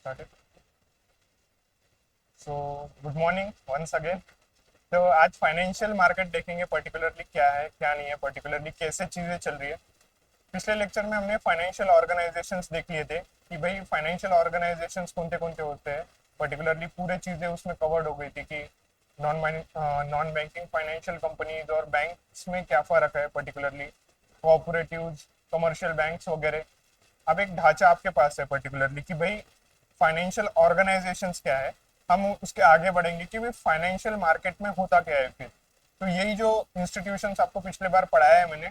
started. So good morning once again. तो आज financial market देखेंगे, पर्टिकुलरली क्या है क्या नहीं है, पर्टिकुलरली कैसे चीज़ें चल रही है। पिछले लेक्चर में हमने फाइनेंशियल ऑर्गेनाइजेशंस देख लिए थे कि भाई फाइनेंशियल ऑर्गेनाइजेशंस कौन कौन होते हैं। पर्टिकुलरली पूरे चीज़ें उसमें कवर्ड हो गई थी कि नॉन बैंकिंग फाइनेंशियल कंपनीज और बैंक्स में क्या फ़र्क है, पर्टिकुलरली कोऑपरेटिव्स, कमर्शियल बैंक्स वगैरह। अब एक ढांचा आपके पास है पर्टिकुलरली कि भाई फाइनेंशियल ऑर्गेनाइजेशंस क्या है। हम उसके आगे बढ़ेंगे कि भाई फाइनेंशियल मार्केट में होता क्या है फिर। तो यही जो इंस्टीट्यूशंस आपको पिछले बार पढ़ाया है मैंने,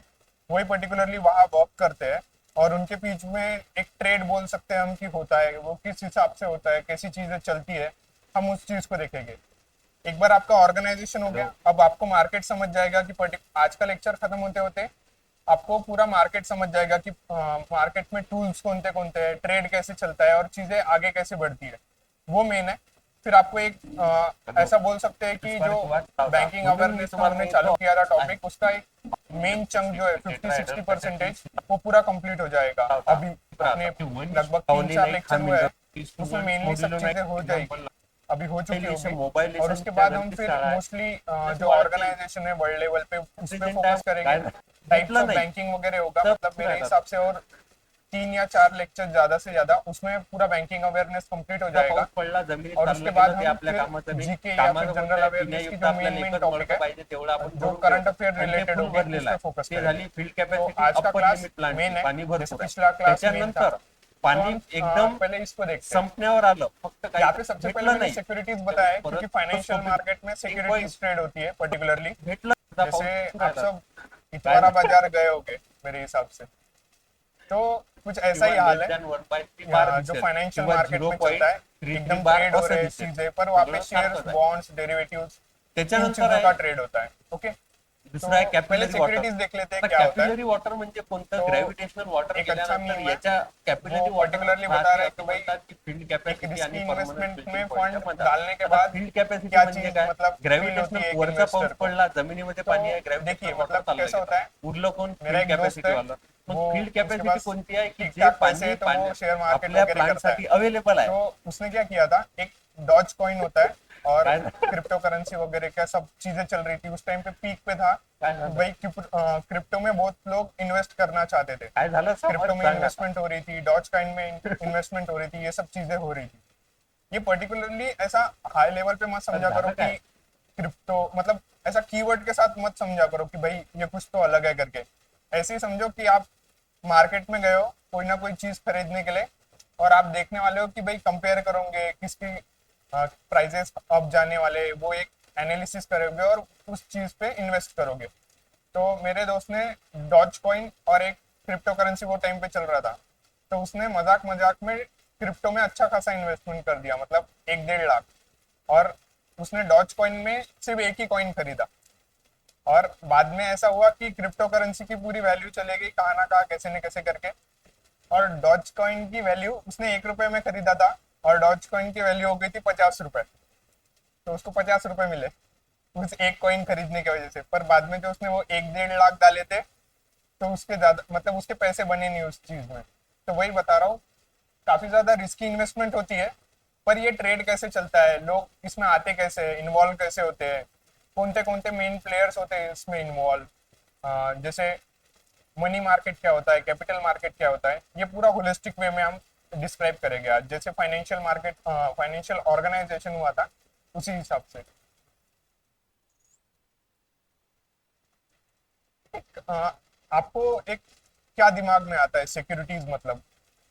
वही पर्टिकुलरली वहाँ वर्क करते हैं। और उनके बीच में एक ट्रेड बोल सकते हैं हम कि होता है, वो किस हिसाब से होता है, कैसी चीज़ें चलती है, हम उस चीज़ को देखेंगे। एक बार आपका ऑर्गेनाइजेशन हो गया, अब आपको मार्केट समझ जाएगा कि आज का लेक्चर खत्म होते होते आपको पूरा मार्केट समझ जाएगा कि मार्केट में टूल्स कौन से हैं, ट्रेड कैसे चलता है और चीजें आगे कैसे बढ़ती है, वो मेन है। फिर आपको एक ऐसा बोल सकते हैं कि जो बैंकिंग अवेयरनेस का हमने चालू किया था टॉपिक, उसका एक मेन चंक जो है 50-60% वो पूरा कंप्लीट हो जाएगा। अभी अपने लगभग 3-4 लेक्चर हुआ है, उसमें मेनली सब चीजें हो जाएगी, अभी हो चुकी होगी। और उसके बाद हम फिर मोस्टली जो ऑर्गेनाइजेशन है वर्ल्ड लेवल पे उस पर फोकस करेंगे। टाइप्स ऑफ बैंकिंग वगैरह होगा, मतलब मेरे हिसाब से। और 3 या 4 लेक्चर ज्यादा से ज्यादा, उसमें पूरा बैंकिंग अवेयरनेस कंप्लीट हो जाएगा। और उसके बाद हम फिर जीके या फिर जनरल अवेयरनेस की जो मेन मेन टॉपिक है, जो करंट अफेयर रिलेटेड होगी, उस पर फोकस करेंगे। तो आज का क्लास मेन है, जैसे पिछला क्लास मेन था। तो हम पहले इसको देखते हैं। यहाँ पे सबसे पहले मैंने सिक्योरिटीज बताया है, क्योंकि फाइनेंशियल मार्केट में सिक्योरिटीज ट्रेड होती है पर्टिकुलरली। जैसे आप सब इतवारा बाजार गए होगे मेरे हिसाब से, तो कुछ ऐसा ही हाल है। जो फाइनेंशियल मार्केट में चलता है, एकदम ट्रेड हो रहे चीजें, पर वहाँ पे शेयर्स, बॉन्ड्स, डेरिवेटिव्स, तीन चीजों का ट्रेड होता है। ओके, तो पहले सिक्योरिटीज देख लेते हैं क्या होता है। तो एक अच्छा मीम है, वो पर्टिकुलरली बता रहे हैं कि भाई एक रिस्की इन्वेस्टमेंट में फंड डालने के बाद क्या चीज मतलब फील होती है एक इन्वेस्टर को। तो देखिए मतलब कैसा होता है, मेरा एक दोस्त है, वो उसके पास ठीक ठाक पैसे है, तो वो शेयर मार्केट वगैरह करता है। तो उसने क्या किया था, एक डॉज कॉइन होता है और क्रिप्टो करेंसी वगैरह का सब चीजें चल रही थी, उस टाइम पे पीक पे था। भाई क्रिप्टो में बहुत लोग इन्वेस्ट करना चाहते थे, क्रिप्टो में इन्वेस्टमेंट हो रही थी, डॉज कॉइन में इन्वेस्टमेंट हो रही थी, ये सब चीजें हो रही थी। ये पर्टिकुलरली ऐसा हाई लेवल पे मत समझा करो कि क्रिप्टो मतलब ऐसा कीवर्ड के साथ मत समझा करो कि भाई ये कुछ तो अलग है करके। ऐसे ही समझो कि आप मार्केट में गए हो कोई ना कोई चीज खरीदने के लिए, और आप देखने वाले हो कि भाई कंपेयर करोगे किसकी प्राइजेस अप जाने वाले, वो एक एनालिसिस करोगे और उस चीज पे इन्वेस्ट करोगे। तो मेरे दोस्त ने डॉज कॉइन और एक क्रिप्टो करेंसी वो टाइम पे चल रहा था, तो उसने मजाक मजाक में क्रिप्टो में अच्छा खासा इन्वेस्टमेंट कर दिया, मतलब 1-1.5 लाख। और उसने डॉज कॉइन में सिर्फ एक ही कॉइन खरीदा, और बाद में ऐसा हुआ कि क्रिप्टो करेंसी की पूरी वैल्यू चले गई कहाँ ना कहाँ, कैसे न कैसे करके। और डॉज कॉइन की वैल्यू उसने 1 रुपए में खरीदा था, और डॉज कॉइन की वैल्यू हो गई थी 50 रुपए। तो उसको 50 रुपए मिले उस एक कॉइन खरीदने की वजह से। पर बाद में जो उसने वो 1-1.5 लाख डाले थे, तो उसके ज्यादा मतलब उसके पैसे बने नहीं उस चीज में। तो वही बता रहा हूँ, काफी ज्यादा रिस्की इन्वेस्टमेंट होती है। पर ये ट्रेड कैसे चलता है, लोग इसमें आते कैसे हैं, इन्वॉल्व कैसे होते हैं, कौन से मेन प्लेयर्स होते हैं इसमें इन्वॉल्व, जैसे मनी मार्केट क्या होता है, कैपिटल मार्केट क्या होता है, ये पूरा होलिस्टिक वे में हम डिस्क्राइब करेंगे आज। जैसे फाइनेंशियल मार्केट, फाइनेंशियल ऑर्गेनाइजेशन हुआ था, उसी हिसाब से। आपको एक क्या दिमाग में आता है सिक्योरिटीज मतलब,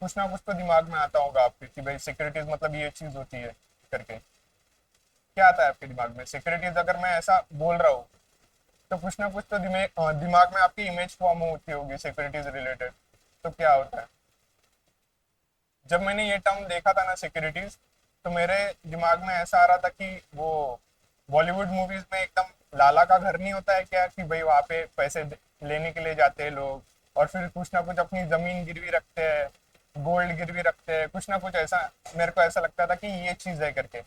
कुछ ना कुछ तो दिमाग में आता होगा आपके कि भाई सिक्योरिटीज मतलब ये चीज होती है करके। क्या आता है आपके दिमाग में सिक्योरिटीज, अगर मैं ऐसा बोल रहा हूँ, तो कुछ ना कुछ तो दिमाग में आपकी इमेज फॉर्म होती होगी सिक्योरिटीज रिलेटेड। तो क्या होता है, जब मैंने ये टर्म देखा था ना सिक्योरिटीज, तो मेरे दिमाग में ऐसा आ रहा था कि वो बॉलीवुड मूवीज में एकदम लाला का घर नहीं होता है क्या, कि भाई वहाँ पे पैसे लेने के लिए जाते हैं लोग, और फिर कुछ ना कुछ अपनी जमीन गिरवी रखते हैं, गोल्ड गिरवी रखते हैं, कुछ ना कुछ ऐसा। मेरे को ऐसा लगता था कि ये चीज है करके।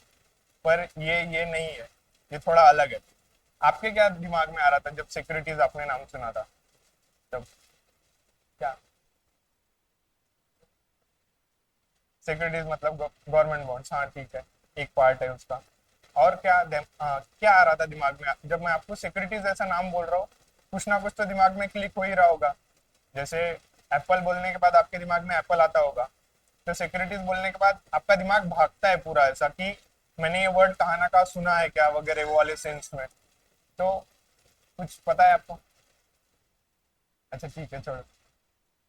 पर ये नहीं है, ये थोड़ा अलग है। आपके क्या दिमाग में आ रहा था जब सिक्योरिटीज आपने नाम सुना था, तब क्या सिक्योरिटीज मतलब गवर्नमेंट बॉन्ड्स, हाँ ठीक है, एक पार्ट है उसका। और क्या क्या आ रहा था दिमाग में जब मैं आपको सिक्योरिटीज ऐसा नाम बोल रहा हूँ? कुछ ना कुछ तो दिमाग में क्लिक हो ही रहा होगा। जैसे एप्पल बोलने के बाद आपके दिमाग में एप्पल आता होगा, तो सिक्योरिटीज बोलने के बाद आपका दिमाग भागता है पूरा, ऐसा कि मैंने ये वर्ड कहाँ ना कहाँ सुना है क्या वगैरह, वो वाले सेंस में। तो कुछ पता है आपको? अच्छा ठीक है, छोड़ो।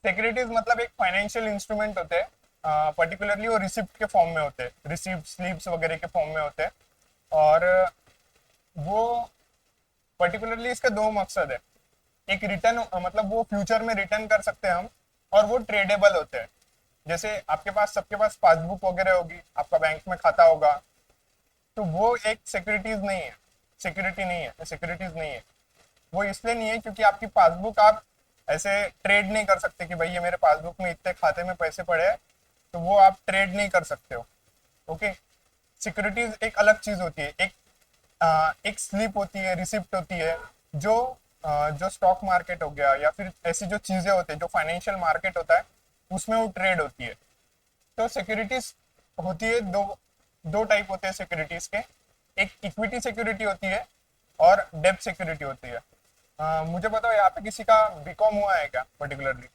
सिक्योरिटीज मतलब एक फाइनेंशियल इंस्ट्रूमेंट होते हैं, पर्टिकुलरली वो रिसिप्ट के फॉर्म में होते हैं, रिसिप्ट स्लिप्स वगैरह के फॉर्म में होते हैं। और वो पर्टिकुलरली इसका दो मकसद है। एक रिटर्न, मतलब वो फ्यूचर में रिटर्न कर सकते हैं हम, और वो ट्रेडेबल होते हैं। जैसे आपके पास, सबके पास पासबुक वगैरह होगी, आपका बैंक में खाता होगा, तो वो एक सिक्योरिटीज नहीं है, सिक्योरिटी नहीं है, सिक्योरिटीज नहीं है। वो इसलिए नहीं है क्योंकि आपकी पासबुक आप ऐसे ट्रेड नहीं कर सकते कि भाई ये मेरे पासबुक में इतने खाते में पैसे पड़े हैं, तो वो आप ट्रेड नहीं कर सकते हो। ओके, सिक्योरिटीज एक अलग चीज होती है। एक स्लिप होती है, रिसिप्ट होती है, जो जो स्टॉक मार्केट हो गया या फिर ऐसी जो चीजें होती है जो फाइनेंशियल मार्केट होता है, उसमें वो ट्रेड होती है। तो सिक्योरिटीज होती है दो, दो टाइप होते हैं सिक्योरिटीज के। एक इक्विटी सिक्योरिटी होती है और डेब्ट सिक्योरिटी होती है। मुझे बताओ, यहाँ पे किसी का बीकॉम हुआ है क्या पर्टिकुलरली?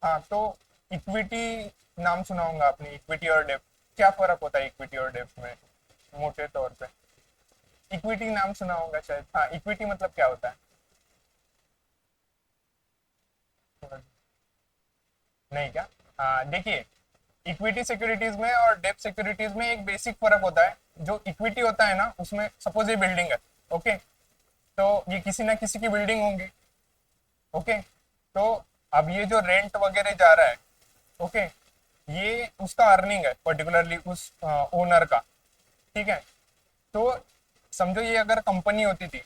हाँ, तो इक्विटी नाम सुना होगा आपने, इक्विटी और डेब्ट। क्या फर्क होता है इक्विटी और डेब्ट में मोटे तौर पे? इक्विटी नाम सुना होगा शायद, हाँ, इक्विटी मतलब क्या होता है? नहीं क्या? हाँ देखिए, इक्विटी सिक्योरिटीज में और डेब्ट सिक्योरिटीज में एक बेसिक फर्क होता है। जो इक्विटी होता है ना, उसमें सपोज ये बिल्डिंग है, ओके, तो ये किसी ना किसी की बिल्डिंग होंगी, ओके, तो अब ये जो रेंट वगैरह जा रहा है, ओके, ये उसका अर्निंग है पर्टिकुलरली उस ओनर का, ठीक है। तो समझो ये अगर कंपनी होती थी,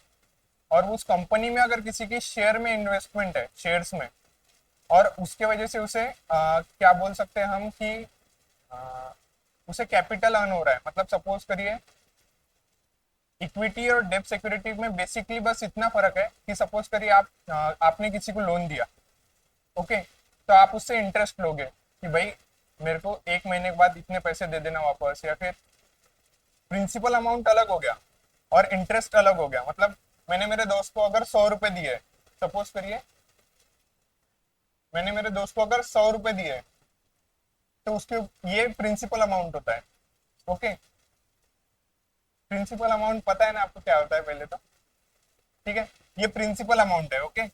और उस कंपनी में अगर किसी की शेयर में इन्वेस्टमेंट है, शेयर्स में, और उसके वजह से उसे क्या बोल सकते हैं हम कि आ, उसे कैपिटल अर्न हो रहा है। मतलब सपोज करिए, इक्विटी और डेब्ट सिक्योरिटी में बेसिकली बस इतना फर्क है कि सपोज करिए आपने किसी को लोन दिया, ओके, तो आप उससे इंटरेस्ट लोगे कि भाई मेरे को एक महीने के बाद इतने पैसे दे देना वापस, या फिर प्रिंसिपल अमाउंट अलग हो गया और इंटरेस्ट अलग हो गया। मतलब मैंने मेरे दोस्त को अगर 100 रुपए दिए, सपोज करिए मैंने मेरे दोस्त को अगर 100 रुपए दिए, तो उसके ये प्रिंसिपल अमाउंट होता है, ओके। प्रिंसिपल अमाउंट पता है ना आपको क्या होता है पहले तो? ठीक है, ये प्रिंसिपल अमाउंट है, ओके।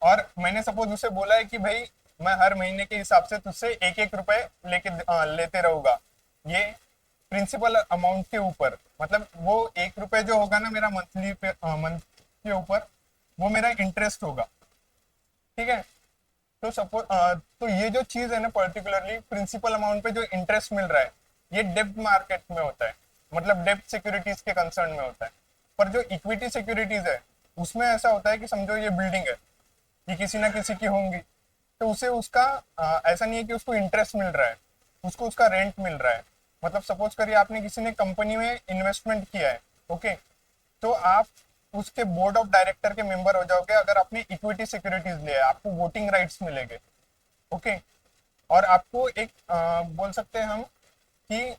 और मैंने सपोज उसे बोला है कि भाई मैं हर महीने के हिसाब से तुझसे एक एक रुपए लेते रहूंगा, ये प्रिंसिपल अमाउंट के ऊपर। मतलब वो 1 रुपए जो होगा ना मेरा मंथली पे, मंथ के ऊपर, वो मेरा इंटरेस्ट होगा, ठीक है। तो सपोज तो ये जो चीज है ना, पर्टिकुलरली प्रिंसिपल अमाउंट पे जो इंटरेस्ट मिल रहा है, ये डेब्ट मार्केट में होता है, मतलब डेब्ट सिक्योरिटीज के कंसर्न में होता है। पर जो इक्विटी सिक्योरिटीज है, उसमें ऐसा होता है कि समझो ये बिल्डिंग है, ये किसी ना किसी की होंगी, तो उसे उसका ऐसा नहीं है कि उसको इंटरेस्ट मिल रहा है, उसको उसका रेंट मिल रहा है। मतलब सपोज करिए आपने किसी ने कंपनी में इन्वेस्टमेंट किया है, ओके, तो आप उसके बोर्ड ऑफ डायरेक्टर के मेंबर हो जाओगे अगर आपने इक्विटी सिक्योरिटीज लिया है, आपको वोटिंग राइट्स मिलेंगे, ओके। और आपको एक बोल सकते हैं हम कि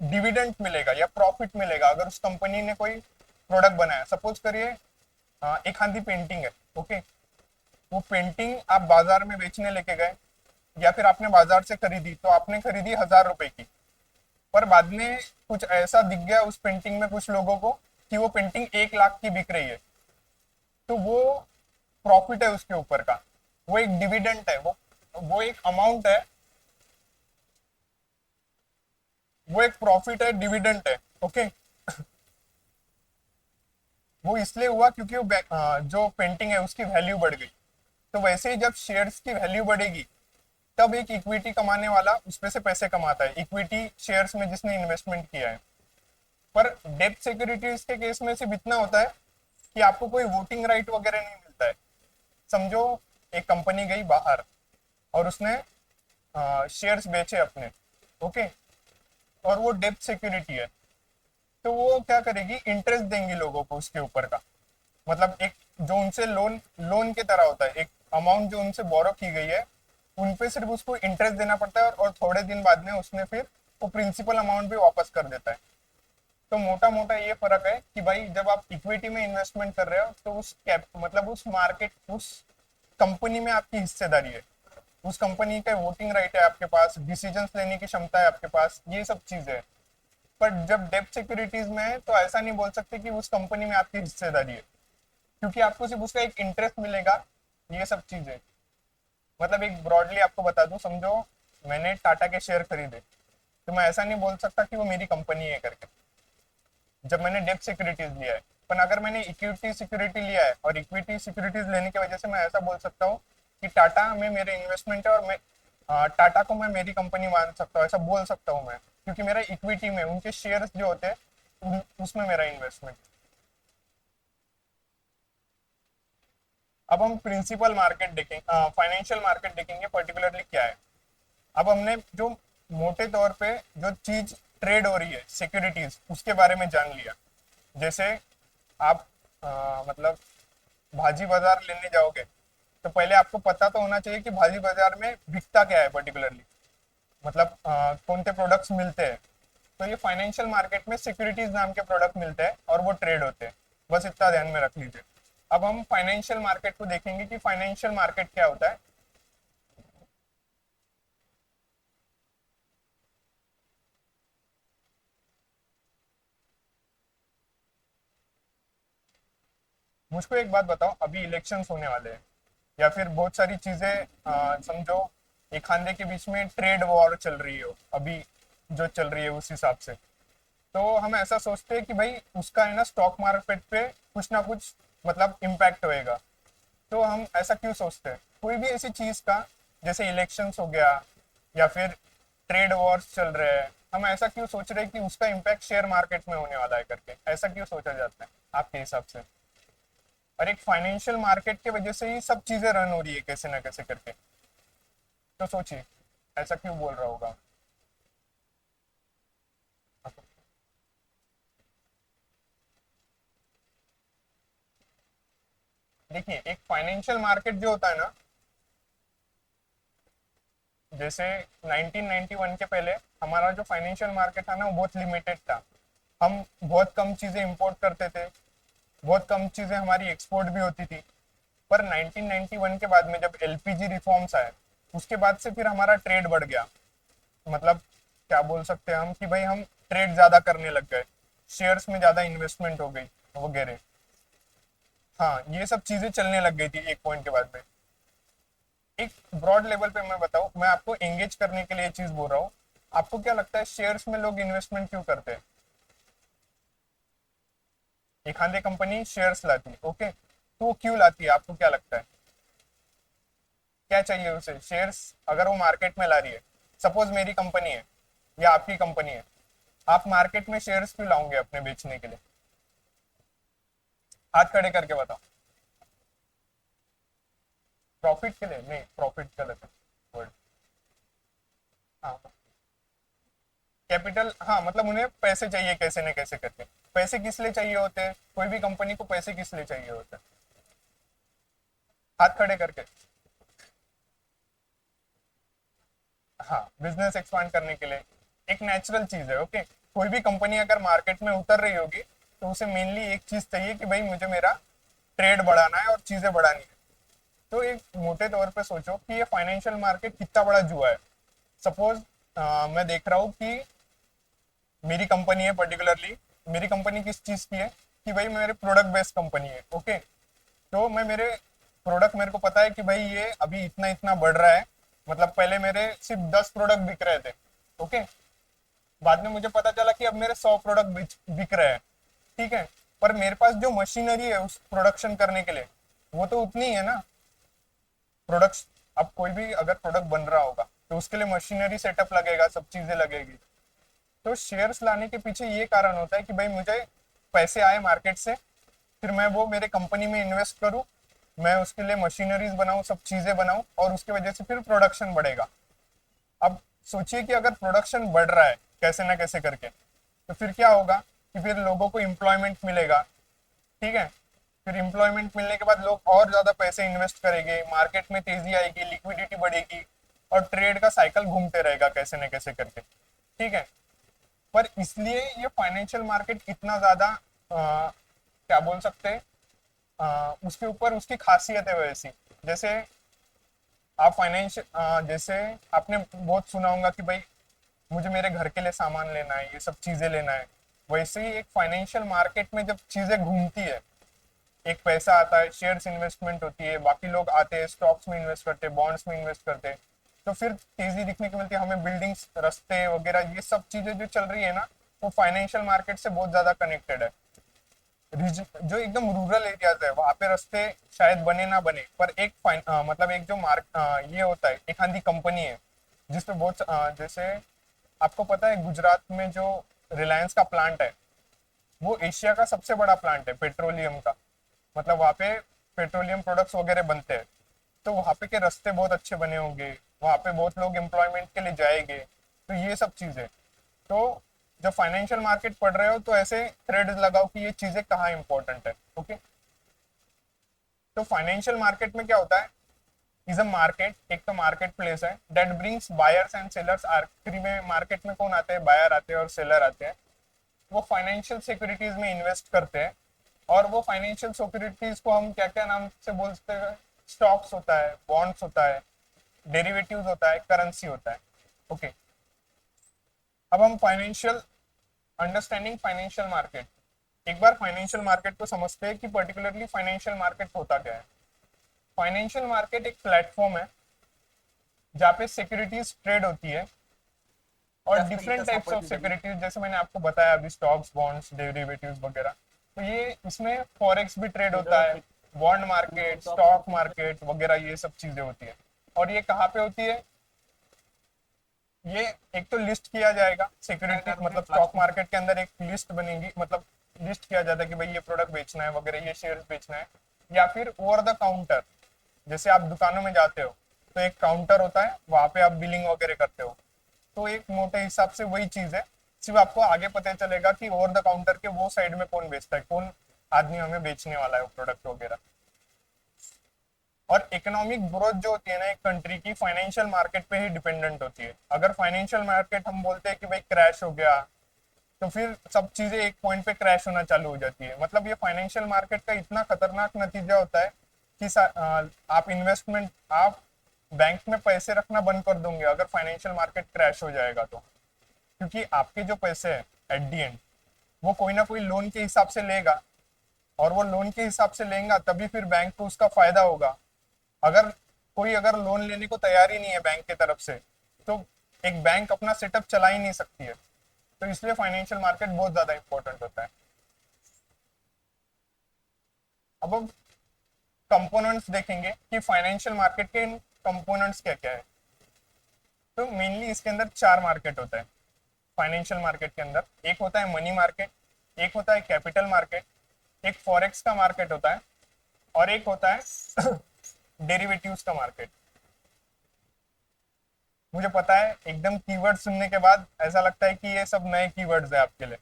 डिविडेंड मिलेगा या प्रॉफिट मिलेगा अगर उस कंपनी ने कोई प्रोडक्ट बनाया। सपोज करिए एक आंधी पेंटिंग है, ओके, वो पेंटिंग आप बाजार में बेचने लेके गए, या फिर आपने बाजार से खरीदी, तो आपने खरीदी 1000 रुपए की, पर बाद में कुछ ऐसा दिख गया उस पेंटिंग में कुछ लोगों को कि वो पेंटिंग 1 लाख की बिक रही है, तो वो प्रॉफिट है उसके ऊपर का, वो एक डिविडेंड है, वो एक अमाउंट है, वो एक प्रॉफिट है, डिविडेंड है, ओके। वो इसलिए हुआ क्योंकि जो पेंटिंग है उसकी वैल्यू बढ़ गई। तो वैसे ही जब शेयर्स की वैल्यू बढ़ेगी, तब एक इक्विटी कमाने वाला उसमें से पैसे कमाता है, इक्विटी शेयर्स में जिसने इन्वेस्टमेंट किया है। पर डेब्ट सिक्योरिटीज के केस में सिर्फ इतना होता है कि आपको कोई वोटिंग राइट वगैरह नहीं मिलता है। समझो एक कंपनी गई बाहर और उसने शेयर्स बेचे अपने, ओके, और वो डेब्ट सिक्योरिटी है, तो वो क्या करेगी, इंटरेस्ट देंगी लोगों को उसके ऊपर का। मतलब एक जो उनसे लोन लोन की तरह होता है, एक अमाउंट जो उनसे बोरो की गई है, उन पे सिर्फ उसको इंटरेस्ट देना पड़ता है और थोड़े दिन बाद में उसने फिर वो प्रिंसिपल अमाउंट भी वापस कर देता है। तो मोटा मोटा ये फर्क है कि भाई जब आप इक्विटी में इन्वेस्टमेंट कर रहे हो तो उस कैप मतलब उस मार्केट उस कंपनी में आपकी हिस्सेदारी है, उस कंपनी का वोटिंग राइट है आपके पास, डिसीजंस लेने की क्षमता है आपके पास, ये सब चीजें है। पर जब डेब्ट सिक्योरिटीज में है तो ऐसा नहीं बोल सकते कि उस कंपनी में आपकी हिस्सेदारी है, क्योंकि आपको सिर्फ उसका एक इंटरेस्ट मिलेगा। ये सब चीजें मतलब एक ब्रॉडली आपको बता दूं, समझो मैंने टाटा के शेयर खरीदे तो मैं ऐसा नहीं बोल सकता कि वो मेरी कंपनी है करके, जब मैंने डेब्ट सिक्योरिटीज लिया है। पर अगर मैंने इक्विटी सिक्योरिटी लिया है और इक्विटी सिक्योरिटीज लेने की वजह से मैं ऐसा बोल सकता हूँ कि टाटा में मेरे इन्वेस्टमेंट है और मैं टाटा को मैं मेरी कंपनी मान सकता हूँ, ऐसा बोल सकता हूँ मैं, क्योंकि मेरा इक्विटी में उनके शेयर्स जो होते हैं उसमें मेरा इन्वेस्टमेंट। अब हम प्रिंसिपल मार्केट देखेंगे, फाइनेंशियल मार्केट देखेंगे पर्टिकुलरली क्या है। अब हमने जो मोटे तौर पे जो चीज ट्रेड हो रही है सिक्योरिटीज उसके बारे में जान लिया। जैसे आप मतलब भाजी बाजार लेने जाओगे तो पहले आपको पता तो होना चाहिए कि भाजी बाजार में बिकता क्या है पर्टिकुलरली, मतलब कौन से प्रोडक्ट्स मिलते हैं। तो ये फाइनेंशियल मार्केट में सिक्योरिटीज नाम के प्रोडक्ट मिलते हैं और वो ट्रेड होते हैं, बस इतना ध्यान में रख लीजिए। अब हम फाइनेंशियल मार्केट को देखेंगे कि फाइनेंशियल मार्केट क्या होता है। मुझको एक बात बताओ, अभी इलेक्शंस होने वाले हैं या फिर बहुत सारी चीजें समझो एक खाने के बीच में ट्रेड वॉर चल रही हो अभी, जो चल रही है उस हिसाब से, तो हम ऐसा सोचते हैं कि भाई उसका है ना स्टॉक मार्केट पे कुछ ना कुछ मतलब इम्पैक्ट होएगा। तो हम ऐसा क्यों सोचते हैं कोई भी ऐसी चीज का, जैसे इलेक्शंस हो गया या फिर ट्रेड वॉर्स चल रहे हैं, हम ऐसा क्यों सोच रहे हैं कि उसका इम्पैक्ट शेयर मार्केट में होने वाला है करके, ऐसा क्यों सोचा जाता है आपके हिसाब से? और एक फाइनेंशियल मार्केट की वजह से ही सब चीजें रन हो रही है कैसे ना कैसे करके। तो सोचिए ऐसा क्यों बोल रहा होगा। देखिए एक फाइनेंशियल मार्केट जो होता है ना, जैसे 1991 के पहले हमारा जो फाइनेंशियल मार्केट था ना वो बहुत लिमिटेड था। हम बहुत कम चीजें इंपोर्ट करते थे, बहुत कम चीजें हमारी एक्सपोर्ट भी होती थी। पर 1991 के बाद में जब एलपीजी रिफॉर्म्स आए उसके बाद से फिर हमारा ट्रेड बढ़ गया। मतलब क्या बोल सकते हैं हम कि भाई हम ट्रेड ज्यादा करने लग गए, शेयर्स में ज्यादा इन्वेस्टमेंट हो गई वगैरह। हाँ ये सब चीजें चलने लग गई थी एक पॉइंट के बाद में। एक ब्रॉड लेवल पे मैं बताऊं, मैं आपको एंगेज करने के लिए चीज बोल रहा हूँ। आपको क्या लगता है शेयर्स में लोग इन्वेस्टमेंट क्यों करते हैं? एक आधे कंपनी शेयर्स लाती है, ओके, तो वो क्यों लाती है आपको क्या लगता है? क्या चाहिए उसे शेयर्स? अगर वो मार्केट में ला रही है, सपोज मेरी कंपनी है या आपकी कंपनी है, आप मार्केट में शेयर्स क्यों लाओगे अपने बेचने के लिए? हाथ खड़े करके बताओ। प्रॉफिट के लिए नहीं, प्रॉफिट गलत है वर्ड। हाँ कैपिटल, हाँ मतलब उन्हें पैसे चाहिए कैसे न कैसे करके। पैसे किस लिए चाहिए होते हैं, कोई भी कंपनी को पैसे किस लिए चाहिए होते हैं? हाथ खड़े करके। हाँ बिजनेस एक्सपांड करने के लिए, एक नेचुरल चीज है, ओके। कोई भी कंपनी अगर मार्केट में उतर रही होगी तो उसे मेनली एक चीज चाहिए कि भाई मुझे मेरा ट्रेड बढ़ाना है और चीजें बढ़ानी है। तो एक मोटे तौर पे सोचो कि ये फाइनेंशियल मार्केट कितना बड़ा जुआ है। सपोज मैं देख रहा हूँ कि मेरी कंपनी है पर्टिकुलरली, मेरी कंपनी किस चीज की है कि भाई मेरे प्रोडक्ट बेस्ड कंपनी है, ओके। तो मैं मेरे प्रोडक्ट, मेरे को पता है कि भाई ये अभी इतना इतना बढ़ रहा है, मतलब पहले मेरे सिर्फ 10 प्रोडक्ट बिक रहे थे, ओके। बाद में मुझे पता चला कि अब मेरे 100 प्रोडक्ट बिक रहे हैं, ठीक है। पर मेरे पास जो मशीनरी है उस प्रोडक्शन करने के लिए वो तो उतनी ही है ना। प्रोडक्ट, अब कोई भी अगर प्रोडक्ट बन रहा होगा तो उसके लिए मशीनरी सेटअप लगेगा, सब चीजें लगेगी। तो शेयर्स लाने के पीछे ये कारण होता है कि भाई मुझे पैसे आए मार्केट से, फिर मैं वो मेरे कंपनी में इन्वेस्ट करूं, मैं उसके लिए मशीनरीज बनाऊं, सब चीजें बनाऊं और उसकी वजह से फिर प्रोडक्शन बढ़ेगा। अब सोचिए कि अगर प्रोडक्शन बढ़ रहा है कैसे ना कैसे करके, तो फिर क्या होगा कि फिर लोगों को एम्प्लॉयमेंट मिलेगा, ठीक है। फिर एम्प्लॉयमेंट मिलने के बाद लोग और ज्यादा पैसे इन्वेस्ट करेंगे, मार्केट में तेजी आएगी, लिक्विडिटी बढ़ेगी, और ट्रेड का साइकिल घूमते रहेगा कैसे न कैसे करके, ठीक है। पर इसलिए ये फाइनेंशियल मार्केट इतना ज्यादा क्या बोल सकते हैं, उसके ऊपर उसकी खासियत है वैसी। जैसे आप जैसे आपने बहुत सुना होगा कि भाई मुझे मेरे घर के लिए सामान लेना है, ये सब चीजें लेना है। वैसे ही एक फाइनेंशियल मार्केट में जब चीजें घूमती है, एक पैसा आता है, शेयर्स इन्वेस्टमेंट होती है, बाकी लोग आते हैं स्टॉक्स में इन्वेस्ट करते हैं, बॉन्ड्स में इन्वेस्ट करते हैं, तो फिर तेजी दिखने को मिलती है हमें। बिल्डिंग्स, रास्ते वगैरह ये सब चीजें जो चल रही है ना, वो फाइनेंशियल मार्केट से बहुत ज्यादा कनेक्टेड है। जो एकदम रूरल एरियाज है वहां पे रास्ते शायद बने ना बने, पर मतलब एक जो ये होता है, एक आंधी कंपनी है जिसपे जैसे आपको पता है गुजरात में जो रिलायंस का प्लांट है, वो एशिया का सबसे बड़ा प्लांट है पेट्रोलियम का। मतलब वहाँ पे पेट्रोलियम प्रोडक्ट्स वगैरह बनते हैं, तो वहाँ पे के रास्ते बहुत अच्छे बने होंगे, वहाँ पे बहुत लोग एम्प्लॉयमेंट के लिए जाएंगे, तो ये सब चीजें। तो जब फाइनेंशियल मार्केट पढ़ रहे हो तो ऐसे थ्रेड लगाओ कि ये चीजें कहाँ इंपॉर्टेंट है, ओके। तो फाइनेंशियल मार्केट में क्या होता है, इज अ मार्केट, एक तो मार्केट प्लेस है that brings buyers and sellers. आखिरी में मार्केट में कौन आते हैं, बायर आते हैं और सेलर आते हैं। वो फाइनेंशियल सिक्योरिटीज में इन्वेस्ट करते हैं, और वो फाइनेंशियल सिक्योरिटीज को हम क्या क्या नाम से बोलते हैं, स्टॉक्स होता है, बॉन्ड्स होता है, डेरिवेटिव्स होता है, करेंसी होता है, ओके। अब हम फाइनेंशियल अंडरस्टैंडिंग फाइनेंशियल मार्केट, एक बार फाइनेंशियल मार्केट को समझते हैं कि पर्टिकुलरली फाइनेंशियल मार्केट होता क्या है। फाइनेंशियल मार्केट एक प्लेटफॉर्म है जहाँ पे सिक्योरिटीज ट्रेड होती है, और डिफरेंट टाइप्स ऑफ सिक्योरिटीज, जैसे मैंने आपको बताया अभी, स्टॉक्स, बॉन्ड्स, डेरिवेटिव्स वगैरह। तो ये इसमें फॉरेक्स भी ट्रेड होता है, बॉन्ड मार्केट, स्टॉक मार्केट वगैरह, ये सब चीजें होती है। और ये कहाँ पे होती है, ये एक तो लिस्ट किया जाएगा सिक्योरिटी, मतलब स्टॉक मार्केट के अंदर एक लिस्ट बनेगी, मतलब लिस्ट किया जाता है कि भाई ये प्रोडक्ट बेचना है वगैरह, ये शेयर बेचना है। या फिर ओवर द काउंटर, जैसे आप दुकानों में जाते हो तो एक काउंटर होता है, वहां पे आप बिलिंग वगैरह करते हो। तो एक मोटे हिसाब से वही चीज है, सिर्फ आपको आगे पता चलेगा कि ओवर द काउंटर के वो साइड में कौन बेचता है, कौन आदमी हमें बेचने वाला है वो प्रोडक्ट वगैरह। और इकोनॉमिक ग्रोथ जो होती है ना एक कंट्री की, फाइनेंशियल मार्केट पे ही डिपेंडेंट होती है। अगर फाइनेंशियल मार्केट हम बोलते हैं कि भाई क्रैश हो गया, तो फिर सब चीजें एक पॉइंट पे क्रैश होना चालू हो जाती है। मतलब ये फाइनेंशियल मार्केट का इतना खतरनाक नतीजा होता है कि आप बैंक में पैसे रखना बंद कर दोगे अगर फाइनेंशियल मार्केट क्रैश हो जाएगा तो। क्योंकि आपके जो पैसे हैं एट दी एंड, वो कोई ना कोई लोन के हिसाब से लेगा, और वो लोन के हिसाब से लेगा तभी फिर बैंक को उसका फायदा होगा। अगर लोन लेने को तैयार ही नहीं है बैंक की तरफ से, तो एक बैंक अपना सेटअप चला ही नहीं सकती है। तो इसलिए फाइनेंशियल मार्केट बहुत ज्यादा इंपॉर्टेंट होता है। अब हम कंपोनेंट्स देखेंगे कि फाइनेंशियल मार्केट के कंपोनेंट्स क्या क्या है। तो मेनली इसके अंदर चार मार्केट होता है फाइनेंशियल मार्केट के अंदर। एक होता है मनी मार्केट, एक होता है कैपिटल मार्केट, एक फॉरेक्स का मार्केट होता है, और एक होता है डेरिवेटिव्स का मार्केट। मुझे पता है एकदम कीवर्ड सुनने के बाद ऐसा लगता है कि ये सब नए कीवर्ड्स है आपके लिए,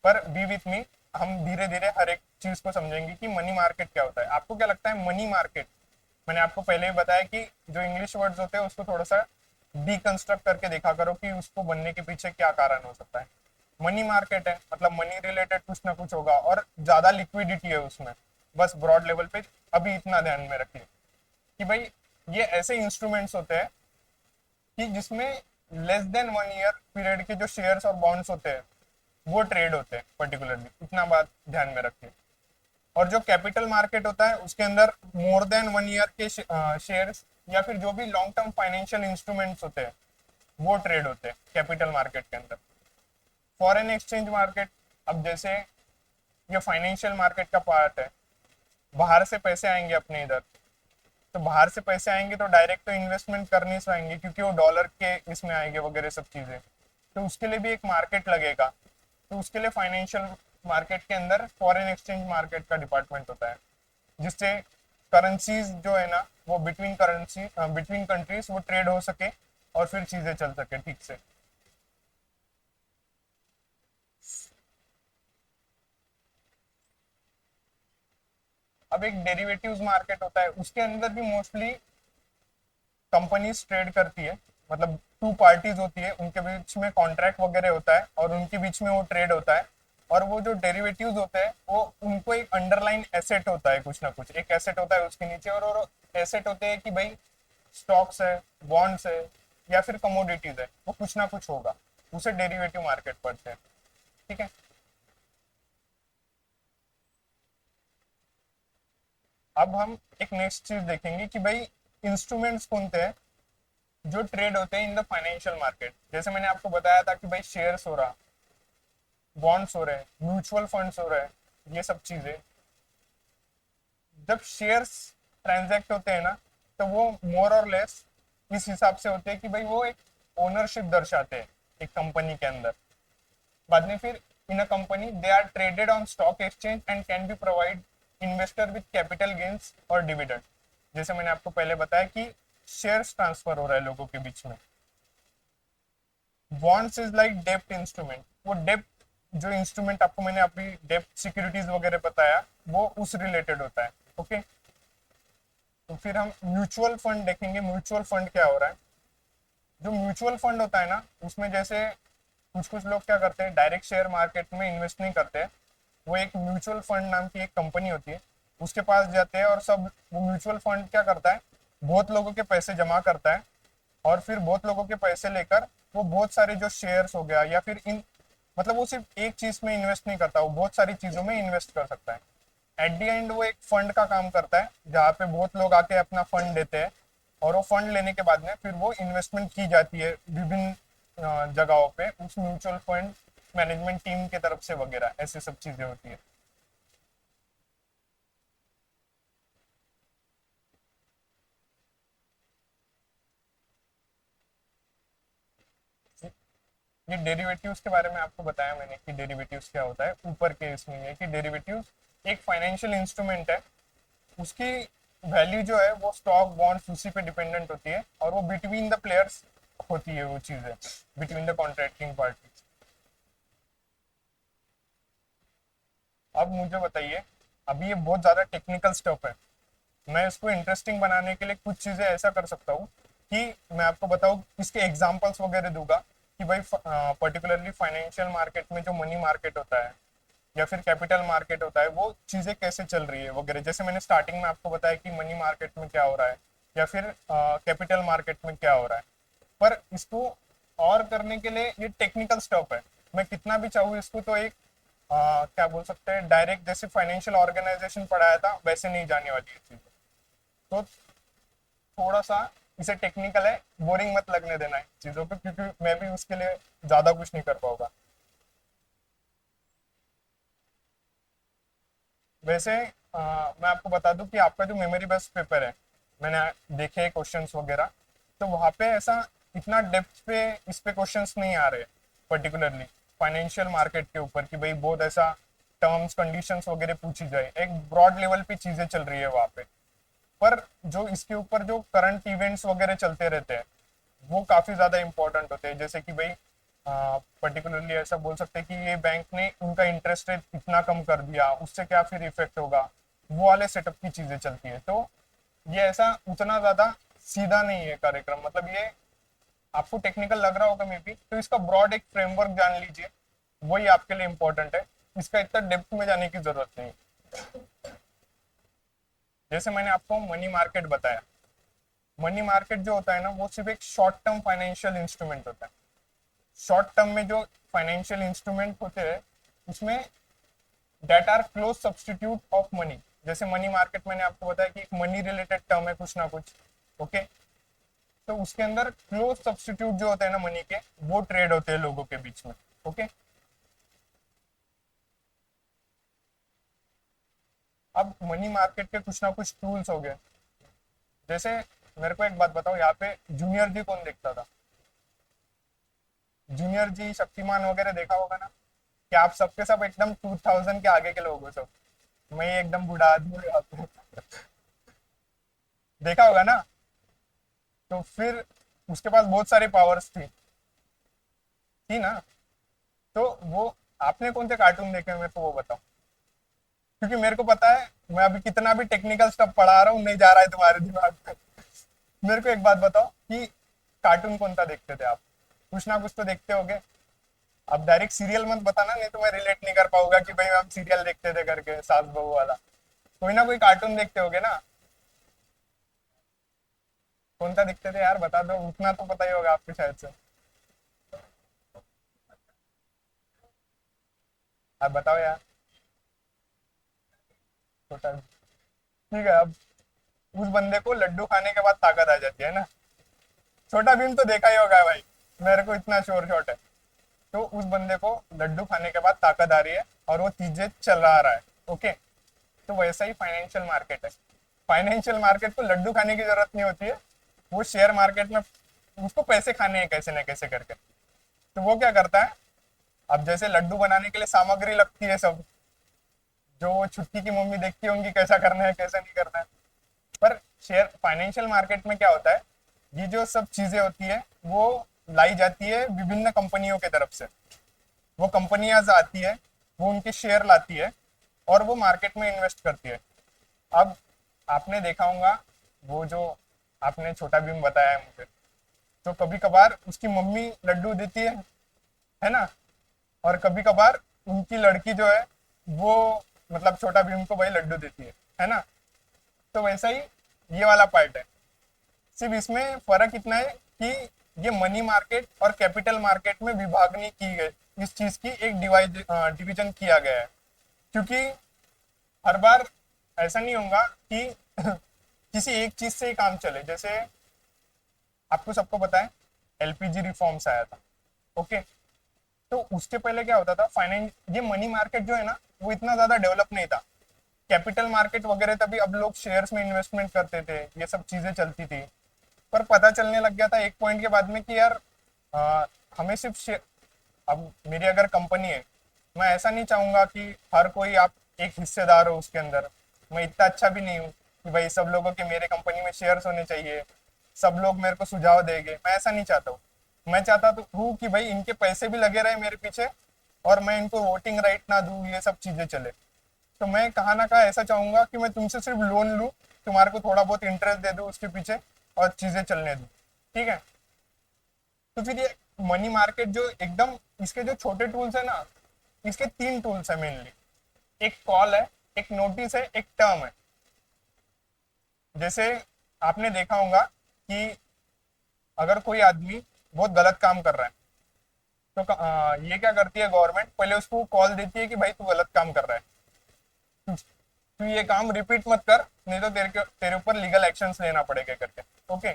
पर बी विथ मी, हम धीरे धीरे हर एक चीज को समझेंगे कि मनी मार्केट क्या होता है। आपको क्या लगता है मनी मार्केट, मैंने आपको पहले ही बताया कि जो इंग्लिश वर्ड्स होते हैं उसको थोड़ा सा डीकंस्ट्रक्ट करके देखा करो कि उसको बनने के पीछे क्या कारण हो सकता है। मनी मार्केट है मतलब मनी रिलेटेड कुछ ना कुछ होगा, और ज्यादा लिक्विडिटी है उसमें। बस ब्रॉड लेवल पे अभी इतना ध्यान में रखिए कि भाई ये ऐसे इंस्ट्रूमेंट्स होते हैं कि जिसमें लेस देन 1 ईयर पीरियड के जो शेयर्स और बॉन्ड्स होते हैं वो ट्रेड होते हैं पर्टिकुलरली, इतना बात ध्यान में रखिए। और जो कैपिटल मार्केट होता है उसके अंदर मोर देन 1 ईयर के शेयर्स या फिर जो भी लॉन्ग टर्म फाइनेंशियल इंस्ट्रूमेंट्स होते हैं वो ट्रेड होते हैं कैपिटल मार्केट के अंदर। फॉरेन एक्सचेंज मार्केट, अब जैसे ये फाइनेंशियल मार्केट का पार्ट है, बाहर से पैसे आएंगे अपने इधर, तो बाहर से पैसे आएंगे तो डायरेक्ट तो इन्वेस्टमेंट कर नहीं पाएंगे क्योंकि वो डॉलर के इसमें आएंगे वगैरह सब चीजें, तो उसके लिए भी एक मार्केट लगेगा। तो उसके लिए फाइनेंशियल मार्केट के अंदर फॉरेन एक्सचेंज मार्केट का डिपार्टमेंट होता है, जिससे करेंसीज जो है ना वो बिटवीन कंट्रीज वो ट्रेड हो सके और फिर चीजें चल सके ठीक से। अब एक डेरिवेटिव्स मार्केट होता है, उसके अंदर भी मोस्टली कंपनीज ट्रेड करती है, मतलब टू पार्टीज होती है, उनके बीच में कॉन्ट्रैक्ट वगैरह होता है और उनके बीच में वो ट्रेड होता है। और वो जो डेरिवेटिव्स होते हैं वो उनको एक अंडरलाइन एसेट होता है, कुछ ना कुछ एक एसेट होता है उसके नीचे, और एसेट होते हैं कि भाई स्टॉक्स है, बॉन्ड्स है, या फिर कमोडिटीज है, वो कुछ ना कुछ होगा, उसे डेरिवेटिव मार्केट पढ़ते हैं। ठीक है। अब हम एक नेक्स्ट चीज देखेंगे कि भाई इंस्ट्रूमेंट्स कौन से हैं जो ट्रेड होते हैं इन द फाइनेंशियल मार्केट। जैसे मैंने आपको बताया था कि भाई शेयर्स हो रहा, बॉन्ड्स हो रहे हैं, म्यूचुअल फंड्स हो रहे हैं, ये सब चीजें। जब शेयर्स ट्रांजैक्ट होते हैं ना, तो वो मोर और लेस इस हिसाब से होते हैं कि भाई वो एक ओनरशिप दर्शाते हैं एक कंपनी के अंदर। बाद में फिर in a company they are traded on stock exchange and can be provide investor with capital gains और डिविडेंड। जैसे मैंने आपको पहले बताया कि शेयर्स ट्रांसफर हो रहा है लोगों के बीच में। बॉन्ड्स इज लाइक डेप्ट इंस्ट्रूमेंट, वो डेप्ट जो इंस्ट्रूमेंट आपको मैंने अभी डेप्ट सिक्योरिटीज वगैरह बताया वो उस रिलेटेड होता है। ओके। तो फिर हम म्यूचुअल फंड देखेंगे। म्यूचुअल फंड क्या हो रहा है? जो म्यूचुअल फंड होता है ना, उसमें जैसे कुछ कुछ लोग क्या करते हैं, डायरेक्ट शेयर मार्केट में इन्वेस्ट नहीं करते हैं, वो एक म्यूचुअल फंड नाम की एक कंपनी होती है, उसके पास जाते हैं और सब वो म्यूचुअल फंड क्या करता है, बहुत लोगों के पैसे जमा करता है और फिर बहुत लोगों के पैसे लेकर वो बहुत सारे जो शेयर्स हो गया या फिर इन, मतलब वो सिर्फ एक चीज में इन्वेस्ट नहीं करता, वो बहुत सारी चीजों में इन्वेस्ट कर सकता है। एट दी एंड वो एक फंड का काम करता है जहाँ पे बहुत लोग आके अपना फंड देते हैं और वो फंड लेने के बाद में फिर वो इन्वेस्टमेंट की जाती है विभिन्न जगहों पे उस म्यूचुअल फंड मैनेजमेंट टीम की तरफ से वगैरह, ऐसी सब चीजें होती है। ये डेरिवेटिव्स के बारे में आपको बताया मैंने कि डेरिवेटिव्स क्या होता है। ऊपर के इसमें है कि डेरिवेटिव्स एक फाइनेंशियल इंस्ट्रूमेंट है, उसकी वैल्यू जो है वो स्टॉक बॉन्ड्स उसी पे डिपेंडेंट होती है और वो बिटवीन द प्लेयर्स होती है, वो चीज़ है बिटवीन द कॉन्ट्रैक्टिंग पार्टी। अब मुझे बताइए, अभी ये बहुत ज़्यादा टेक्निकल स्टफ है, मैं इसको इंटरेस्टिंग बनाने के लिए कुछ चीज़ें ऐसा कर सकता हूँ कि मैं आपको बताऊँ, इसके एग्जाम्पल्स वगैरह दूंगा कि भाई पर्टिकुलरली फाइनेंशियल मार्केट में जो मनी मार्केट होता है या फिर कैपिटल मार्केट होता है वो चीज़ें कैसे चल रही है वगैरह। जैसे मैंने स्टार्टिंग में आपको बताया कि मनी मार्केट में क्या हो रहा है या फिर कैपिटल मार्केट में क्या हो रहा है। पर इसको और करने के लिए ये टेक्निकल स्टफ है, मैं कितना भी चाहूँ इसको तो एक क्या बोल सकते हैं, डायरेक्ट जैसे फाइनेंशियल ऑर्गेनाइजेशन पढ़ाया था वैसे नहीं जाने वाली है चीज़। तो थोड़ा सा इसे टेक्निकल है, बोरिंग मत लगने देना है चीज़ों पे, क्योंकि मैं भी उसके लिए ज़्यादा कुछ नहीं कर पाऊंगा। वैसे मैं आपको बता दूं कि आपका जो मेमोरी बेस्ड पेपर है, मैंने देखे क्वेश्चंस वगैरह, तो वहाँ पे ऐसा इतना डेप्थ पे इस पे क्वेश्चंस नहीं आ रहे, पर्टिकुलरली फाइनेंशियल मार्केट के ऊपर कि भाई बहुत ऐसा टर्म्स कंडीशंस वगैरह पूछी जाए, एक ब्रॉड लेवल पे चीज़ें चल रही है वहाँ पे। पर जो इसके ऊपर जो करंट इवेंट्स वगैरह चलते रहते हैं वो काफ़ी ज़्यादा इंपॉर्टेंट होते हैं। जैसे कि भाई पर्टिकुलरली ऐसा बोल सकते हैं कि ये बैंक ने उनका इंटरेस्ट रेट इतना कम कर दिया, उससे क्या फिर इफेक्ट होगा, वो वाले सेटअप की चीज़ें चलती है। तो ये ऐसा उतना ज़्यादा सीधा नहीं है कार्यक्रम, मतलब ये आपको टेक्निकल लग रहा होगा मे बी, तो इसका ब्रॉड एक फ्रेमवर्क जान लीजिए, वही आपके लिए इम्पोर्टेंट है, इसका इतना डेप्थ में जाने की जरूरत नहीं। जैसे मैंने आपको मनी मार्केट बताया, मनी मार्केट जो होता है ना वो सिर्फ एक शॉर्ट टर्म फाइनेंशियल इंस्ट्रूमेंट होता है। शॉर्ट टर्म में जो फाइनेंशियल इंस्ट्रूमेंट होते हैं उसमें debt are close substitute of money. जैसे मनी मार्केट मैंने आपको बताया कि एक मनी रिलेटेड टर्म है कुछ ना कुछ। ओके। तो उसके अंदर क्लोज सब्सटीट्यूट जो होते हैं ना मनी के, वो ट्रेड होते हैं लोगों के बीच में। ओके। अब मनी मार्केट के कुछ ना कुछ टूल्स हो गए। जैसे मेरे को एक बात बताओ, यहाँ पे जूनियर जी कौन देखता था? जूनियर जी शक्तिमान वगैरह देखा होगा ना? कि आप सबके सब एकदम 2000 के आगे के लोग हो सब, मैं ये एकदम बूढ़ा आदमी हूँ यहाँ पे। देखा होगा ना? तो फिर उसके पास बहुत सारी पावर्स थी ना? तो वो आपने कौन से कार्टून देखे हैं मेरे को वो बताओ, क्योंकि मेरे को पता है मैं अभी कितना भी टेक्निकल स्टफ पढ़ा रहा हूँ नहीं जा रहा है तुम्हारे दिमाग में। मेरे को एक बात बताओ कि कार्टून कौन सा देखते थे आप? कुछ ना कुछ तो देखते होगे। अब डायरेक्ट सीरियल मत बताना, नहीं तो मैं रिलेट नहीं कर पाऊंगा कि भाई हम सीरियल देखते थे करके, सास बहू वाला। कोई ना कोई कार्टून देखते होगे ना। कौन सा देखते थे यार, बता दो, उतना तो पता ही होगा आपको शायद से। आप बताओ यार। छोटा। ठीक है, अब उस बंदे को लड्डू खाने के बाद ताकत आ जाती है ना। छोटा भीम तो देखा ही होगा भाई, मेरे को इतना शोर शॉट है। तो उस बंदे को लड्डू खाने के बाद ताकत आ रही है और वो चीजें चला रहा है। ओके। तो वैसा ही फाइनेंशियल मार्केट है। फाइनेंशियल मार्केट को लड्डू खाने की जरूरत नहीं होती है। वो शेयर मार्केट में उसको पैसे खाने हैं कैसे ना कैसे करके। तो वो क्या करता है, अब जैसे लड्डू बनाने के लिए सामग्री लगती है सब, जो छुट्टी की मम्मी देखती होंगी कैसा करना है कैसा नहीं करना है। पर शेयर फाइनेंशियल मार्केट में क्या होता है, ये जो सब चीजें होती है वो लाई जाती है विभिन्न कंपनियों की तरफ से। वो कंपनियां आती है, वो उनके शेयर लाती है और वो मार्केट में इन्वेस्ट करती है। अब आपने देखा होगा, वो जो आपने छोटा भीम बताया है मुझे, तो कभी कभार उसकी मम्मी लड्डू देती है ना। और कभी कभार उनकी लड़की जो है वो, मतलब छोटा भीम को भाई लड्डू देती है ना। तो वैसा ही ये वाला पार्ट है। सिर्फ इसमें फर्क इतना है कि ये मनी मार्केट और कैपिटल मार्केट में विभागनी की गई, इस चीज की एक डिवीजन किया गया है। क्योंकि हर बार ऐसा नहीं होगा कि किसी एक चीज से ही काम चले। जैसे आपको सबको पता है एलपीजी रिफॉर्म्स आया था। ओके। तो उसके पहले क्या होता था, फाइनेंस ये मनी मार्केट जो है ना वो इतना ज्यादा डेवलप नहीं था। कैपिटल मार्केट वगैरह तभी, अब लोग शेयर्स में इन्वेस्टमेंट करते थे, ये सब चीजें चलती थी। पर पता चलने लग गया था एक पॉइंट के बाद में कि यार हमें सिर्फ अब मेरी अगर कंपनी है, मैं ऐसा नहीं चाहूंगा कि हर कोई आप एक हिस्सेदार हो उसके अंदर। मैं इतना अच्छा भी नहीं हूँ कि भाई सब लोगों के मेरे कंपनी में शेयर्स होने चाहिए, सब लोग मेरे को सुझाव देंगे, मैं ऐसा नहीं चाहता हूँ। मैं चाहता तो हूँ कि भाई इनके पैसे भी लगे रहे मेरे पीछे और मैं इनको वोटिंग राइट ना दूँ, ये सब चीजें चले। तो मैं कहाँ ना कहाँ ऐसा चाहूंगा कि मैं तुमसे सिर्फ लोन लूँ, तुम्हारे को थोड़ा बहुत इंटरेस्ट दे दूँ उसके पीछे और चीजें चलने दूँ। ठीक है। तो फिर ये मनी मार्केट जो एकदम, इसके जो छोटे टूल्स है ना, इसके तीन टूल्स है मेनली। एक कॉल है, एक नोटिस है, एक टर्म है। जैसे आपने देखा होगा कि अगर कोई आदमी बहुत गलत काम कर रहा है, तो ये क्या करती है गवर्नमेंट, पहले उसको कॉल देती है कि भाई तू गलत काम कर रहा है, तू ये काम रिपीट मत कर, नहीं तो तेरे ऊपर लीगल एक्शंस लेना पड़ेगा करके। ओके।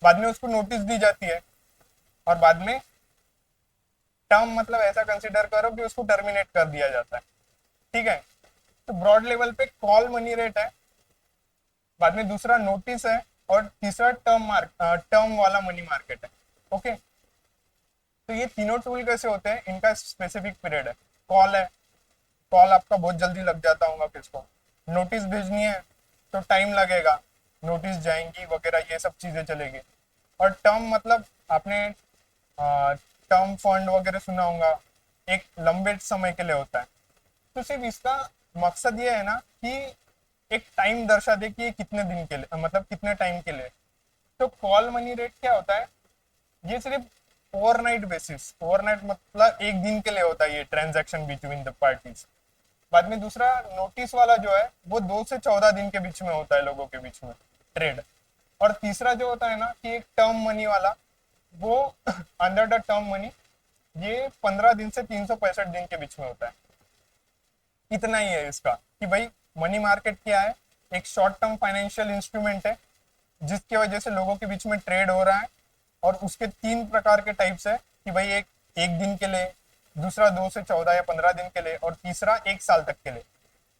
बाद में उसको नोटिस दी जाती है और बाद में टर्म, मतलब ऐसा कंसिडर करो कि उसको टर्मिनेट कर दिया जाता है। ठीक है। तो ब्रॉड लेवल पे कॉल मनी रेट है, बाद में दूसरा नोटिस है और तीसरा टर्म वाला मनी मार्केट है। ओके। तो ये तीनों टूल कैसे होते हैं, इनका स्पेसिफिक पीरियड है। कॉल है, कॉल आपका बहुत जल्दी लग जाता होगा किसको। नोटिस भेजनी है तो टाइम लगेगा, नोटिस जाएंगी वगैरह ये सब चीजें चलेगी। और टर्म मतलब आपने टर्म फंड वगैरह सुना होगा, एक लंबे समय के लिए होता है। तो सिर्फ इसका मकसद ये है ना कि एक टाइम दर्शा दे कि ये कितने दिन के लिए, मतलब कितने टाइम के लिए। तो कॉल मनी रेट क्या होता है, ये सिर्फ ओवरनाइट बेसिस, ओवरनाइट मतलब एक दिन के लिए होता है ये ट्रांजैक्शन बिटवीन द पार्टीज। बाद में दूसरा नोटिस वाला जो है वो 2 से 14 दिन के बीच में होता है लोगों के बीच में ट्रेड। और तीसरा जो होता है ना कि एक टर्म मनी वाला, वो अंडर द टर्म मनी, ये 15 दिन से 365 दिन के बीच में होता है। इतना ही है इसका कि भाई मनी मार्केट क्या है, एक शॉर्ट टर्म फाइनेंशियल इंस्ट्रूमेंट है जिसकी वजह से लोगों के बीच में ट्रेड हो रहा है। और उसके तीन प्रकार के टाइप्स है कि भाई एक एक दिन के लिए, दूसरा 2 से 14 या 15 दिन के लिए, और तीसरा 1 साल तक के लिए।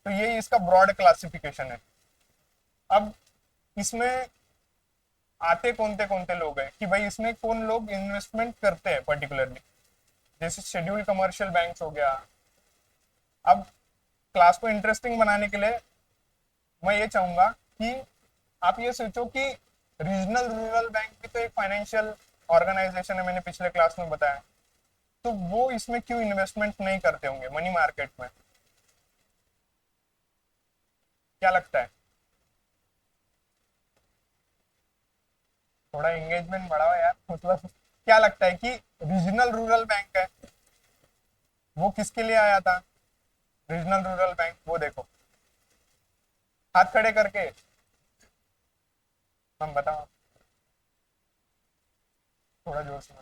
तो ये इसका ब्रॉड क्लासिफिकेशन है। अब इसमें आते कौन से लोग हैं कि भाई इसमें कौन लोग इन्वेस्टमेंट करते हैं पर्टिकुलरली, जैसे शेड्यूल्ड कमर्शियल बैंक्स हो गया। अब क्लास को इंटरेस्टिंग बनाने के लिए मैं ये चाहूंगा कि आप ये सोचो कि रीजनल रूरल बैंक भी तो एक फाइनेंशियल ऑर्गेनाइजेशन है, मैंने पिछले क्लास में बताया। तो वो इसमें क्यों इन्वेस्टमेंट नहीं करते होंगे मनी मार्केट में? क्या लगता है? थोड़ा एंगेजमेंट बढ़ाओ यार, मतलब क्या लगता है कि रीजनल रूरल बैंक है, वो किसके लिए आया था? रीजनल रूरल बैंक, वो देखो, हाथ खड़े करके हम बताओ, थोड़ा जोर से।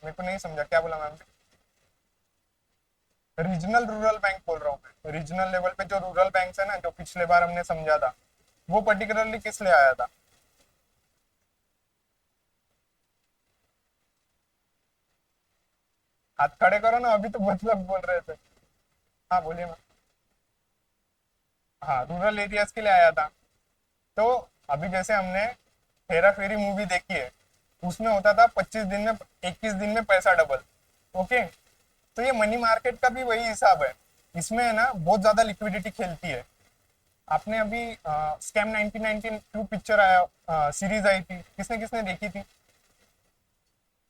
मेरे को नहीं समझा क्या बोला मैम? रीजनल रूरल बैंक बोल रहा हूँ मैं, रीजनल लेवल पे जो रूरल बैंक है ना, जो पिछले बार हमने समझा था, वो पर्टिकुलरली किस लिए आया था? हाथ खड़े करो ना, अभी तो मतलब बोल रहे थे। हाँ बोलिए मैम। हाँ, रूरल एरियाज के लिए आया था। तो अभी जैसे हमने हेरा फेरी मूवी देखी है, उसमें होता था 25 दिन में, 21 दिन में पैसा डबल। ओके, तो ये मनी मार्केट का भी वही हिसाब है। इसमें है ना बहुत ज्यादा लिक्विडिटी खेलती है। आपने अभी स्कैम 1992 पिक्चर आया, सीरीज आई थी, किसने किसने देखी थी?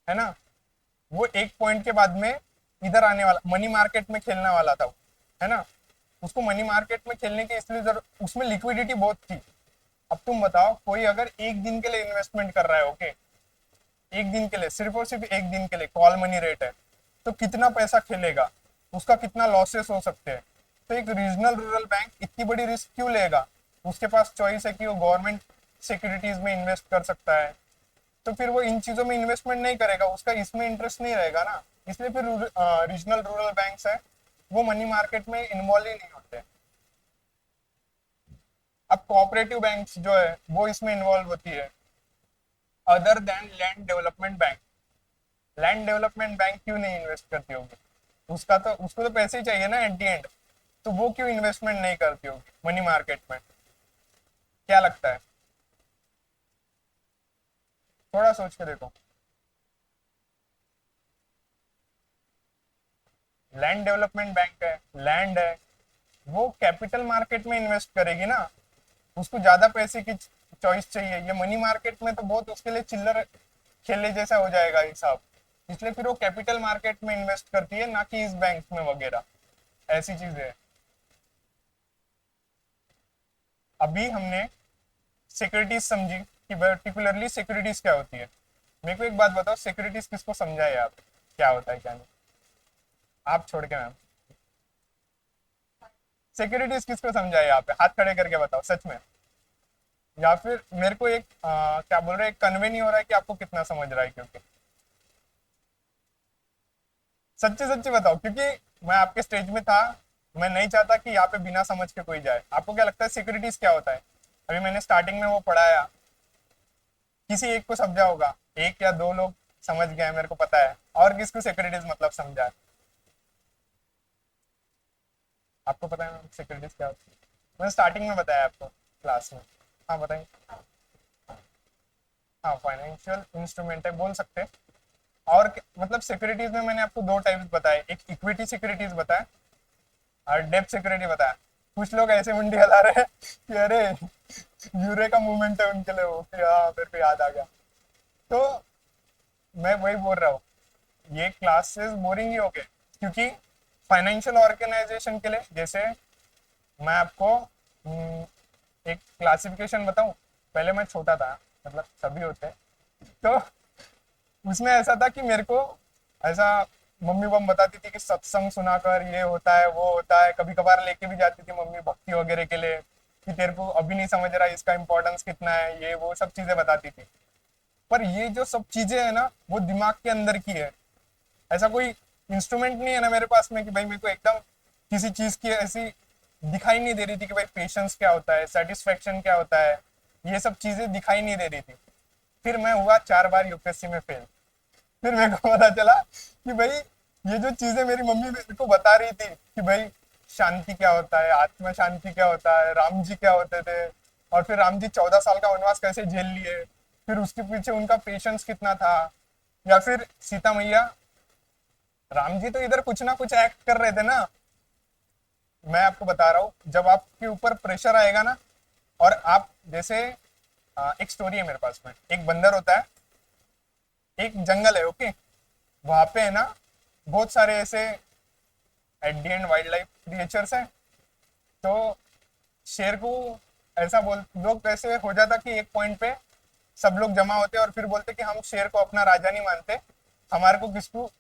है ना, वो एक पॉइंट के बाद में इधर आने वाला, मनी मार्केट में खेलने वाला था वो, है ना। उसको मनी मार्केट में खेलने के इसलिए उसमें लिक्विडिटी बहुत थी। अब तुम बताओ, कोई अगर एक दिन के लिए इन्वेस्टमेंट कर रहा है, ओके, एक दिन के लिए, सिर्फ और सिर्फ एक दिन के लिए, कॉल मनी रेट है, तो कितना पैसा खेलेगा, उसका कितना लॉसेस हो सकते हैं। तो एक रीजनल रूरल बैंक इतनी बड़ी रिस्क क्यों लेगा? उसके पास चॉइस है कि वो गवर्नमेंट सिक्योरिटीज में इन्वेस्ट कर सकता है, तो फिर वो इन चीजों में इन्वेस्टमेंट नहीं करेगा, उसका इसमें इंटरेस्ट नहीं रहेगा ना। इसलिए फिर रीजनल रूरल बैंक्स है, वो मनी मार्केट में इन्वॉल्व ही नहीं होते। अब कोऑपरेटिव बैंक्स जो है वो इसमें इन्वॉल्व होती है, other than land development bank. Land development bank क्यों नहीं इन्वेस्ट करती होगी? उसका तो, उसको तो पैसे ही चाहिए ना एट दी एंड। तो वो क्यों इन्वेस्टमेंट नहीं करती होगी मनी मार्केट में? क्या लगता है? थोड़ा सोच के देखो। लैंड डेवलपमेंट बैंक है, लैंड है, वो कैपिटल मार्केट में इन्वेस्ट करेगी ना, उसको ज्यादा पैसे की चॉइस चाहिए। ये मनी मार्केट में तो बहुत उसके लिए चिल्लर खेले जैसा हो जाएगा हिसाब। इसलिए फिर वो कैपिटल मार्केट में इन्वेस्ट करती है, ना कि इस बैंक में वगैरह, ऐसी चीजें है। अभी हमने सिक्योरिटीज समझी कि पर्टिकुलरली सिक्योरिटीज क्या होती है। मेरे को एक बात बताओ, सिक्योरिटीज किसको समझाए आप, क्या होता है क्या नहीं? आप छोड़ के मैम, सिक्योरिटीज किसको समझाए आप? हाथ खड़े करके बताओ सच में। या फिर मेरे को एक क्या बोल रहे हैं, कन्वे नहीं हो रहा है कि आपको कितना समझ रहा है, क्योंकि सच्ची सच्ची बताओ, क्योंकि मैं आपके स्टेज में था, मैं नहीं चाहता कि यहाँ पे बिना समझ के कोई जाए। आपको क्या लगता है सिक्योरिटीज क्या होता है? अभी मैंने स्टार्टिंग में वो पढ़ाया, किसी एक को समझा होगा, एक या दो लोग समझ गए मेरे को पता है, और किसको सिक्योरिटीज मतलब समझा है? आपको पता है सिक्योरिटीज क्या होती है? मैंने स्टार्टिंग में बताया आपको क्लास में। हाँ बताइए। हाँ, फाइनेंशियल इंस्ट्रूमेंट है बोल सकते हैं। और मतलब सिक्योरिटीज में मैंने आपको दो टाइप्स बताए, एक इक्विटी सिक्योरिटीज बताया और डेब्ट सिक्योरिटी बताया। कुछ लोग ऐसे मुंडी हिला रहे हैं कि अरे यूरे का मूवमेंट है उनके लिए वो, कि हाँ मेरे को याद आ गया। तो मैं वही बोल रहा हूँ, ये क्लासेस बोरिंग ही हो गए, क्योंकि फाइनेंशियल ऑर्गेनाइजेशन के लिए, जैसे मैं आपको एक क्लासिफिकेशन बताऊं। पहले मैं छोटा था, मतलब सभी होते हैं, तो उसमें ऐसा था कि मेरे को ऐसा मम्मी बम बताती थी कि सत्संग सुनाकर ये होता है वो होता है, कभी कभार लेके भी जाती थी मम्मी भक्ति वगैरह के लिए, कि तेरे को अभी नहीं समझ रहा इसका इंपॉर्टेंस कितना है, ये वो सब चीजें बताती थी। पर ये जो सब चीजें है ना, वो दिमाग के अंदर की है। ऐसा कोई इंस्ट्रूमेंट नहीं है ना मेरे पास में कि भाई मेरे को एकदम किसी चीज की ऐसी दिखाई नहीं दे रही थी कि भाई पेशेंस क्या होता है, सेटिस्फेक्शन क्या होता है, ये सब चीजें दिखाई नहीं दे रही थी। फिर मैं हुआ 4 बार यूपीएससी में फेल। फिर मेरे को पता चला कि भाई ये जो चीजें मेरी मम्मी मेरे को बता रही थी कि भाई शांति क्या होता है, आत्मा शांति क्या होता है, राम जी क्या होते थे, और फिर राम जी 14 साल का वनवास कैसे झेल लिए, फिर उसके पीछे उनका पेशेंस कितना था, या फिर सीता मैया, राम जी तो इधर कुछ ना कुछ एक्ट कर रहे थे ना। मैं आपको बता रहा हूँ, जब आपके ऊपर प्रेशर आएगा ना, और आप जैसे एक स्टोरी है मेरे पास में, एक बंदर होता है, एक जंगल है, ओके, वहां पे है ना बहुत सारे ऐसे at the and wild life creatures हैं। तो शेर को ऐसा बोल, लोग कैसे हो जाता कि एक पॉइंट पे सब लोग जमा होते और फिर बोलते कि हम शेर को अपना राजा नहीं मानते, हमारे को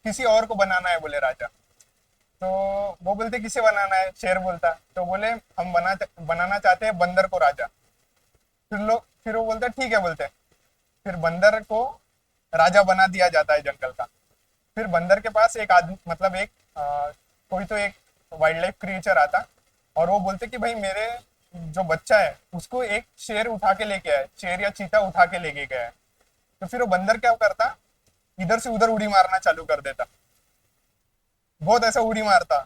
किसी और को बनाना है बोले राजा। तो वो बोलते किसे बनाना है, शेर बोलता, तो बोले हम बनाना चाहते हैं बंदर को राजा। फिर वो बोलता ठीक है बोलते, फिर बंदर को राजा बना दिया जाता है जंगल का। फिर बंदर के पास एक आदमी मतलब कोई तो एक वाइल्ड लाइफ क्रिएचर आता और वो बोलते कि भाई मेरे जो बच्चा है उसको एक शेर उठा के लेके आए, शेर या चीता उठा के लेके गया है। तो फिर वो बंदर क्या करता, इधर से उधर उड़ी मारना चालू कर देता, बहुत ऐसा उड़ी मारता।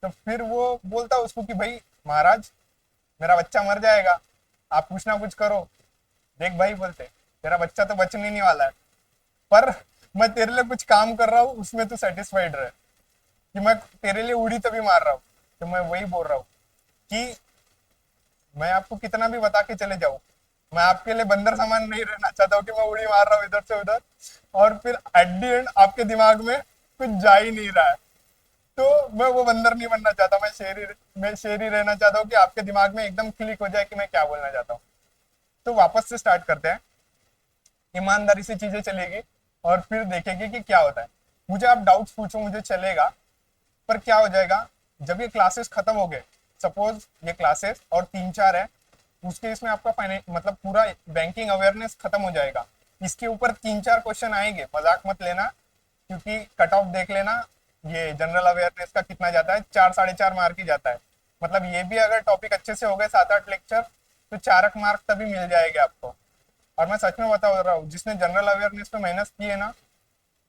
तो फिर वो बोलता उसको कि भाई महाराज मेरा बच्चा मर जाएगा, आप कुछ ना कुछ करो। देख भाई बोलते तेरा बच्चा तो बचने नहीं वाला है, पर मैं तेरे लिए कुछ काम कर रहा हूँ उसमें तू सेटिस्फाइड रहे, कि मैं तेरे लिए उड़ी तभी मार रहा हूँ। तो मैं वही बोल रहा हूँ कि मैं आपको कितना भी बता के चले जाऊँ, मैं आपके लिए बंदर सामान नहीं रहना चाहता हूँ कि मैं उड़ी मार रहा हूँ इधर से उधर और फिर एट दी एंड आपके दिमाग में कुछ जा ही नहीं रहा है। तो मैं वो बंदर नहीं बनना चाहता, मैं शेर ही रहना चाहता हूँ कि आपके दिमाग में एकदम क्लिक हो जाए कि मैं क्या बोलना चाहता हूँ। तो वापस से स्टार्ट करते हैं, ईमानदारी से चीजें चलेगी और फिर देखेंगे कि क्या होता है। मुझे आप डाउट्स पूछो मुझे चलेगा, पर क्या हो जाएगा जब ये क्लासेस खत्म हो गए, सपोज ये क्लासेस और 3-4 है, उसके इसमें आपका फाइनेंस मतलब पूरा बैंकिंग अवेयरनेस खत्म हो जाएगा। इसके ऊपर 3-4 क्वेश्चन आएंगे, मजाक मत लेना, क्योंकि कट ऑफ देख लेना, ये जनरल अवेयरनेस का कितना जाता है, 4-4.5 मार्क ही जाता है। मतलब ये भी अगर टॉपिक अच्छे से हो गए 7-8 लेक्चर तो 4 मार्क तभी मिल जाएंगे आपको। और मैं सच में बता रहा हूँ, जिसने जनरल अवेयरनेस पे मेहनत की है ना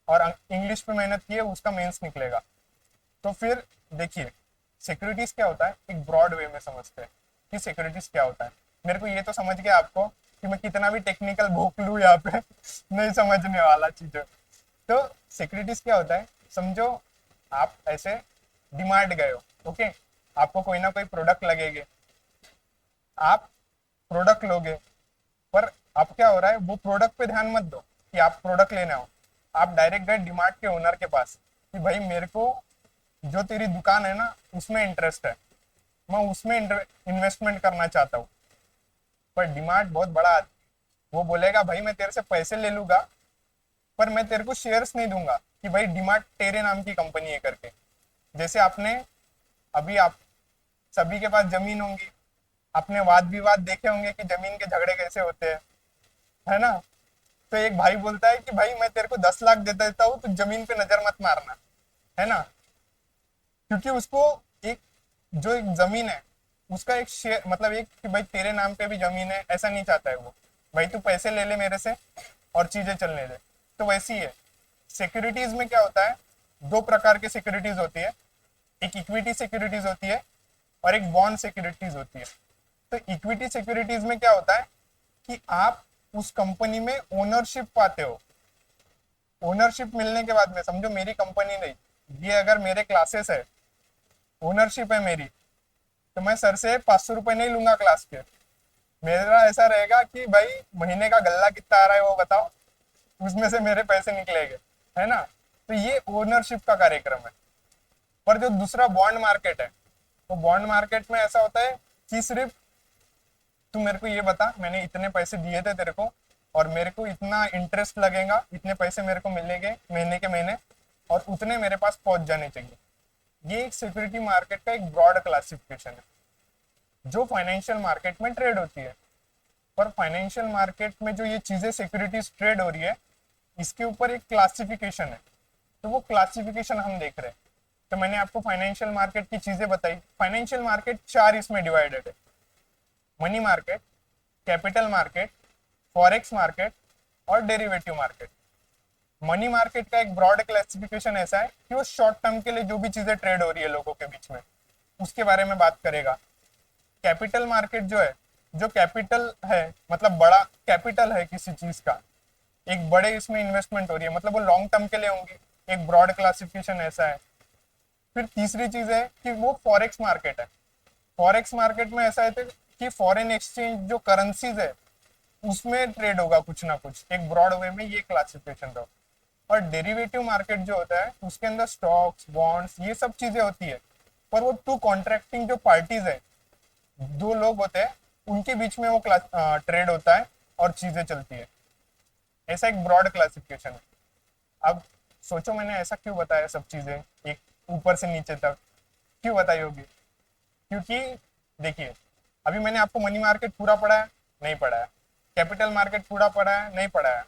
और इंग्लिश पे मेहनत की है उसका मेंस निकलेगा। तो फिर देखिए सिक्योरिटीज क्या होता है, एक ब्रॉड वे में समझते हैं कि सिक्योरिटीज क्या होता है। मेरे को ये तो समझ गया आपको कि मैं कितना भी टेक्निकल भोंक लूँ यहाँ पे नहीं समझने वाला चीजें। तो सिक्योरिटीज क्या होता है, समझो आप ऐसे डिमांड गए हो, ओके, आपको कोई ना कोई प्रोडक्ट लगेगे, आप प्रोडक्ट लोगे, पर अब क्या हो रहा है वो प्रोडक्ट पे ध्यान मत दो कि आप प्रोडक्ट लेना हो, आप डायरेक्ट गए डिमार्ट के ओनर के पास कि भाई मेरे को जो तेरी दुकान है ना उसमें इंटरेस्ट है, मैं उसमें इन्वेस्टमेंट करना चाहता हूँ। पर डिमार्ट बहुत बड़ा आदमी, वो बोलेगा भाई मैं तेरे से पैसे ले लूंगा पर मैं तेरे को शेयर्स नहीं दूंगा कि भाई डिमार्ट तेरे नाम की कंपनी है करके। जैसे आपने अभी आप सभी के पास जमीन होंगी, आपने वाद विवाद देखे होंगे कि जमीन के झगड़े कैसे होते हैं, है ना। तो एक भाई बोलता है कि भाई मैं तेरे को 10 लाख दे देता हूँ तो जमीन पे नजर मत मारना, है ना, क्योंकि उसको एक जो एक जमीन है उसका एक शेयर मतलब एक कि भाई तेरे नाम पे भी जमीन है ऐसा नहीं चाहता है वो, भाई तू पैसे ले ले मेरे से और चीजें चलने दे। तो वैसी है सिक्योरिटीज में क्या होता है, 2 प्रकार की सिक्योरिटीज होती है, एक इक्विटी सिक्योरिटीज होती है और एक बॉन्ड सिक्योरिटीज होती है। तो इक्विटी सिक्योरिटीज में क्या होता है कि आप उस कंपनी में ओनरशिप पाते हो, ओनरशिप मिलने के बाद में समझो मेरी कंपनी नहीं, ये अगर मेरे क्लासेस है, ओनरशिप है मेरी, तो मैं सर से 500 रुपये नहीं लूंगा क्लास के, मेरा ऐसा रहेगा कि भाई महीने का गल्ला कितना आ रहा है वो बताओ, उसमें से मेरे पैसे निकलेंगे, है ना। तो ये ओनरशिप का कार्यक्रम है। पर जो दूसरा बॉन्ड मार्केट है, तो बॉन्ड मार्केट में ऐसा होता है कि सिर्फ तू मेरे को ये बता मैंने इतने पैसे दिए थे तेरे को और मेरे को इतना इंटरेस्ट लगेगा, इतने पैसे मेरे को मिलेंगे महीने के महीने और उतने मेरे पास पहुंच जाने चाहिए। ये एक सिक्योरिटी मार्केट का एक ब्रॉड क्लासिफिकेशन है जो फाइनेंशियल मार्केट में ट्रेड होती है। पर फाइनेंशियल मार्केट में जो ये चीजें सिक्योरिटीज ट्रेड हो रही है इसके ऊपर एक क्लासिफिकेशन है, तो वो क्लासिफिकेशन हम देख रहे हैं। तो मैंने आपको फाइनेंशियल मार्केट की चीजें बताई, फाइनेंशियल मार्केट 4 इसमें डिवाइडेड है, money market, capital market, forex market और डेरिवेटिव मार्केट। मनी मार्केट का एक ब्रॉड क्लासिफिकेशन ऐसा है कि वो शॉर्ट टर्म के लिए जो भी चीजें ट्रेड हो रही है लोगों के बीच में उसके बारे में बात करेगा। कैपिटल मार्केट जो है, जो कैपिटल है मतलब बड़ा कैपिटल है किसी चीज का, एक बड़े इसमें इन्वेस्टमेंट हो रही है मतलब वो लॉन्ग टर्म के लिए होंगी, एक ब्रॉड क्लासिफिकेशन ऐसा है। फिर तीसरी चीज है कि वो फॉरेक्स मार्केट है, फॉरेक्स मार्केट में ऐसा है कि फॉरेन एक्सचेंज जो करेंसीज है उसमें ट्रेड होगा कुछ ना कुछ, एक ब्रॉड वे में ये क्लासिफिकेशन रहो। और डेरिवेटिव मार्केट जो होता है उसके अंदर स्टॉक्स बॉन्ड्स ये सब चीजें होती है, पर वो टू कॉन्ट्रैक्टिंग जो पार्टीज है, 2 लोग होते हैं उनके बीच में वो ट्रेड होता है और चीजें चलती है। ऐसा एक ब्रॉड क्लासिफिकेशन है। अब सोचो मैंने ऐसा क्यों बताया सब चीजें, एक ऊपर से नीचे तक क्यों बताई होगी? क्योंकि देखिए, अभी मैंने आपको मनी मार्केट पूरा पढ़ा है, नहीं पढ़ा है, कैपिटल मार्केट पूरा पढ़ा है, नहीं पढ़ा है,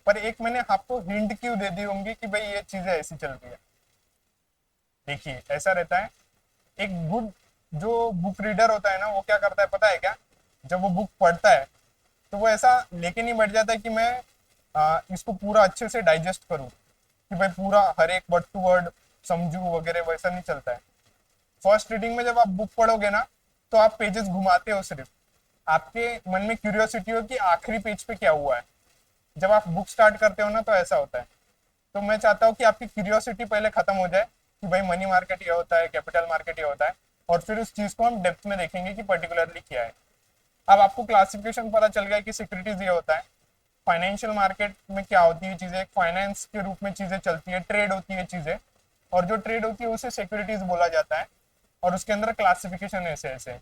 पर एक मैंने आपको हिंट क्यों दे दी होंगी कि भाई ये चीजें ऐसी चल रही है। देखिए ऐसा रहता है, एक गुड जो बुक रीडर होता है ना, वो क्या करता है पता है क्या? जब वो बुक पढ़ता है तो वो ऐसा लेके नहीं बैठ जाता है कि मैं इसको पूरा अच्छे से डाइजेस्ट करूं, कि भाई पूरा हर एक वर्ड टू वर्ड समझू वगैरह, वैसा नहीं चलता है। फर्स्ट रीडिंग में जब आप बुक पढ़ोगे ना, तो आप पेजेस घुमाते हो सिर्फ, आपके मन में क्यूरियोसिटी हो कि आखिरी पेज पे क्या हुआ है। जब आप बुक स्टार्ट करते हो ना तो ऐसा होता है। तो मैं चाहता हूँ कि आपकी क्यूरियोसिटी पहले खत्म हो जाए कि भाई मनी मार्केट ये होता है, कैपिटल मार्केट ये होता है, और फिर उस चीज को हम डेप्थ में देखेंगे कि पर्टिकुलरली क्या है। अब आपको क्लासिफिकेशन पता चल गया कि सिक्योरिटीज ये होता है, फाइनेंशियल मार्केट में क्या होती है चीजें, फाइनेंस के रूप में चीजें चलती है, ट्रेड होती है चीजें, और जो ट्रेड होती है उसे सिक्योरिटीज बोला जाता है, और उसके अंदर क्लासिफिकेशन ऐसे ऐसे है।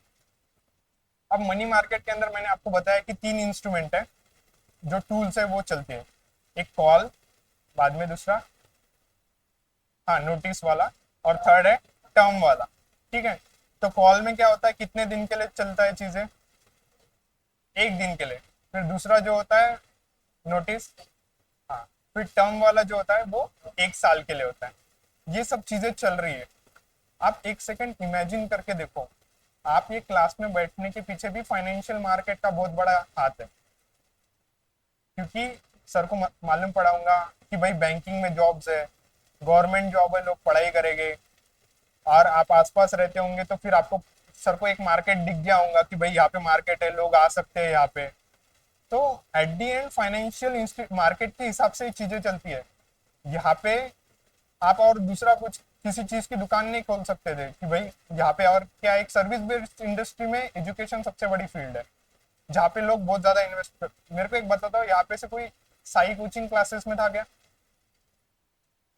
अब मनी मार्केट के अंदर मैंने आपको बताया कि 3 इंस्ट्रूमेंट है, जो टूल्स है वो चलते हैं। एक कॉल, बाद में दूसरा हाँ नोटिस वाला, और थर्ड है टर्म वाला। ठीक है, तो कॉल में क्या होता है, कितने दिन के लिए चलता है चीजें, एक दिन के लिए। फिर दूसरा जो होता है नोटिस, हाँ, फिर टर्म वाला जो होता है वो 1 साल के लिए होता है। ये सब चीजें चल रही है। आप एक सेकंड इमेजिन करके देखो, आप ये क्लास में बैठने के पीछे भी फाइनेंशियल मार्केट का बहुत बड़ा हाथ है, क्योंकि सर को मालूम पड़ा होगा कि भाई बैंकिंग में जॉब्स है, गवर्नमेंट जॉब है, लोग पढ़ाई करेंगे, और आप आसपास रहते होंगे तो फिर आपको सर को एक मार्केट दिख गया होगा कि भाई यहाँ पे मार्केट है, लोग आ सकते हैं यहाँ पे। तो at the and financial market के हिसाब से चीजें चलती है। यहाँ पे आप और दूसरा कुछ किसी चीज की दुकान नहीं खोल सकते थे कि भाई यहाँ पे, और क्या एक सर्विस बेस्ड इंडस्ट्री में एजुकेशन सबसे बड़ी फील्ड है, जहाँ पे लोग बहुत ज्यादा इन्वेस्ट कर। मेरे को एक बताता हूँ, यहाँ पे से कोई साई कोचिंग क्लासेस में था क्या?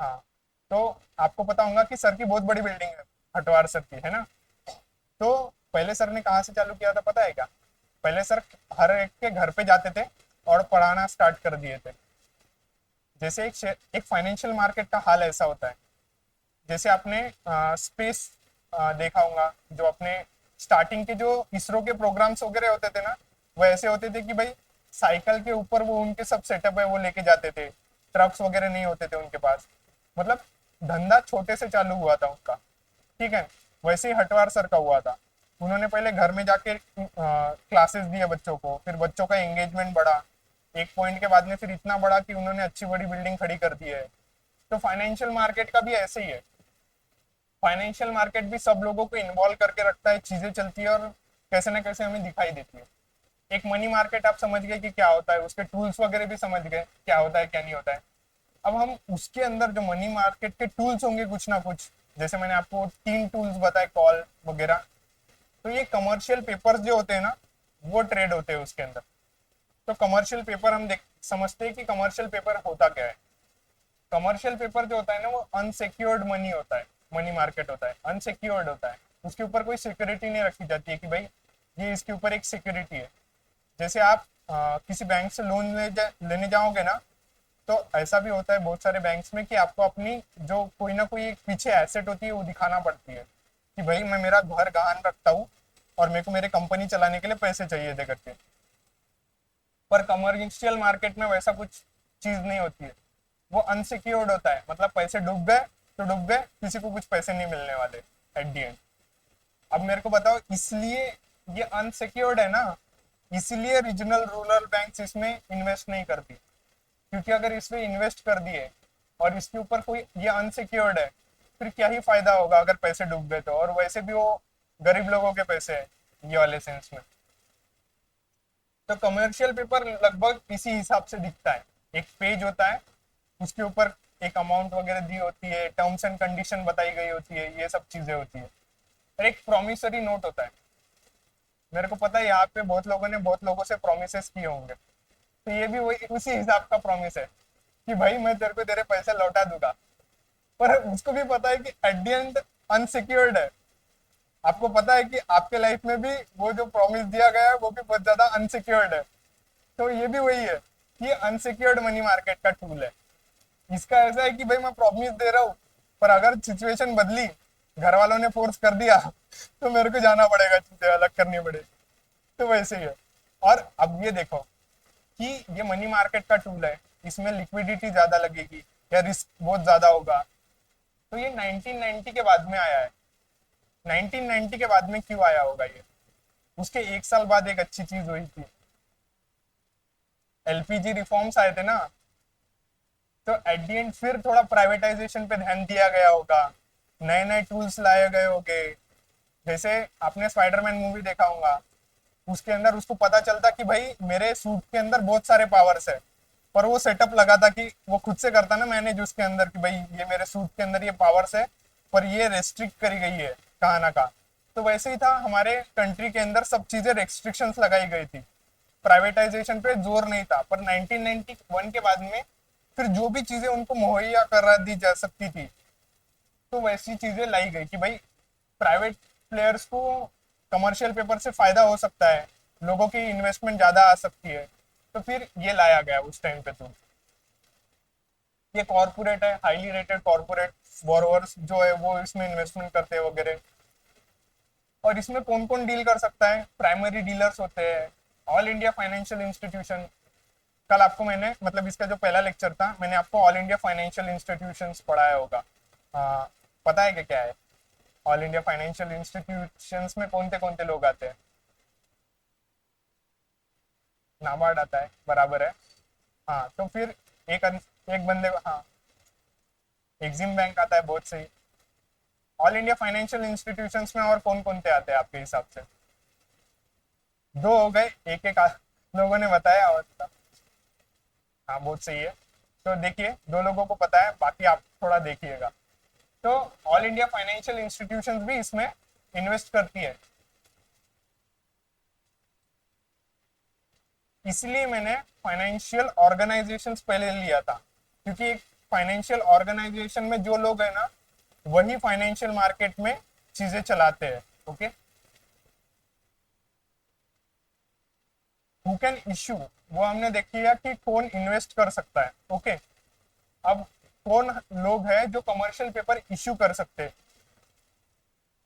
हाँ, तो आपको पता होगा कि सर की बहुत बड़ी बिल्डिंग है, हटवार सर की, है ना? तो पहले सर ने कहाँ से चालू किया था पता है क्या? पहले सर हर एक के घर पे जाते थे और पढ़ाना स्टार्ट कर दिए थे। जैसे एक फाइनेंशियल मार्केट का हाल ऐसा होता है, जैसे आपने स्पेस देखा होगा, जो अपने स्टार्टिंग के जो इसरो के प्रोग्राम्स वगैरह होते थे ना, वो ऐसे होते थे कि भाई साइकिल के ऊपर वो उनके सब सेटअप है वो लेके जाते थे, ट्रक्स वगैरह नहीं होते थे उनके पास। मतलब धंधा छोटे से चालू हुआ था उनका। ठीक है, वैसे ही हटवार सर का हुआ था। उन्होंने पहले घर में जाके क्लासेस दिए बच्चों को, फिर बच्चों का एंगेजमेंट बढ़ा, एक पॉइंट के बाद में फिर इतना बड़ा कि उन्होंने अच्छी बड़ी बिल्डिंग खड़ी कर दी है। तो फाइनेंशियल मार्केट का भी ऐसे ही है। फाइनेंशियल मार्केट भी सब लोगों को इन्वॉल्व करके रखता है, चीजें चलती है और कैसे ना कैसे हमें दिखाई देती है। एक मनी मार्केट आप समझ गए कि क्या होता है, उसके टूल्स वगैरह भी समझ गए क्या होता है क्या नहीं होता है। अब हम उसके अंदर जो मनी मार्केट के टूल्स होंगे कुछ ना कुछ, जैसे मैंने आपको 3 टूल्स बताए, कॉल वगैरह, तो ये कमर्शियल पेपर्स जो होते हैं ना, वो ट्रेड होते हैं उसके अंदर। तो कमर्शियल पेपर हम देख समझते हैं कि कमर्शियल पेपर होता क्या है। कमर्शियल पेपर जो होता है ना, वो अनसिक्योर्ड मनी होता है, मनी मार्केट होता है, अनसिक्योर्ड होता है। उसके ऊपर कोई सिक्योरिटी नहीं रखी जाती है कि भाई ये इसके ऊपर एक सिक्योरिटी है। जैसे आप किसी बैंक से लोन लेने जाओगे ना, तो ऐसा भी होता है बहुत सारे बैंक्स में कि आपको अपनी जो कोई ना कोई एक पीछे एसेट होती है वो दिखाना पड़ती है कि भाई मैं मेरा घर गहान रखता हूँ और मेरे को मेरे कंपनी चलाने के लिए पैसे चाहिए थे करके। पर कमर्शियल मार्केट में वैसा कुछ चीज नहीं होती है, वो अनसिक्योर्ड होता है, मतलब पैसे डूब गए तो डूब गए, किसी को कुछ पैसे नहीं मिलने वाले एट दी एंड। अब मेरे को बताओ, इसलिए ये अनसिक्योर्ड है ना, इसलिए रीजनल रूरल बैंक्स इसमें इन्वेस्ट नहीं करती, क्योंकि अगर इसमें इन्वेस्ट कर दिए और इसके ऊपर कोई ये अनसिक्योर्ड है, फिर क्या ही फायदा होगा अगर पैसे डूब गए तो, और वैसे भी वो गरीब लोगों के पैसे है ये वाले सेंस में। तो कमर्शियल पेपर लगभग इसी हिसाब से दिखता है, एक पेज होता है, उसके ऊपर एक अमाउंट वगैरह दी होती है, टर्म्स एंड कंडीशन बताई गई होती है, ये सब चीजें होती है, और एक प्रोमिसरी नोट होता है। मेरे को पता है यहाँ पे बहुत लोगों ने बहुत लोगों से प्रोमिस किए होंगे, तो ये भी वही उसी हिसाब का प्रॉमिस है कि भाई मैं तेरे को तेरे पैसे लौटा दूंगा, पर उसको भी पता है कि एट द एंड अनसिक्योर्ड है। आपको पता है कि आपके लाइफ में भी वो जो प्रॉमिस दिया गया है वो भी बहुत ज्यादा अनसिक्योर्ड है। तो ये भी वही है ये अनसिक्योर्ड मनी मार्केट का टूल है। इसका ऐसा है कि भाई मैं प्रॉमिस दे रहा हूँ, पर अगर सिचुएशन बदली, घर वालों ने फोर्स कर दिया, तो मेरे को जाना पड़ेगा, चीजें अलग करनी पड़ेगी। तो वैसे ही है। और अब ये देखो कि ये मनी मार्केट का टूल है, इसमें लिक्विडिटी ज्यादा लगेगी या रिस्क बहुत ज्यादा होगा। तो ये 1990 के बाद में आया है। 1990 के बाद में क्यों आया होगा ये? उसके एक साल बाद एक अच्छी चीज हुई थी, एलपीजी रिफॉर्म्स आए थे ना। तो एट दी एंड फिर थोड़ा प्राइवेटाइजेशन पे ध्यान दिया गया होगा, नए नए टूल्स लाए गए होंगे। जैसे आपने स्पाइडरमैन मूवी देखा होगा, उसके अंदर उसको पता चलता कि भाई मेरे सूट के अंदर बहुत सारे पावर्स है, पर वो सेटअप लगा था कि वो खुद से करता ना मैनेज उसके अंदर कि भाई ये मेरे सूट के अंदर ये पावर्स है, पर ये रेस्ट्रिक्ट करी गई है कहा ना कहा। तो वैसे ही था, हमारे कंट्री के अंदर सब चीजें रेस्ट्रिक्शंस लगाई गई थी, प्राइवेटाइजेशन पे जोर नहीं था। पर 1991 के बाद में फिर जो भी चीजें उनको मुहैया करा दी जा सकती थी, तो वैसी चीजें लाई गई कि भाई प्राइवेट प्लेयर्स को कमर्शियल पेपर से फायदा हो सकता है, लोगों की इन्वेस्टमेंट ज्यादा आ सकती है। तो फिर ये लाया गया उस टाइम पे। तो ये कॉर्पोरेट है, हाईली रेटेड कॉर्पोरेट बोरोवर्स जो है वो इसमें इन्वेस्टमेंट करते हैं वगैरह। और इसमें कौन कौन डील कर सकता है? प्राइमरी डीलर्स होते हैं, ऑल इंडिया फाइनेंशियल इंस्टीट्यूशन। कल आपको मैंने मतलब इसका जो पहला लेक्चर था, मैंने आपको ऑल इंडिया फाइनेंशियल इंस्टीट्यूशंस पढ़ाया होगा। पता है कि क्या है ऑल इंडिया फाइनेंशियल इंस्टीट्यूशंस में कौन से लोग आते हैं? नाबार्ड आता है, बराबर है। हाँ, तो फिर एक बंदे, हाँ, एग्जिम बैंक आता है, बहुत सही। ऑल इंडिया फाइनेंशियल इंस्टीट्यूशंस में और कौन से आते हैं आपके हिसाब से? दो हो गए, एक एक लोगों ने बताया और था। हाँ, बहुत सही है। तो देखिए, दो लोगों को पता है, बाकी आप थोड़ा देखिएगा। तो ऑल इंडिया फाइनेंशियल इंस्टीट्यूशंस भी इसमें इन्वेस्ट करती है। इसलिए मैंने फाइनेंशियल ऑर्गेनाइजेशंस पहले लिया था, क्योंकि एक फाइनेंशियल ऑर्गेनाइजेशन में जो लोग हैं ना, वही फाइनेंशियल मार्केट में चीजें चलाते हैं। ओके, हु कैन इश्यू, वो हमने देख लिया कि कौन इन्वेस्ट कर सकता है। ओके, अब कौन लोग हैं जो कमर्शियल पेपर इश्यू कर सकते हैं?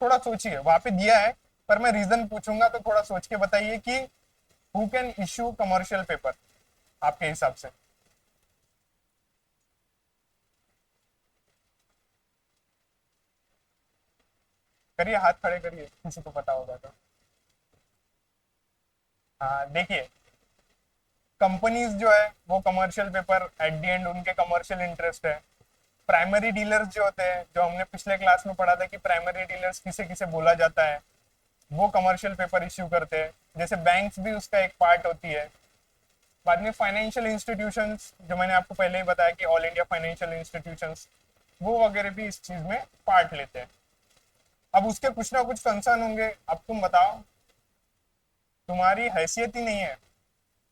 थोड़ा सोचिए, वहां पे दिया है, पर मैं रीजन पूछूंगा तो थोड़ा सोच के बताइए कि who can issue commercial paper आपके हिसाब से। करिए, हाथ खड़े करिए, किसी को पता होगा तो। हाँ, देखिए, कंपनीज जो है वो commercial paper at the and उनके कमर्शियल इंटरेस्ट है। प्राइमरी डीलर्स जो होते हैं, जो हमने पिछले क्लास में पढ़ा था कि प्राइमरी डीलर्स किसे किसे बोला जाता है, वो कमर्शियल पेपर इश्यू करते हैं। जैसे बैंक्स भी उसका एक पार्ट होती है। बाद में फाइनेंशियल इंस्टीट्यूशंस, जो मैंने आपको पहले ही बताया कि ऑल इंडिया फाइनेंशियल इंस्टीट्यूशंस, वो वगैरह भी इस चीज में पार्ट लेते हैं। अब उसके कुछ ना कुछ कंसर्न होंगे। अब तुम बताओ, तुम्हारी हैसियत ही नहीं है,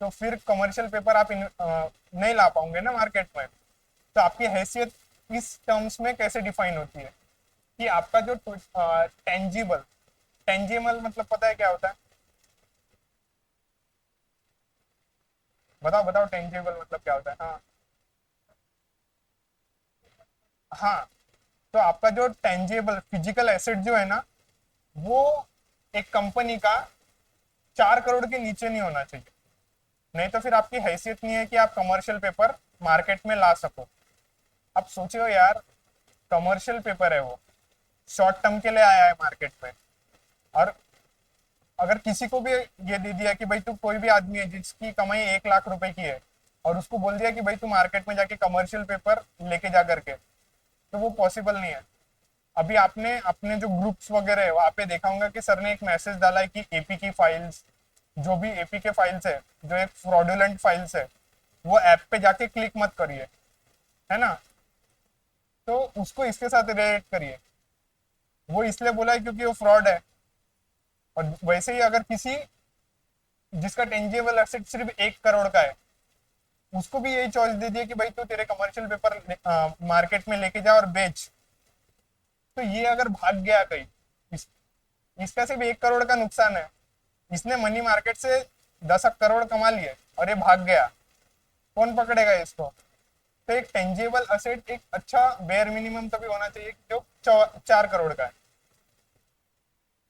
तो फिर कमर्शियल पेपर आप नहीं ला पाओगे ना मार्केट में। तो आपकी हैसियत इस टर्म्स में कैसे डिफाइन होती है कि आपका जो टेंजिबल, टेंजिबल मतलब पता है क्या होता है? बताओ बताओ, टेंजिबल मतलब क्या होता है? हाँ, हाँ, तो आपका जो टेंजिबल फिजिकल एसेट जो है ना, वो एक कंपनी का 4 करोड़ के नीचे नहीं होना चाहिए। नहीं तो फिर आपकी हैसियत नहीं है कि आप कमर्शियल पेपर मार्केट में ला सको। अब सोचियो यार, कमर्शियल पेपर है वो, शॉर्ट टर्म के लिए आया है मार्केट में। और अगर किसी को भी ये दे दिया कि भाई तू, कोई भी आदमी है जिसकी कमाई 1 लाख रुपए की है, और उसको बोल दिया कि भाई तू मार्केट में जाके कमर्शियल पेपर लेके जा करके, तो वो पॉसिबल नहीं है। अभी आपने अपने जो ग्रुप्स वगैरह है वहां पे देखा होगा कि सर ने एक मैसेज डाला है कि एपी की फाइल्स, जो भी एपी के फाइल्स है, जो एक फ्रॉडुलेंट फाइल्स है, वो ऐप पे जाके क्लिक मत करिए, है ना। तो उसको इसके साथ रिलेट करिए। वो इसलिए बोला है क्योंकि वो फ्रॉड है। और वैसे ही अगर किसी जिसका टेंजिबल एसेट सिर्फ 1 करोड़ का है, उसको भी यही चॉइस दे दिया कि भाई तू तेरे कमर्शियल पेपर मार्केट में लेके जा और बेच, तो ये अगर भाग गया कहीं, इस, इसका सिर्फ 1 करोड़ का नुकसान है। इसने मनी मार्केट से 10 करोड़ कमा लिए और ये भाग गया, कौन पकड़ेगा इसको? तो एक टेंजिबल असेट, एक अच्छा बेयर मिनिमम तो भी होना चाहिए जो 4 करोड़ का है।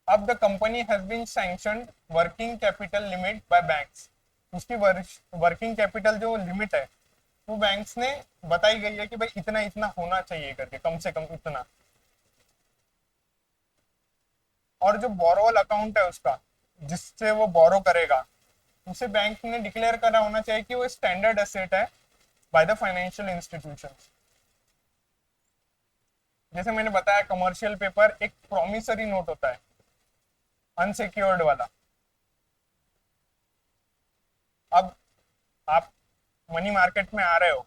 अब the company has been sanctioned working capital limit by banks. उसकी वर्किंग कैपिटल जो लिमिट है वो बैंक्स ने बताई गई है कि भाई इतना इतना होना चाहिए करके, कम से कम इतना। और जो बोरोवल अकाउंट है उसका, जिससे वो बोरो करेगा, उसे बैंक ने डिक्लेयर करा होना चाहिए कि वो स्टैंडर्ड एसेट है बाय द फाइनेंशियल इंस्टीट्यूशन। जैसे मैंने बताया, कमर्शियल पेपर एक प्रोमिसरी नोट होता है, अनसिक्योर्ड वाला। अब आप मनी मार्केट में आ रहे हो,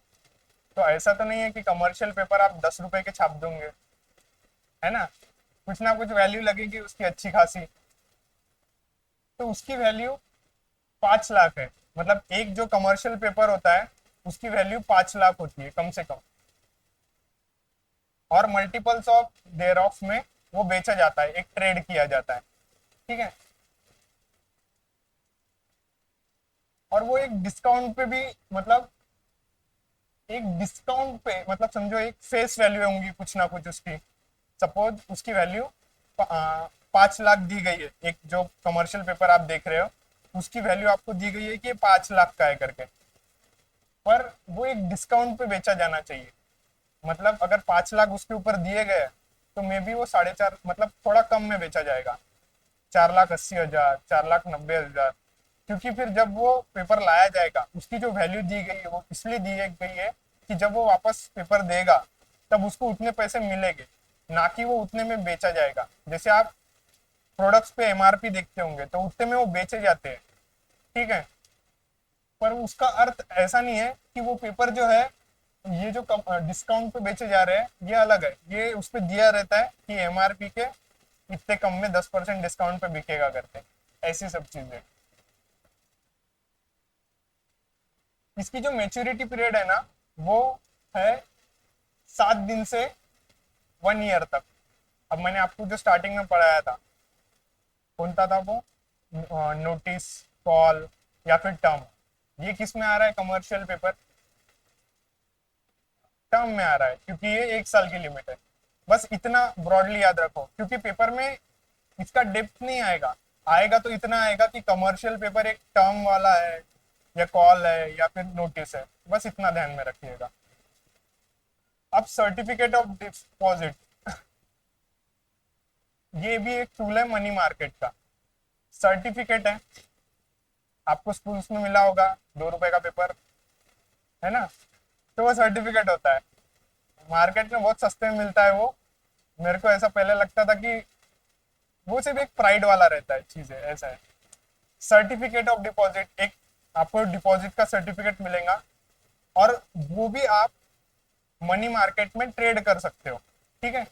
तो ऐसा तो नहीं है कि कमर्शियल पेपर आप 10 रुपए के छाप दोगे, है ना कुछ वैल्यू लगेगी उसकी अच्छी खासी। तो उसकी वैल्यू 5 लाख है। मतलब एक जो कमर्शियल पेपर होता है उसकी वैल्यू 5 लाख होती है कम से कम, और मल्टीपल्स ऑफ देयर ऑफ में वो बेचा जाता है, एक ट्रेड किया जाता है, ठीक है। और वो एक डिस्काउंट पे भी, मतलब एक डिस्काउंट पे, मतलब समझो एक फेस वैल्यू होंगी कुछ ना कुछ उसकी। सपोज उसकी वैल्यू 5 लाख दी गई है, एक जो कमर्शियल पेपर आप देख रहे हो उसकी वैल्यू आपको दी गई है कि 5 लाख का है करके, पर वो एक डिस्काउंट पे बेचा जाना चाहिए। मतलब अगर 5 लाख उसके ऊपर दिए गए तो मे बी वो 4.5, मतलब थोड़ा कम में बेचा जाएगा, 4,80,000, 4,90,000। क्योंकि फिर जब वो पेपर लाया जाएगा उसकी जो वैल्यू दी गई है वो इसलिए दी गई है कि जब वो वापस पेपर देगा तब उसको उतने पैसे मिलेंगे, ना कि वो उतने में बेचा जाएगा। जैसे आप प्रोडक्ट्स पे एमआरपी देखते होंगे तो उतने में वो बेचे जाते हैं, ठीक है। पर उसका अर्थ ऐसा नहीं है कि वो पेपर जो है, ये जो डिस्काउंट पे बेचे जा रहे हैं ये अलग है, ये उस पर दिया रहता है कि एमआरपी के इतने कम में 10% डिस्काउंट पे बिकेगा करते, ऐसी सब चीजें। इसकी जो मेच्योरिटी पीरियड है ना, वो है 7 दिन से 1 ईयर तक। अब मैंने आपको जो स्टार्टिंग में पढ़ाया था, कौन सा था वो, नोटिस, कॉल या फिर टर्म, ये किस में आ रहा है? कमर्शियल पेपर टर्म में आ रहा है, क्योंकि ये 1 साल की लिमिट है। बस इतना ब्रॉडली याद रखो, क्योंकि पेपर में इसका डेप्थ नहीं आएगा। आएगा तो इतना आएगा कि कमर्शियल पेपर एक टर्म वाला है या कॉल है या फिर नोटिस है, बस इतना ध्यान में रखिएगा। अब सर्टिफिकेट ऑफ डिपॉजिट, ये भी एक टूल है मनी मार्केट का। सर्टिफिकेट है, आपको स्कूल्स में मिला होगा, 2 रुपए का पेपर, है ना, तो वो सर्टिफिकेट होता है। मार्केट में बहुत सस्ते में मिलता है वो। मेरे को ऐसा पहले लगता था कि वो सिर्फ एक प्राइड वाला रहता है, चीजें ऐसा है। सर्टिफिकेट ऑफ डिपॉजिट, एक आपको डिपॉजिट का सर्टिफिकेट मिलेगा, और वो भी आप मनी मार्केट में ट्रेड कर सकते हो, ठीक है।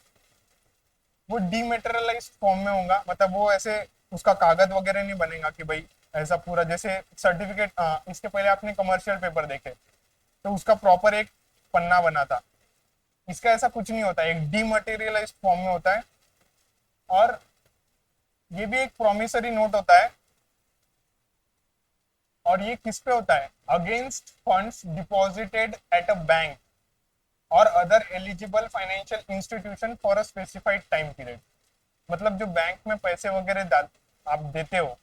वो डीमेटेरियलाइज फॉर्म में होगा, मतलब वो ऐसे उसका कागज वगैरह नहीं बनेगा कि भाई ऐसा पूरा जैसे सर्टिफिकेट। इसके पहले आपने कमर्शियल पेपर देखे तो उसका प्रॉपर एक पन्ना बना था, इसका ऐसा कुछ नहीं होता, एक डीमटेरियलाइज फॉर्म में होता है। और ये भी एक प्रोमिसरी नोट होता है, और ये किस पे होता है? Against funds deposited at a bank और other eligible financial institution for a specified time period. मतलब जो बैंक में पैसे वगैरह आप देते हो,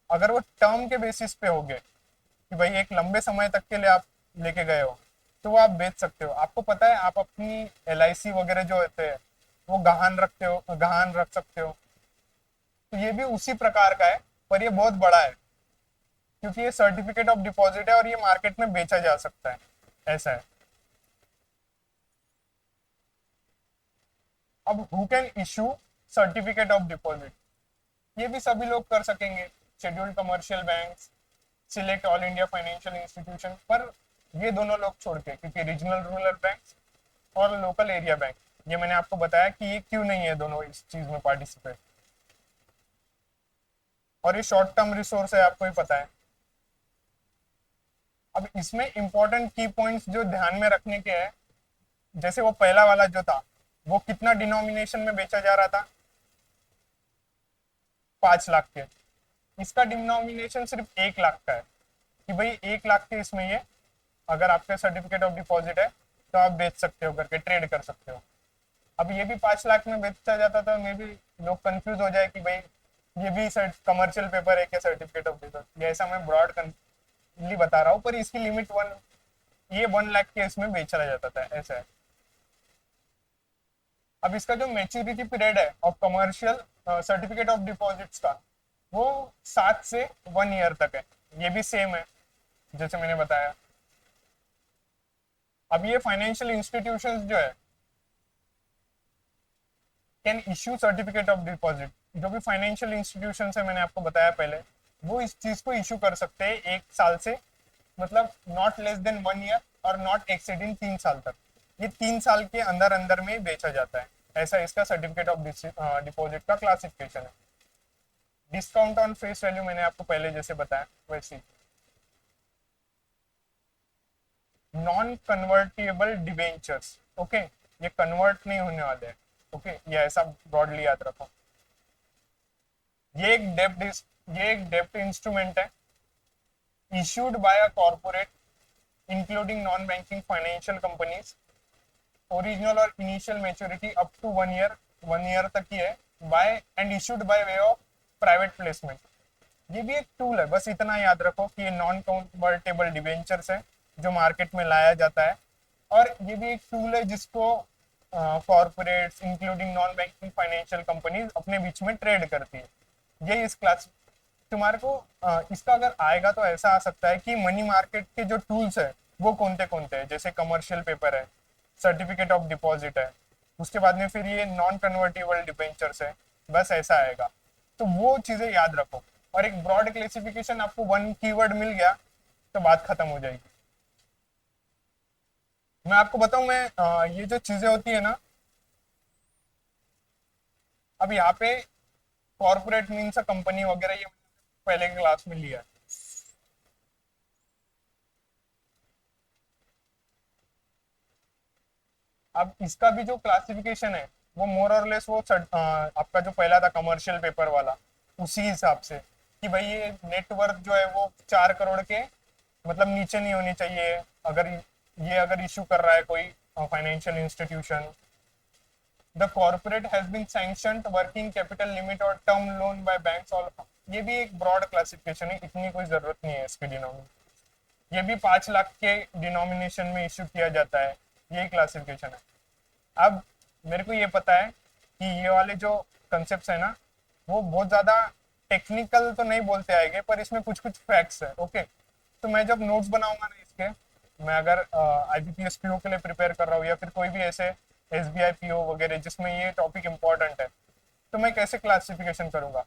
अगर वो टर्म के बेसिस पे हो गए कि भाई एक लंबे समय तक के लिए आप लेके गए हो, तो वो आप बेच सकते हो। आपको पता है, आप अपनी LIC वगैरह जो होते हैं वो गहान रखते हो, गहान रख सकते हो। तो ये भी उसी प्रकार का है, पर ये बहुत बड़ा है, क्योंकि ये सर्टिफिकेट ऑफ डिपॉजिट है और ये मार्केट में बेचा जा सकता है, ऐसा है। अब who can issue certificate of deposit, ये भी सभी लोग कर सकेंगे, scheduled commercial bank, select all India financial institution. पर ये दोनों लोग छोड़ के, क्योंकि रीजनल रूरल बैंक और लोकल एरिया बैंक, ये मैंने आपको बताया कि ये क्यों नहीं है दोनों इस चीज में पार्टिसिपेट। और ये शॉर्ट टर्म रिसोर्स है, आपको ही पता है। अब इसमें इंपॉर्टेंट की पॉइंट्स जो ध्यान में रखने के हैं, जैसे वो पहला वाला जो था, वो कितना डिनोमिनेशन में बेचा जा रहा था? 5 लाख के। इसका डिनोमिनेशन सिर्फ 1 लाख का है, कि भाई 1 लाख के इसमें ये अगर आपके सर्टिफिकेट ऑफ डिपॉजिट है तो आप बेच सकते हो करके, ट्रेड कर सकते हो। अब ये भी 5 लाख में बेचा जाता था, मे भी लोग कंफ्यूज हो जाए कि भाई ये भी कमर्शियल पेपर है क्या सर्टिफिकेट ऑफ डिपॉजिट, ये ऐसा मैं ब्रॉड कंफर्टली बता रहा हूँ, पर इसकी लिमिट ये 1 लाख के इसमें बेचा जाता था, ऐसा है। अब इसका जो मेच्योरिटी पीरियड है of commercial certificate of deposits का, वो 7 से 1 ईयर तक है। ये भी सेम है जैसे मैंने बताया। अब ये फाइनेंशियल इंस्टीट्यूशंस जो है can issue certificate of deposit, जो भी फाइनेंशियल इंस्टीट्यूशन है मैंने आपको बताया पहले, वो इस चीज को इशू कर सकते हैं 1 साल से, मतलब नॉट लेस देन 1 ईयर और नॉट एक्सीडिंग 3 साल तक। ये 3 साल के अंदर अंदर में बेचा जाता है, ऐसा इसका सर्टिफिकेट ऑफ डिपॉजिट का क्लासिफिकेशन है। डिस्काउंट ऑन फेस वैल्यू मैंने आपको पहले जैसे बताया वैसे। नॉन कन्वर्टेबल डिवेंचर्स, ओके, ये कन्वर्ट नहीं होने वाले हैं, ओके, ये ऐसा ब्रॉडली याद रखो। ये एक डेप्ट इंस्ट्रूमेंट है issued by a corporate including non-banking financial companies, original और initial maturity up to 1 year तक ही है, by and issued by way of private placement। ये भी एक टूल है, बस इतना याद रखो कि ये नॉन कन्वर्टेबल डिवेंचर्स है जो मार्केट में लाया जाता है, और ये भी एक टूल है जिसको corporates including non banking financial companies अपने बीच में ट्रेड करती है। ये इस क्लास तुम्हारे को इसका अगर आएगा तो ऐसा आ सकता है कि मनी मार्केट के जो टूल्स है वो कौन से हैं, जैसे कमर्शियल पेपर है, सर्टिफिकेट ऑफ डिपॉजिट है, उसके बाद में फिर ये नॉन कन्वर्टेबल डिबेंचर्स है, बस ऐसा आएगा। तो वो चीजें याद रखो, और एक ब्रॉड क्लासिफिकेशन आपको 1 कीवर्ड मिल गया तो बात खत्म हो जाएगी। मैं आपको बताऊं, मैं ये जो चीजें होती है ना, अब यहाँ पे कॉर्पोरेट मीन्स कंपनी वगैरह, ये पहले की क्लास में लिया है। अब इसका भी जो क्लासिफिकेशन है वो मोर और लेस वो आपका जो पहला था कमर्शियल पेपर वाला, उसी हिसाब से कि भाई ये नेटवर्थ जो है वो 4 करोड़ के मतलब नीचे नहीं होनी चाहिए, अगर इशू कर रहा है कोई financial institution. The corporate has been sanctioned working capital limit और term loan by banks all. ये भी एक ब्रॉड क्लासिफिकेशन है, इतनी कोई जरूरत नहीं है इसके डिनोमिनेशन। ये भी 5 लाख के डिनोमिनेशन में इशू किया जाता है, यही क्लासिफिकेशन है। अब मेरे को ये पता है कि ये वाले जो कंसेप्ट है ना वो बहुत ज्यादा टेक्निकल तो नहीं बोलते आएंगे, पर इसमें कुछ कुछ फैक्ट्स है, ओके। तो मैं जब नोट्स बनाऊंगा ना इसके, मैं अगर IBPS PO के लिए प्रिपेयर कर रहा हूँ या फिर कोई भी ऐसे SBI PO वगैरह जिसमें ये टॉपिक इंपॉर्टेंट है, तो मैं कैसे क्लासिफिकेशन करूंगा,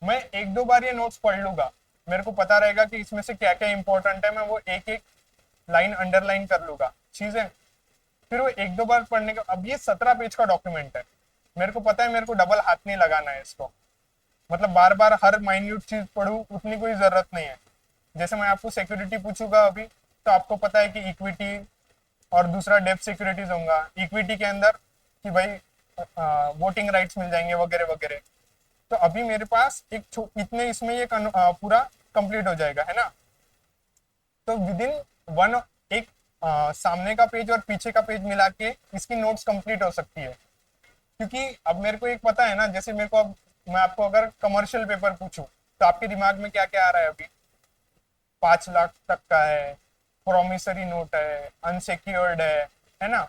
मैं 1-2 बार ये नोट्स पढ़ लूंगा, मेरे को पता रहेगा कि इसमें से क्या क्या इंपॉर्टेंट है, मैं वो एक एक लाइन अंडरलाइन कर लूंगा, चीज है। फिर वो 1-2 बार पढ़ने का, अब ये 17 पेज का डॉक्यूमेंट है, मेरे को पता है मेरे को डबल हाथ नहीं लगाना है इसको, मतलब बार बार हर माइन्यूट चीज पढ़ू उतनी कोई जरूरत नहीं है। जैसे मैं आपको सिक्योरिटी पूछूंगा अभी, तो आपको पता है कि इक्विटी और दूसरा डेब्ट सिक्योरिटीज होगा, इक्विटी के अंदर कि भाई वोटिंग राइट्स मिल जाएंगे वगैरह वगैरह। तो अभी मेरे पास इतने इसमें ये पूरा कंप्लीट हो जाएगा, है ना। तो विद इन वन एक सामने का पेज और पीछे का पेज मिला के इसकी नोट्स कंप्लीट हो सकती है। क्योंकि अब मेरे को एक पता है ना, जैसे मेरे को अब मैं आपको अगर कमर्शियल पेपर पूछूं तो आपके दिमाग में क्या क्या आ रहा है अभी, 5 लाख तक का है, प्रोमिसरी नोट है, अनसिक्योर्ड है ना,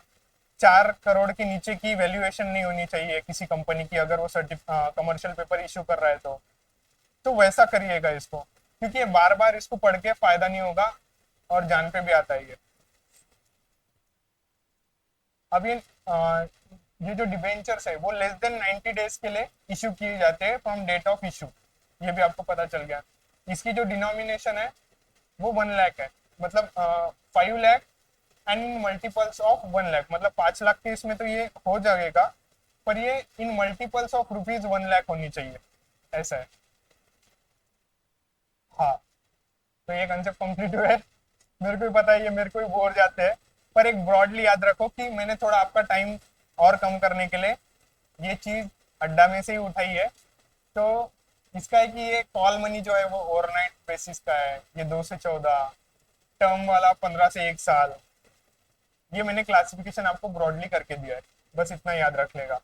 4 करोड़ के नीचे की वैल्यूएशन नहीं होनी चाहिए किसी कंपनी की अगर वो कमर्शियल पेपर इश्यू कर रहा है तो वैसा करिएगा इसको, क्योंकि ये बार बार इसको पढ़ के फायदा नहीं होगा और जान पे भी आता है ये। अब ये जो डिबेंचर्स है वो लेस देन 90 डेज के लिए इशू किए जाते हैं फ्रॉम डेट ऑफ इशू, ये भी आपको पता चल गया। इसकी जो डिनोमिनेशन है वो 1 लाख है, मतलब 5 lakh and in multiples of 1 lakh, मतलब 5 लाख के इसमें तो ये हो जाएगा, पर ये in multiples of rupees 1 lakh होनी चाहिए, ऐसा है। हाँ, तो ये कंसेप्ट कंप्लीट हुआ है। मेरे को भी पता है ये मेरे को भी बोर जाते हैं, पर एक ब्रॉडली याद रखो कि मैंने थोड़ा आपका टाइम और कम करने के लिए ये चीज अड्डा में से ही उठाई है। तो इसका है कि ये कॉल मनी जो है वो ओवरनाइट बेसिस का है, ये 2 से 14, टर्म वाला 15 से 1 साल। ये मैंने क्लासिफिकेशन आपको ब्रॉडली करके दिया है, बस इतना याद रख लेगा।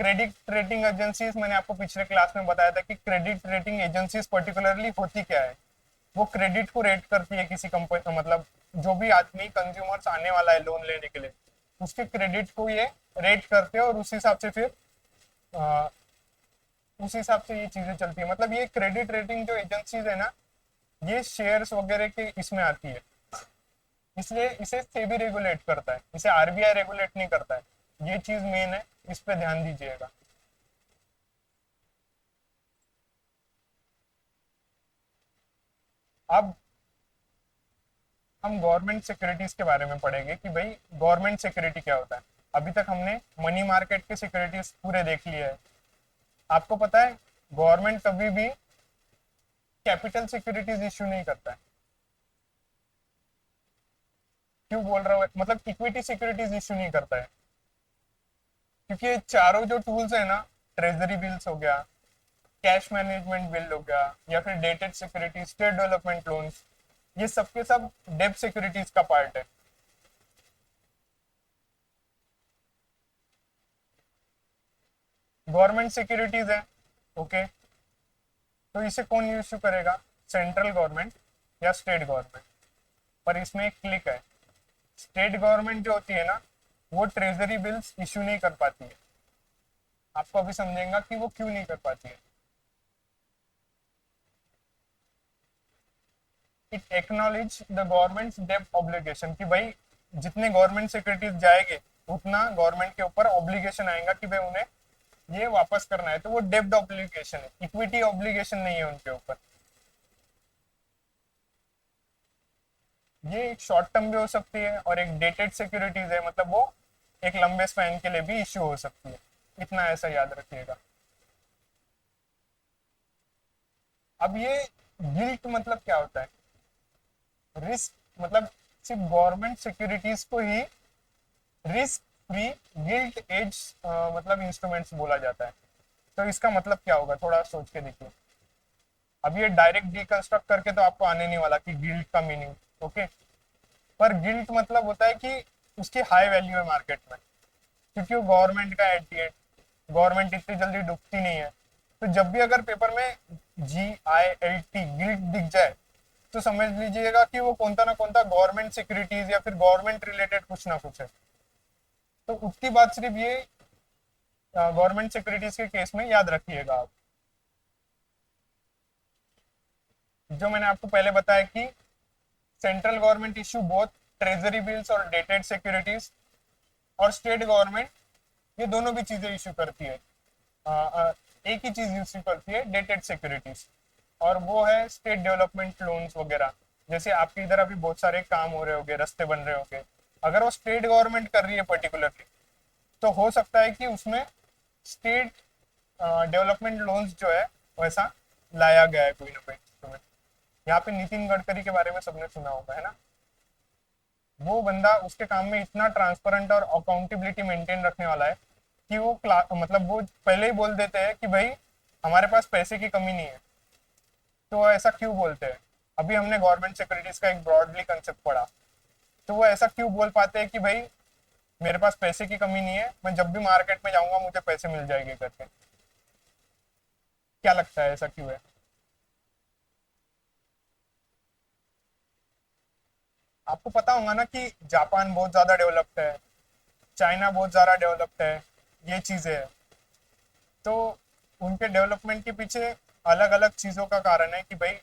क्रेडिट रेटिंग एजेंसीज, मैंने आपको पिछले क्लास में बताया था कि क्रेडिट रेटिंग एजेंसीज पर्टिकुलरली होती क्या है। वो क्रेडिट को रेट करती है किसी कंपनी, मतलब जो भी आदमी कंज्यूमर्स आने वाला है लोन लेने के लिए, उसके क्रेडिट को ये रेट करते हैं और उस हिसाब से फिर आ, उस हिसाब से ये चीजें चलती है। मतलब ये क्रेडिट रेटिंग जो एजेंसीज है ना, ये शेयर्स वगैरह के इसमें आती है, इसलिए इसे सेबी रेगुलेट करता है, इसे आरबीआई रेगुलेट नहीं करता है। ये चीज मेन है, इस पे ध्यान दीजिएगा। अब हम गवर्नमेंट सिक्योरिटीज के बारे में पढ़ेंगे कि भाई गवर्नमेंट सिक्योरिटी क्या होता है। अभी तक हमने मनी मार्केट के सिक्योरिटीज पूरे देख लिए है। आपको पता है गवर्नमेंट कभी भी कैपिटल सिक्योरिटीज इश्यू नहीं करता है। क्यों बोल रहा हूँ, मतलब इक्विटी सिक्योरिटीज इश्यू नहीं करता है, क्योंकि ये चारों जो टूल्स है ना, ट्रेजरी बिल्स हो गया, कैश मैनेजमेंट बिल हो गया, या फिर dated security, state development loans, ये सबके सब डेब्ट सिक्योरिटीज का पार्ट है। गवर्नमेंट सिक्योरिटीज है, ओके। तो इसे कौन इश्यू करेगा, सेंट्रल गवर्नमेंट या स्टेट गवर्नमेंट। पर इसमें एक क्लिक है, स्टेट गवर्नमेंट जो होती है ना, वो ट्रेजरी बिल्स इश्यू नहीं कर पाती है। आपको अभी समझेगा कि वो क्यों नहीं कर पाती है। इट एक्नॉलेज द गवर्नमेंट डेब्ट ऑब्लिगेशन, कि भाई जितने गवर्नमेंट सिक्योरिटीज जाएंगे उतना गवर्नमेंट के ऊपर ऑब्लिगेशन आएगा कि भाई उन्हें ये वापस करना है। तो वो डेब्ट ऑब्लिगेशन है, इक्विटी ऑब्लिगेशन नहीं है उनके ऊपर। ये एक शॉर्ट टर्म भी हो सकती है और एक डेटेड सिक्योरिटीज है, मतलब वो एक लंबे स्पैन के लिए भी इश्यू हो सकती है। इतना ऐसा याद रखिएगा। अब ये गिल्ट मतलब क्या होता है, रिस्क, मतलब सिर्फ गवर्नमेंट सिक्योरिटीज को ही रिस्क फ्री गिल्ट एज मतलब इंस्ट्रूमेंट्स बोला जाता है। तो इसका मतलब क्या होगा, थोड़ा सोच के देखिए। अब ये डायरेक्ट डिकंस्ट्रक्ट करके तो आपको आने नहीं वाला कि गिल्ट का मीनिंग, ओके। पर गिल्ट मतलब होता है कि उसकी हाई वैल्यू है मार्केट में, क्योंकि वो गवर्नमेंट का एट दी एंड, गवर्नमेंट इतनी जल्दी डूबती नहीं है। तो जब भी अगर पेपर में GILT गिल्ट दिख जाए, तो समझ लीजिएगा कि वो कौन ना कौन गवर्नमेंट सिक्योरिटीज या फिर गवर्नमेंट रिलेटेड कुछ ना कुछ है। तो उतनी बात सिर्फ ये गवर्नमेंट सिक्योरिटीज के केस में याद रखिएगा आप। जो मैंने आपको पहले बताया कि central government issue both treasury bills और डेटेड सिक्योरिटीज, और स्टेट गवर्नमेंट ये दोनों भी चीजें इश्यू करती है। एक ही चीज इश्यू करती है, डेटेड सिक्योरिटीज, और वो है स्टेट डेवलपमेंट लोन्स वगैरह। जैसे आपके इधर अभी बहुत सारे काम हो रहे होंगे, रास्ते बन रहे होंगे, अगर वो स्टेट गवर्नमेंट कर रही है पर्टिकुलरली, तो हो सकता है कि उसमें स्टेट डेवलपमेंट लोन्स जो है वैसा लाया गया है कोई ना कोई इंस्ट्रूमेंट। यहाँ पे नितिन गडकरी के बारे में सबने सुना होगा, है ना। वो बंदा उसके काम में इतना ट्रांसपेरेंट और अकाउंटेबिलिटी मेंटेन रखने वाला है कि वो मतलब वो पहले ही बोल देते हैं कि भाई हमारे पास पैसे की कमी नहीं है। तो ऐसा क्यों बोलते हैं, अभी हमने गवर्नमेंट सिक्योरिटीज का एक ब्रॉडली कंसेप्ट पढ़ा, तो वो ऐसा क्यों बोल पाते हैं कि भाई मेरे पास पैसे की कमी नहीं है, मैं जब भी मार्केट में जाऊंगा मुझे पैसे मिल जाएंगे करके। क्या लगता है ऐसा क्यों है। आपको पता होगा ना कि जापान बहुत ज्यादा डेवलप्ड है, चाइना बहुत ज्यादा डेवलप्ड है, ये चीजें है। तो उनके डेवलपमेंट के पीछे अलग अलग चीजों का कारण है कि भाई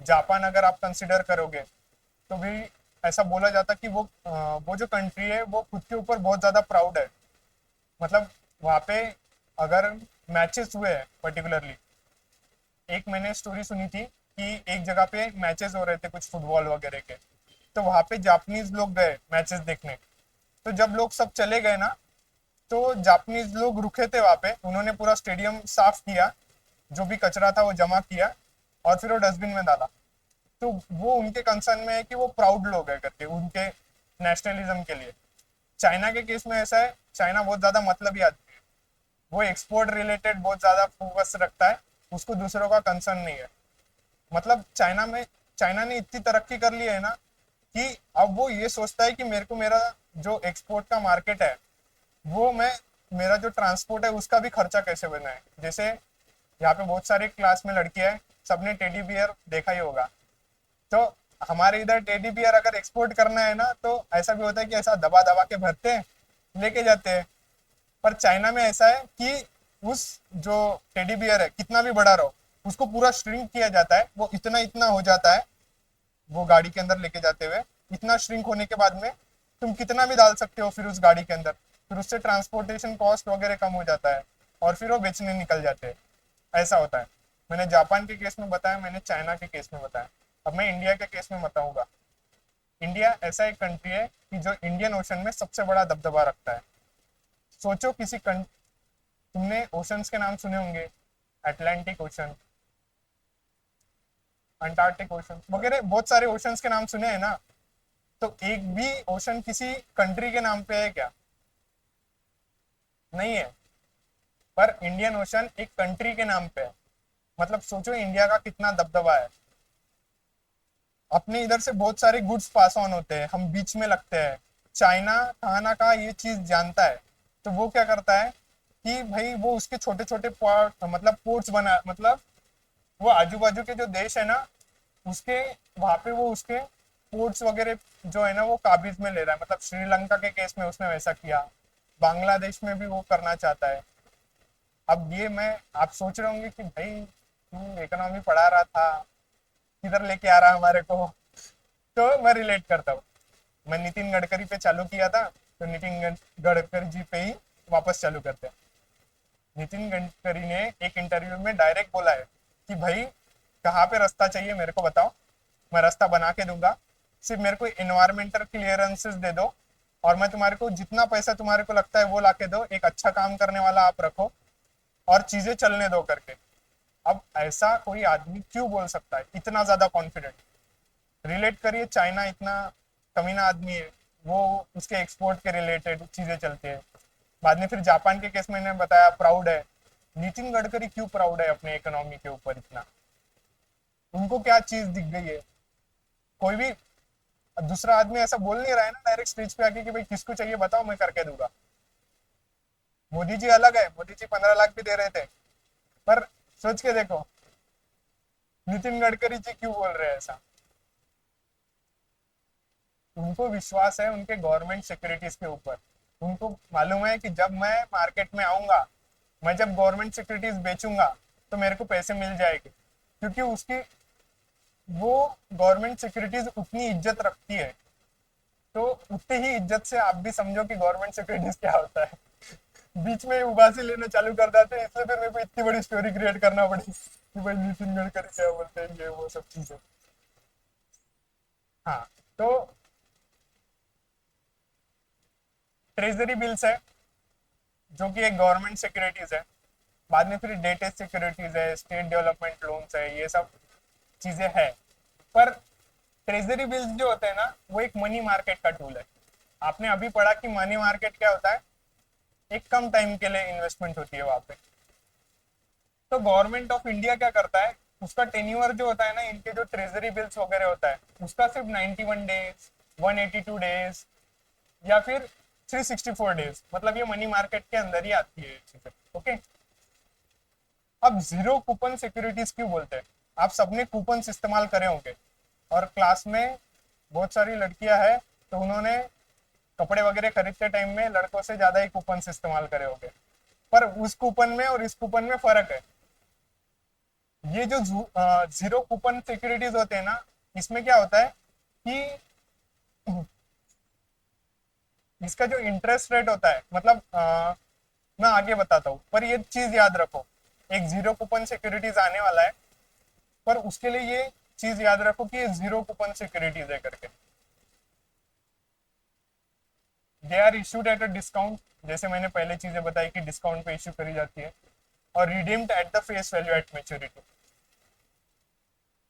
जापान अगर आप कंसिडर करोगे तो भी ऐसा बोला जाता कि वो जो कंट्री है वो खुद के ऊपर बहुत ज्यादा प्राउड है। मतलब वहाँ पे अगर मैचेस हुए हैं पर्टिकुलरली, एक मैंने स्टोरी सुनी थी कि एक जगह पे मैचेस हो रहे थे कुछ फुटबॉल वगैरह के, तो वहाँ पे जापानीज लोग गए मैचेस देखने। तो जब लोग सब चले गए ना, तो जापानीज लोग रुके थे वहाँ पे, उन्होंने पूरा स्टेडियम साफ किया, जो भी कचरा था वो जमा किया और फिर वो डस्टबिन में डाला। तो वो उनके कंसर्न में है कि वो प्राउड लोग है करके उनके नेशनलिज्म के लिए। चाइना के केस में ऐसा है, चाइना बहुत ज्यादा मतलबी आदमी है, वो एक्सपोर्ट रिलेटेड बहुत ज्यादा फोकस रखता है, उसको दूसरों का कंसर्न नहीं है। मतलब चाइना ने इतनी तरक्की कर ली है ना कि अब वो ये सोचता है कि मेरे को मेरा जो एक्सपोर्ट का मार्केट है वो मैं मेरा जो ट्रांसपोर्ट है उसका भी खर्चा कैसे बनाए। जैसे यहाँ पे बहुत सारे क्लास में लड़कियां हैं, सबने टेडी बियर देखा ही होगा। तो हमारे इधर टेडी बियर अगर एक्सपोर्ट करना है ना तो ऐसा भी होता है कि ऐसा दबा दबा के भरते हैं, लेके जाते हैं। पर चाइना में ऐसा है कि उस जो टेडी बियर है कितना भी बड़ा रहो उसको पूरा श्रिंक किया जाता है, वो इतना इतना हो जाता है, वो गाड़ी के अंदर लेके जाते हुए इतना श्रिंक होने के बाद में तुम कितना भी डाल सकते हो फिर उस गाड़ी के अंदर, फिर उससे ट्रांसपोर्टेशन कॉस्ट वगैरह कम हो जाता है और फिर वो बेचने निकल जाते हैं। ऐसा होता है। मैंने जापान के केस में बताया, मैंने चाइना के केस में बताया, अब मैं इंडिया के केस में बताऊंगा। इंडिया ऐसा एक कंट्री है कि जो इंडियन ओशन में सबसे बड़ा दबदबा रखता है। सोचो तुमने ओशंस के नाम सुने होंगे, अटलांटिक ओशन, अंटार्कटिक ओशन वगैरह बहुत सारे ओशंस के नाम सुने हैं ना। तो एक भी ओशन किसी कंट्री के नाम पे है क्या? नहीं है। पर इंडियन ओशन एक कंट्री के नाम पे है। मतलब सोचो इंडिया का कितना दबदबा है। अपने इधर से बहुत सारे गुड्स पास ऑन होते हैं, हम बीच में लगते हैं। चाइना कहाँ ना कहाँ ये चीज जानता है, तो वो क्या करता है कि भाई वो उसके छोटे छोटे पोर्ट मतलब पोर्ट्स बना, मतलब वो आजू बाजू के जो देश है ना उसके वहां पे वो उसके पोर्ट्स वगैरह जो है ना वो काबिज में ले रहा है। मतलब श्रीलंका के केस में उसने वैसा किया, बांग्लादेश में भी वो करना चाहता है। अब ये मैं आप सोच रहे होंगे कि भाई तू इकोनॉमी पढ़ा रहा था, किधर लेके आ रहा है हमारे को। तो मैं रिलेट करता हूँ। मैं नितिन गडकरी पे चालू किया था, तो नितिन गडकरी जी पे ही वापस चालू करते हैं। नितिन गडकरी ने एक इंटरव्यू में डायरेक्ट बोला है कि भाई कहाँ पे रास्ता चाहिए मेरे को बताओ, मैं रास्ता बना के दूंगा, सिर्फ मेरे को इन्वायरमेंटल क्लियरेंसेस दे दो और मैं तुम्हारे को जितना पैसा तुम्हारे को लगता है वो ला के दो, एक अच्छा काम करने वाला आप रखो और चीजें चलने दो करके। अब ऐसा कोई आदमी क्यों बोल सकता है इतना ज्यादा कॉन्फिडेंट? रिलेट करिए, चाइना इतना कमीना आदमी है, वो उसके एक्सपोर्ट के रिलेटेड चीजें चलती है। बाद में फिर जापान के केस में मैंने बताया प्राउड है। नितिन गडकरी क्यों प्राउड है अपने इकोनॉमी के ऊपर इतना? उनको क्या चीज दिख गई है? कोई भी दूसरा आदमी ऐसा बोल नहीं रहा है ना डायरेक्ट स्टेज पे आके कि भाई किसको चाहिए बताओ मैं करके दूंगा। मोदी जी अलग है, मोदी जी 15 लाख भी दे रहे थे। पर सोच के देखो नितिन गडकरी जी क्यों बोल रहे हैं ऐसा? उनको विश्वास है उनके गवर्नमेंट सिक्योरिटीज के ऊपर। उनको मालूम है कि जब मैं मार्केट में आऊंगा, मैं जब गवर्नमेंट सिक्योरिटीज बेचूंगा तो मेरे को पैसे मिल जाएंगे, क्योंकि उसकी वो गवर्नमेंट सिक्योरिटीज उतनी इज्जत रखती है। तो उतनी ही इज्जत से आप भी समझो कि गवर्नमेंट सिक्योरिटीज क्या होता है। बीच में उबासी लेना चालू कर देते हैं, इसलिए फिर मेरे को इतनी बड़ी स्टोरी क्रिएट करना पड़ी कि भाई नितिन गडकरी क्या बोलते हैं, ये वो सब चीजें। हाँ, तो ट्रेजरी बिल्स है जो कि एक गवर्नमेंट सिक्योरिटीज है। बाद में फिर डेट सिक्योरिटीज है, स्टेट डेवलपमेंट लोन्स है, ये सब चीजें है। पर ट्रेजरी बिल्स जो होते हैं ना वो एक मनी मार्केट का टूल है। आपने अभी पढ़ा कि मनी मार्केट क्या होता है, एक कम टाइम के लिए इन्वेस्टमेंट होती है वहां पे। तो गवर्नमेंट ऑफ इंडिया क्या करता है, उसका टेन्यूअर जो होता है ना इनके जो ट्रेजरी बिल्स वगैरह होता है उसका सिर्फ 91 डेज, 182 डेज या फिर 364 डेज, मतलब ये मनी मार्केट के अंदर ही आती है चीजें। ओके, अब जीरो कूपन सिक्योरिटीज क्यों बोलते हैं? आप सबने कूपन इस्तेमाल करे होंगे और क्लास में बहुत सारी लड़कियां हैं तो उन्होंने कपड़े वगैरह खरीदते टाइम में लड़कों से ज्यादा ही कूपन इस्तेमाल करे होंगे। पर उस कूपन में और इस कूपन में फर्क है। ये जो जीरो कूपन सिक्योरिटीज होते हैं ना, इसमें क्या होता है कि इसका जो इंटरेस्ट रेट होता है, मतलब मैं आगे बताता हूँ, पर ये चीज याद रखो, एक जीरो कूपन सिक्योरिटीज आने वाला है, पर उसके लिए ये चीज याद रखो कि ये जीरो कूपन सिक्योरिटीज है करके। They are issued at a discount, जैसे मैंने पहले चीजें बताई कि डिस्काउंट पे इश्यू करी जाती है, और redeemed at the face value eight maturity.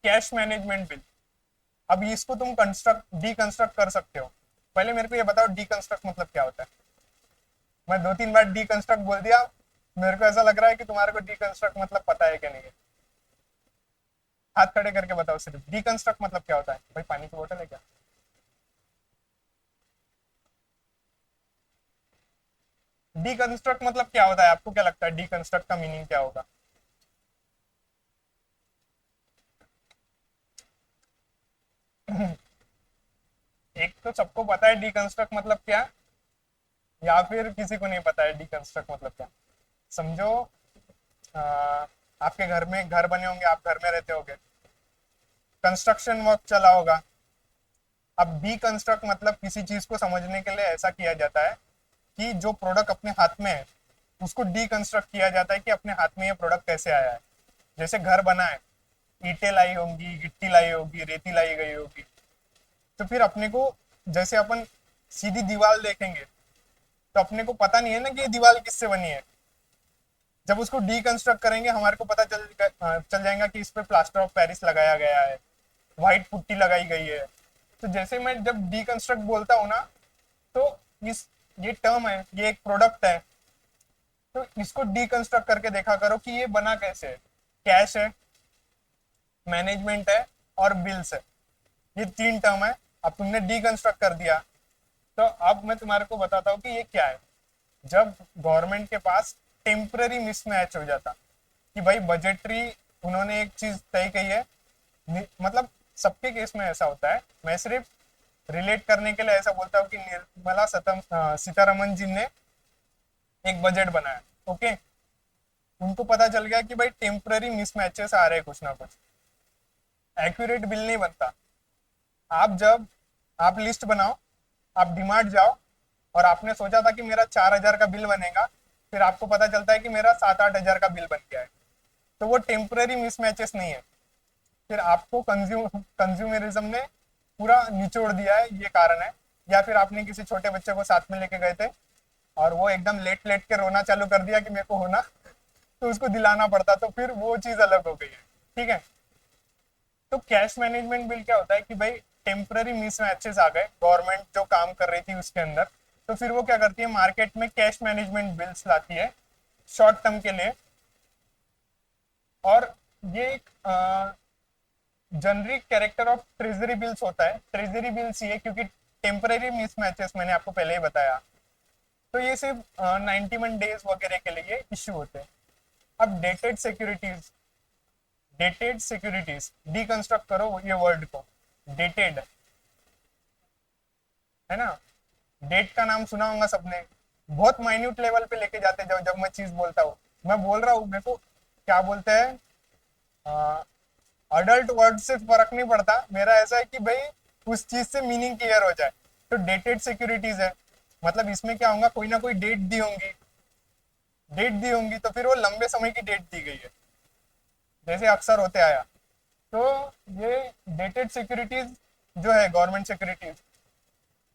Cash management bill, अब इसको तुम कंस्ट्रक्ट डीकंस्ट्रक्ट कर सकते हो। पहले मेरे को ये बताओ डीकंस्ट्रक्ट मतलब क्या होता है? मैं 2-3 बार डीकंस्ट्रक्ट बोल दिया, मेरे को ऐसा लग रहा है कि तुम्हारे को डीकंस्ट्रक्ट मतलब पता है कि नहीं है। हाथ खड़े करके बताओ सिर्फ डीकंस्ट्रक्ट मतलब क्या होता है। भाई पानी की बोतल है क्या? डीकंस्ट्रक्ट मतलब क्या होता है, आपको क्या लगता है डीकंस्ट्रक्ट का मीनिंग क्या होगा? एक तो सबको पता है डीकंस्ट्रक्ट मतलब क्या, या फिर किसी को नहीं पता है डीकंस्ट्रक्ट मतलब क्या? समझो, आ, आपके घर में घर बने होंगे, आप घर में रहते होगे, कंस्ट्रक्शन वर्क चला होगा। अब डीकंस्ट्रक्ट मतलब किसी चीज को समझने के लिए ऐसा किया जाता है कि जो प्रोडक्ट अपने हाथ में है उसको डीकंस्ट्रक्ट किया जाता है कि अपने हाथ में ये प्रोडक्ट कैसे आया है। जैसे घर बना है, ईंटें लाई होंगी, गिट्टी लाई होगी, रेती लाई गई होगी, तो फिर अपने को, जैसे अपन सीधी दीवार देखेंगे तो अपने को पता नहीं है ना कि ये दीवार किससे बनी है। जब उसको डीकंस्ट्रक्ट करेंगे हमारे को पता चल जाएगा कि इस पे प्लास्टर ऑफ पेरिस लगाया गया है, व्हाइट पुट्टी लगाई गई है। तो जैसे मैं जब डीकंस्ट्रक्ट बोलता हूँ ना, तो इस ये टर्म है, ये एक प्रोडक्ट है, तो इसको डीकंस्ट्रक्ट करके देखा करो कि ये बना कैसे है। कैश है, मैनेजमेंट है, और बिल्स है, ये तीन टर्म है। अब तुमने डीकंस्ट्रक्ट कर दिया, तो अब मैं तुम्हारे को बताता हूँ कि ये क्या है। जब गवर्नमेंट के पास टेम्पररी मिसमैच हो जाता कि भाई बजटरी, उन्होंने एक चीज तय की है, मतलब सबके केस में ऐसा होता है, मैं सिर्फ रिलेट करने के लिए ऐसा बोलता हूँ कि निर्मला सीतारमन जी ने एक बजट बनाया, ओके, उनको पता चल गया कि भाई टेम्पररी मिसमैचेस आ रहे हैं कुछ ना कुछ, एक्यूरेट बिल नहीं बनता। आप जब आप लिस्ट बनाओ, आप डिमार्ट जाओ, और आपने सोचा था कि मेरा 4,000 का बिल बनेगा, फिर आपको पता चलता है कि मेरा 7-8 हज़ार का बिल बन गया है, तो वो टेम्पररी मिसमैचेस नहीं है, फिर आपको कंज्यूमरिज्म ने पूरा निचोड़ दिया है, ये कारण है। या फिर आपने किसी छोटे बच्चे को साथ में लेके गए थे और वो एकदम लेट लेट के रोना चालू कर दिया कि मेरे को होना, तो उसको दिलाना पड़ता, तो फिर वो चीज अलग हो गई है। ठीक है, तो कैश मैनेजमेंट बिल क्या होता है कि भाई टेम्पररी मिसमैचेस आ गए, गवर्नमेंट जो काम कर रही थी उसके अंदर, तो फिर वो क्या करती है, मार्केट में कैश मैनेजमेंट बिल्स लाती है शॉर्ट टर्म के लिए। और ये एक generic character of treasury bills होता है। ट्रेजरी बिल्स ये क्योंकि टेम्पररी मिसमैचेस मैंने आपको पहले ही बताया, तो ये सिर्फ 91 डेज वगैरह के लिए इश्यू होते हैं। अब डेटेड सिक्योरिटीज डीकंस्ट्रक्ट करो ये वर्ड को। डेटेड है ना, डेट का नाम सुना होगा सबने, बहुत माइन्यूट लेवल पे लेके जाते हैं। जब मैं चीज बोलता हूँ, मैं बोल रहा हूँ, मेरे को क्या बोलते हैं, अडल्ट वर्ड से फर्क नहीं पड़ता, मेरा ऐसा है कि भाई उस चीज से मीनिंग क्लियर हो जाए। तो डेटेड सिक्योरिटीज है, मतलब इसमें क्या होगा, कोई ना कोई डेट दी होंगी, डेट दी होंगी तो फिर वो लंबे समय की डेट दी गई है, जैसे अक्सर होते आया। तो ये डेटेड सिक्योरिटीज जो है गवर्नमेंट सिक्योरिटीज,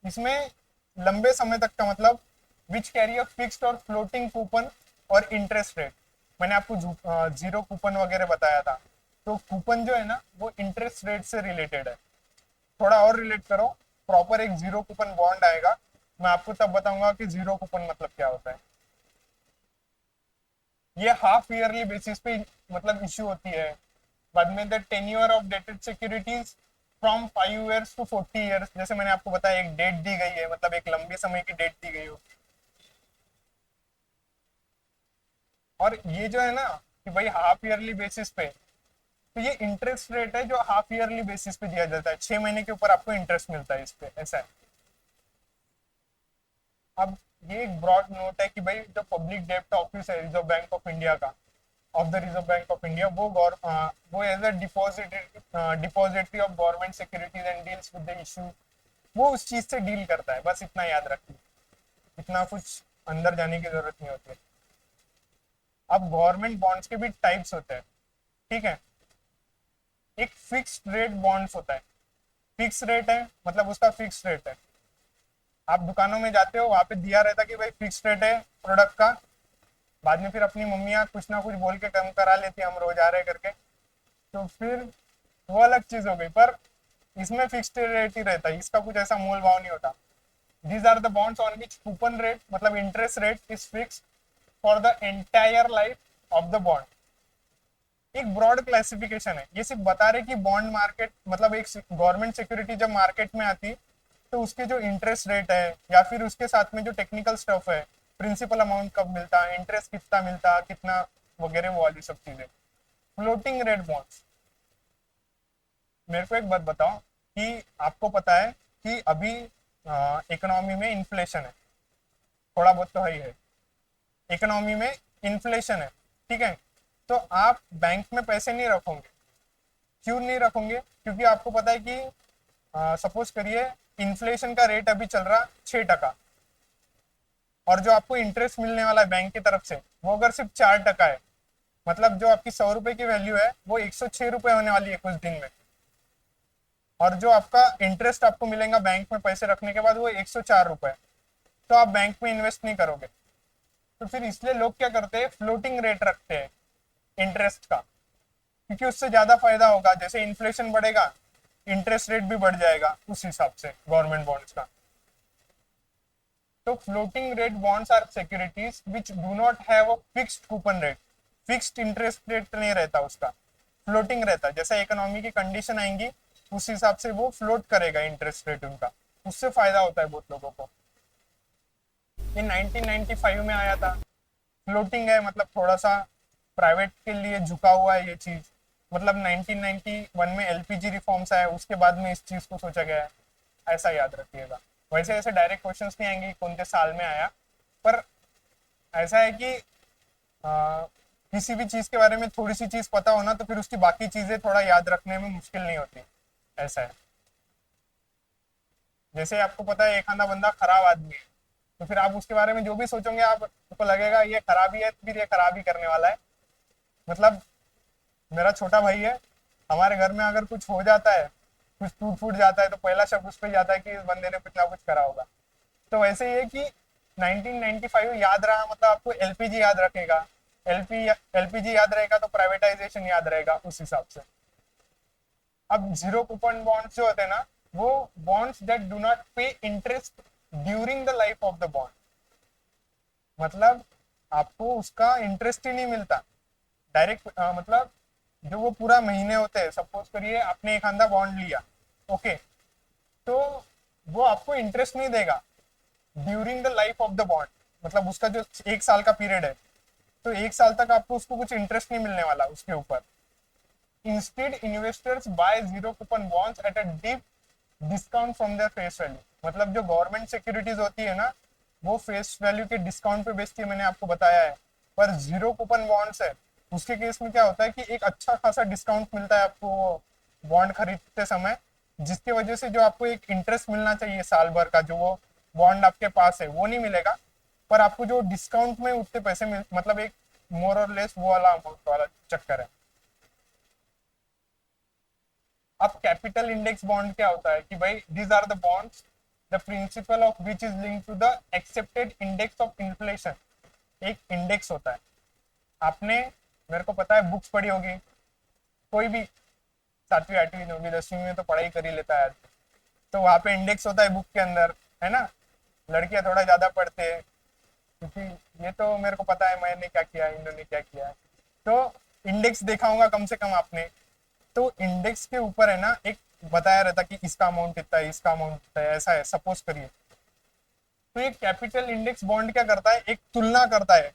इसमें लंबे समय तक का मतलब विच कैरी अ फिक्स्ड और फ्लोटिंग कूपन और इंटरेस्ट रेट। मैंने आपको जीरो कूपन वगैरह बताया था, तो कूपन जो है ना वो इंटरेस्ट रेट से रिलेटेड है। थोड़ा और रिलेट करो, प्रॉपर एक जीरो कूपन बॉन्ड आएगा, मैं आपको तब बताऊंगा कि जीरो कूपन मतलब क्या होता है। ये हाफ ईयरली बेसिस पे मतलब इश्यू होती है। बाद में the tenure of dated securities from 5 years to 40 years, जैसे मैंने आपको बताया एक डेट दी गई है, मतलब एक लंबे समय की डेट दी गई हो। और ये जो है ना कि भाई हाफ ईयरली बेसिस पे, तो ये इंटरेस्ट रेट है जो हाफ ईयरली बेसिस पे दिया जाता है, 6 महीने के ऊपर आपको इंटरेस्ट मिलता है इस पे, ऐसा है। अब ये एक ब्रॉड नोट है कि भाई जो पब्लिक डेब्ट ऑफिस है रिजर्व बैंक ऑफ इंडिया का, of the reserve bank of India, वो as a depository of government securities and deals with the issue, वो उस चीज से डील करता है, बस इतना याद रखिए, इतना कुछ अंदर जाने की जरूरत नहीं होती है। अब गवर्नमेंट बॉन्ड्स के भी टाइप्स होते हैं, ठीक है। एक फिक्स्ड रेट बॉन्ड्स होता है, फिक्स रेट है मतलब उसका फिक्स रेट है। आप दुकानों में जाते हो, वहां पे दिया रहता कि भाई फिक्स रेट है प्रोडक्ट का, बाद में फिर अपनी मम्मियाँ कुछ ना कुछ बोल के कम करा लेती हम रोज आ रहे करके, तो फिर वो अलग चीज हो गई। पर इसमें फिक्स्ड रेट ही रहता है, इसका कुछ ऐसा मोल भाव नहीं होता। These are the bonds on which coupon rate मतलब interest rate is fixed for the entire life of the bond. एक ब्रॉड क्लासिफिकेशन है, ये सिर्फ बता रहे कि बॉन्ड मार्केट मतलब एक गवर्नमेंट सिक्योरिटी जब मार्केट में आती तो उसके जो इंटरेस्ट रेट है या फिर उसके साथ में जो टेक्निकल स्टफ है प्रिंसिपल अमाउंट कब मिलता, इंटरेस्ट कितना मिलता, कितना वगैरह, वो वाली सब चीजें। फ्लोटिंग रेट बॉन्ड्स, मेरे को एक बात बताओ कि आपको पता है कि अभी इकोनॉमी में इन्फ्लेशन है, थोड़ा बहुत तो है ही है, इकोनॉमी में इन्फ्लेशन है, ठीक है। तो आप बैंक में पैसे नहीं रखोगे, क्यों नहीं रखोगे? क्योंकि आपको पता है कि सपोज करिए इन्फ्लेशन का रेट अभी चल रहा 6%, और जो आपको इंटरेस्ट मिलने वाला है बैंक की तरफ से वो अगर सिर्फ 4% है, मतलब जो आपकी 100 रुपए की वैल्यू है वो 106 रुपए होने वाली है कुछ दिन में, और जो आपका इंटरेस्ट आपको मिलेगा बैंक में पैसे रखने के बाद वो 104 रुपए, तो आप बैंक में इन्वेस्ट नहीं करोगे। तो फिर इसलिए लोग क्या करते हैं, फ्लोटिंग रेट रखते हैं इंटरेस्ट का, क्योंकि उससे ज्यादा फायदा होगा। जैसे इन्फ्लेशन बढ़ेगा, इंटरेस्ट रेट भी बढ़ जाएगा उस हिसाब से गवर्नमेंट बॉन्ड्स का। तो floating rate bonds R securities which do not have a fixed coupon rate, fixed interest rate नहीं रहता उसका, फ्लोटिंग रहता है। जैसे इकोनॉमी की कंडीशन आएंगी उस हिसाब से वो फ्लोट करेगा इंटरेस्ट रेट उनका, उससे फायदा होता है बहुत लोगों को। ये 1995 में आया था। फ्लोटिंग है मतलब थोड़ा सा प्राइवेट के लिए झुका हुआ है ये चीज, मतलब 1991 में एलपीजी रिफॉर्म्स आया, उसके बाद में इस चीज को सोचा गया है, ऐसा याद रखिएगा। वैसे ऐसे डायरेक्ट क्वेश्चंस नहीं आएंगे कौन से साल में आया, पर ऐसा है कि किसी भी चीज के बारे में थोड़ी सी चीज पता होना तो फिर उसकी बाकी चीजें थोड़ा याद रखने में मुश्किल नहीं होती, ऐसा है। जैसे आपको पता है एक आधा बंदा खराब आदमी है, तो फिर आप उसके बारे में जो भी सोचोगे आपको लगेगा ये खराबी है, फिर ये खराबी करने वाला है। मतलब मेरा छोटा भाई है, हमारे घर में अगर कुछ हो जाता है, कुछ टूट फूट जाता है, तो पहला शब्द उस पर जाता है कि इस बंदे ने कुछ ना कुछ करा होगा। तो वैसे ही है कि 1995 याद रहा मतलब आपको एलपीजी याद रखेगा, एलपीजी याद रहेगा तो प्राइवेटाइजेशन याद रहेगा उस हिसाब से। अब जीरो कूपन बॉन्ड्स जो होते हैं ना, वो बॉन्ड्स दैट डू नॉट पे interest during the life of the bond, मतलब आपको उसका इंटरेस्ट ही नहीं मिलता डायरेक्ट, मतलब जो वो पूरा महीने होते हैं, सपोज करिए आपने एक आंधा बॉन्ड लिया, ओके, तो वो आपको इंटरेस्ट नहीं देगा during the life of the bond, मतलब उसका जो 1 साल का पीरियड है, तो 1 साल तक आपको उसको कुछ इंटरेस्ट नहीं मिलने वाला उसके ऊपर। Instead investors by zero coupon bonds at a deep discount from their face value, मतलब जो गवर्नमेंट सिक्योरिटीज होती है ना, वो फेस वैल्यू के डिस्काउंट पे बेचती है, मैंने आपको बताया है। पर जीरो कूपन बॉन्ड्स है, उसके केस में क्या होता है कि एक अच्छा खासा डिस्काउंट मिलता है आपको बॉन्ड खरीदते समय, जिसकी वजह से जो आपको एक इंटरेस्ट मिलना चाहिए साल भर का, जो वो बॉन्ड आपके पास है वो नहीं मिलेगा, पर आपको जो डिस्काउंट में उतने पैसे मिल, मतलब एक मोर और लेस वो वाला अमाउंट वाला चक्कर है। अब कैपिटल इंडेक्स बॉन्ड क्या होता है कि भाई these are the bonds the principal of which is link to the accepted index of inflation. एक इंडेक्स होता है, आपने, मेरे को पता है बुक्स पढ़ी होगी, कोई भी 7वीं 8वीं 9वीं 10वीं में तो पढ़ाई कर ही लेता है आदमी। तो वहाँ पे इंडेक्स होता है बुक के अंदर, है ना। लड़कियां थोड़ा ज्यादा पढ़ते हैं, क्योंकि ये तो मेरे को पता है मैंने क्या किया है, इन्होंने क्या किया है। तो इंडेक्स देखा होगा कम से कम आपने, तो इंडेक्स के ऊपर है ना एक बताया रहता कि इसका अमाउंट इतना है, इसका अमाउंट इतना है, ऐसा है सपोज करिए। तो ये कैपिटल इंडेक्स बॉन्ड क्या करता है, एक तुलना करता है,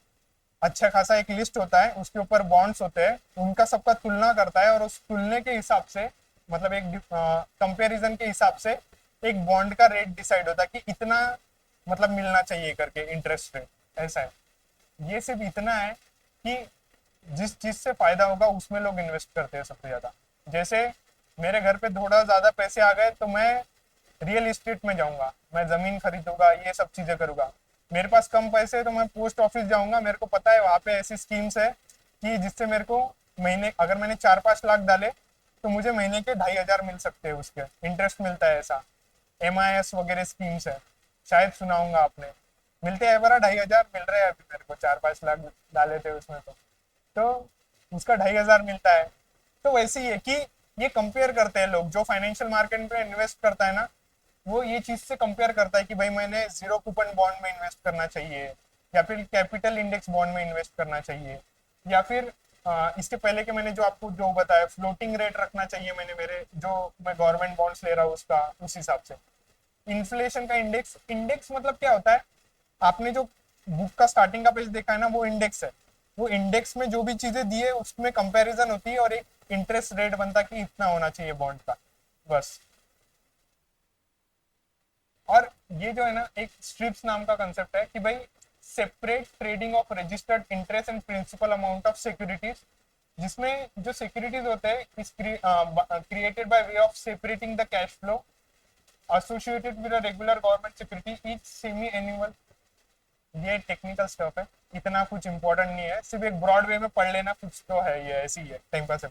अच्छा खासा एक लिस्ट होता है, उसके ऊपर बॉन्ड्स होते हैं, उनका सबका तुलना करता है, और उस तुलने के हिसाब से, मतलब एक कंपैरिजन के हिसाब से एक बॉन्ड का रेट डिसाइड होता है कि इतना मतलब मिलना चाहिए करके इंटरेस्ट रेट, ऐसा है। ये सिर्फ इतना है कि जिस चीज से फायदा होगा उसमें लोग इन्वेस्ट करते हैं सबसे ज्यादा। जैसे मेरे घर पे थोड़ा ज्यादा पैसे आ गए तो मैं रियल इस्टेट में जाऊंगा, मैं जमीन खरीदूंगा, ये सब चीजें करूंगा। मेरे पास कम पैसे है तो मैं पोस्ट ऑफिस जाऊंगा, मेरे को पता है वहां पे ऐसी स्कीम्स है कि जिससे मेरे को महीने, अगर मैंने 4-5 लाख डाले तो मुझे महीने के 2,500 मिल सकते हैं, उसके इंटरेस्ट मिलता है, ऐसा MIS वगैरह स्कीम्स है, शायद सुना होगा आपने। मिलते हैं बड़ा 2,500 मिल रहे हैं अभी मेरे को, 4-5 लाख डाले थे उसमें तो उसका 2,500 मिलता है। तो वैसे ही है कि ये कंपेयर करते हैं लोग, जो फाइनेंशियल मार्केट में इन्वेस्ट करता है ना, वो ये चीज से कंपेयर करता है कि भाई मैंने जीरो कूपन बॉन्ड में इन्वेस्ट करना चाहिए, या फिर कैपिटल इंडेक्स बॉन्ड में इन्वेस्ट करना चाहिए, या फिर इसके पहले के मैंने जो आपको जो बताया फ्लोटिंग रेट रखना चाहिए मैंने, मेरे जो मैं गवर्नमेंट बॉन्ड्स ले रहा हूँ उसका उस हिसाब से। इन्फ्लेशन का इंडेक्स, इंडेक्स मतलब क्या होता है, आपने जो बुक का स्टार्टिंग का पेज देखा है ना, वो इंडेक्स है। वो इंडेक्स में जो भी चीजें दी है उसमें कंपैरिजन होती है और एक इंटरेस्ट रेट बनता कि इतना होना चाहिए बॉन्ड का, बस। और ये जो है ना, एक स्ट्रिप्स नाम का कंसेप्ट है कि भाई separate trading of registered interest and principal amount of securities, जिसमें जो सिक्योरिटीज होते हैं is created by way of separating the cash flow associated with a regular government security each semi annual. ये टेक्निकल स्टफ है, इतना कुछ important नहीं है, सिर्फ एक ब्रॉड वे में पढ़ लेना, कुछ तो है, ये ऐसी है टाइम पास है।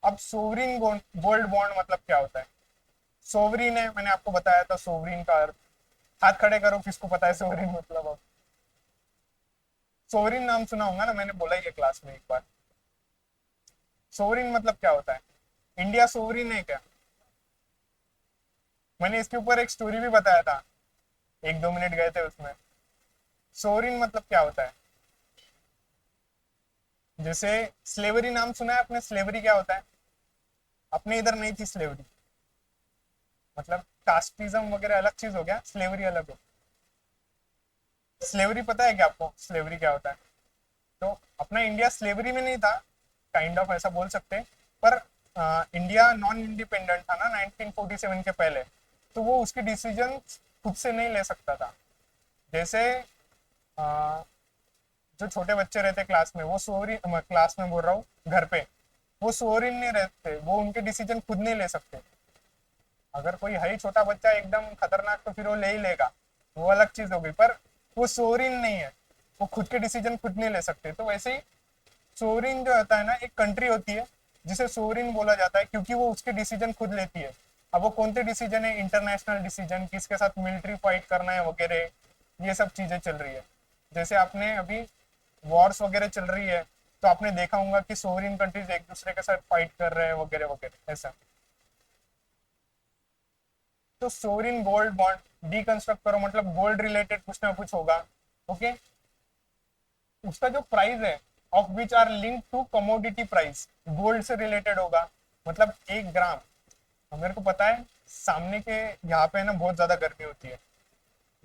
अब सोवरिन गोल्ड बॉन्ड मतलब क्या होता है? सोवरिन है, मैंने आपको बताया था सोवरिन का अर्थ। हाथ खड़े करो किसको पता है सोवरिन मतलब। अब सोवरिन नाम सुना होगा ना, मैंने बोला ही है क्लास में एक बार। सोवरिन मतलब क्या होता है? इंडिया सोवरिन है क्या? मैंने इसके ऊपर एक स्टोरी भी बताया था, 1-2 मिनट गए थे उसमें। सोवरिन मतलब क्या होता है? जैसे स्लेवरी नाम सुना है आपने? स्लेवरी क्या होता है? अपने इधर नहीं थी स्लेवरी, मतलब कास्टिज्म वगैरह अलग चीज हो गया, स्लेवरी अलग हो। स्लेवरी पता है क्या आपको? स्लेवरी क्या होता है? तो अपना इंडिया स्लेवरी में नहीं था, काइंड ऑफ ऐसा बोल सकते हैं, पर इंडिया नॉन इंडिपेंडेंट था ना 1947 के पहले, तो वो उसके डिसीजन खुद से नहीं ले सकता था। जैसे आ, जो छोटे बच्चे रहते क्लास में, वो सोरी क्लास में बोल रहा हूँ, घर पे वो सोरिन नहीं रहते, वो उनके डिसीजन खुद नहीं ले सकते। अगर कोई है ही छोटा बच्चा एकदम खतरनाक तो फिर वो ले ही लेगा, वो अलग चीज हो गई, पर वो सोरिन नहीं है, वो खुद के डिसीजन खुद नहीं ले सकते। तो वैसे ही सोरिन जो होता है ना, एक कंट्री होती है जिसे सोरिन बोला जाता है क्योंकि वो उसके डिसीजन खुद लेती है। अब वो कौन से डिसीजन है? इंटरनेशनल डिसीजन, किसके साथ मिलिट्री फाइट करना है वगैरह, ये सब चीजें चल रही है। जैसे आपने अभी वॉर्स वगैरह चल रही है, तो आपने देखा होगा कि सोवरिन कंट्रीज एक दूसरे के साथ फाइट कर रहे हैं वगैरह वगैरह ऐसा। तो सोवरिन गोल्ड बॉन्ड डीकंस्ट्रक्ट करो मतलब गोल्ड रिलेटेड कुछ ना कुछ होगा, ओके। उसका जो प्राइस है of which are link to commodity price, gold से रिलेटेड होगा। मतलब 1 ग्राम, अब मेरे को पता है सामने के यहाँ पे ना बहुत ज्यादा गर्मी होती है,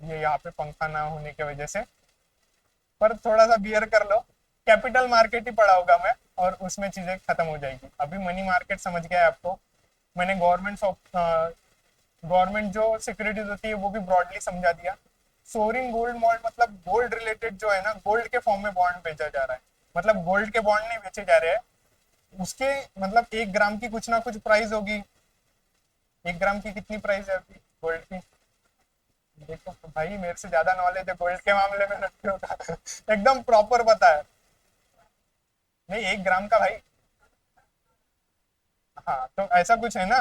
ये यहाँ पे पंखा ना होने की वजह से, पर थोड़ा सा बियर कर लो। कैपिटल मार्केट ही पढ़ा होगा मैं, और उसमें चीजें खत्म हो जाएगी। अभी मनी मार्केट समझ गया है आपको, मैंने गवर्नमेंट जो सिक्योरिटीज होती है वो भी ब्रॉडली समझा दिया। सोवरिन गोल्ड बॉन्ड मतलब गोल्ड रिलेटेड जो है ना, गोल्ड के फॉर्म में बॉन्ड बेचा जा रहा है, मतलब गोल्ड के बॉन्ड नहीं बेचे जा रहे हैं, उसके मतलब 1 ग्राम की कुछ ना कुछ प्राइस होगी। 1 ग्राम की कितनी प्राइस है अभी गोल्ड की? देखो भाई, मेरे से ज्यादा नॉलेज है गोल्ड के मामले में रखते हो एकदम प्रॉपर पता है। नहीं, 1 ग्राम का भाई। हाँ, तो ऐसा कुछ है ना,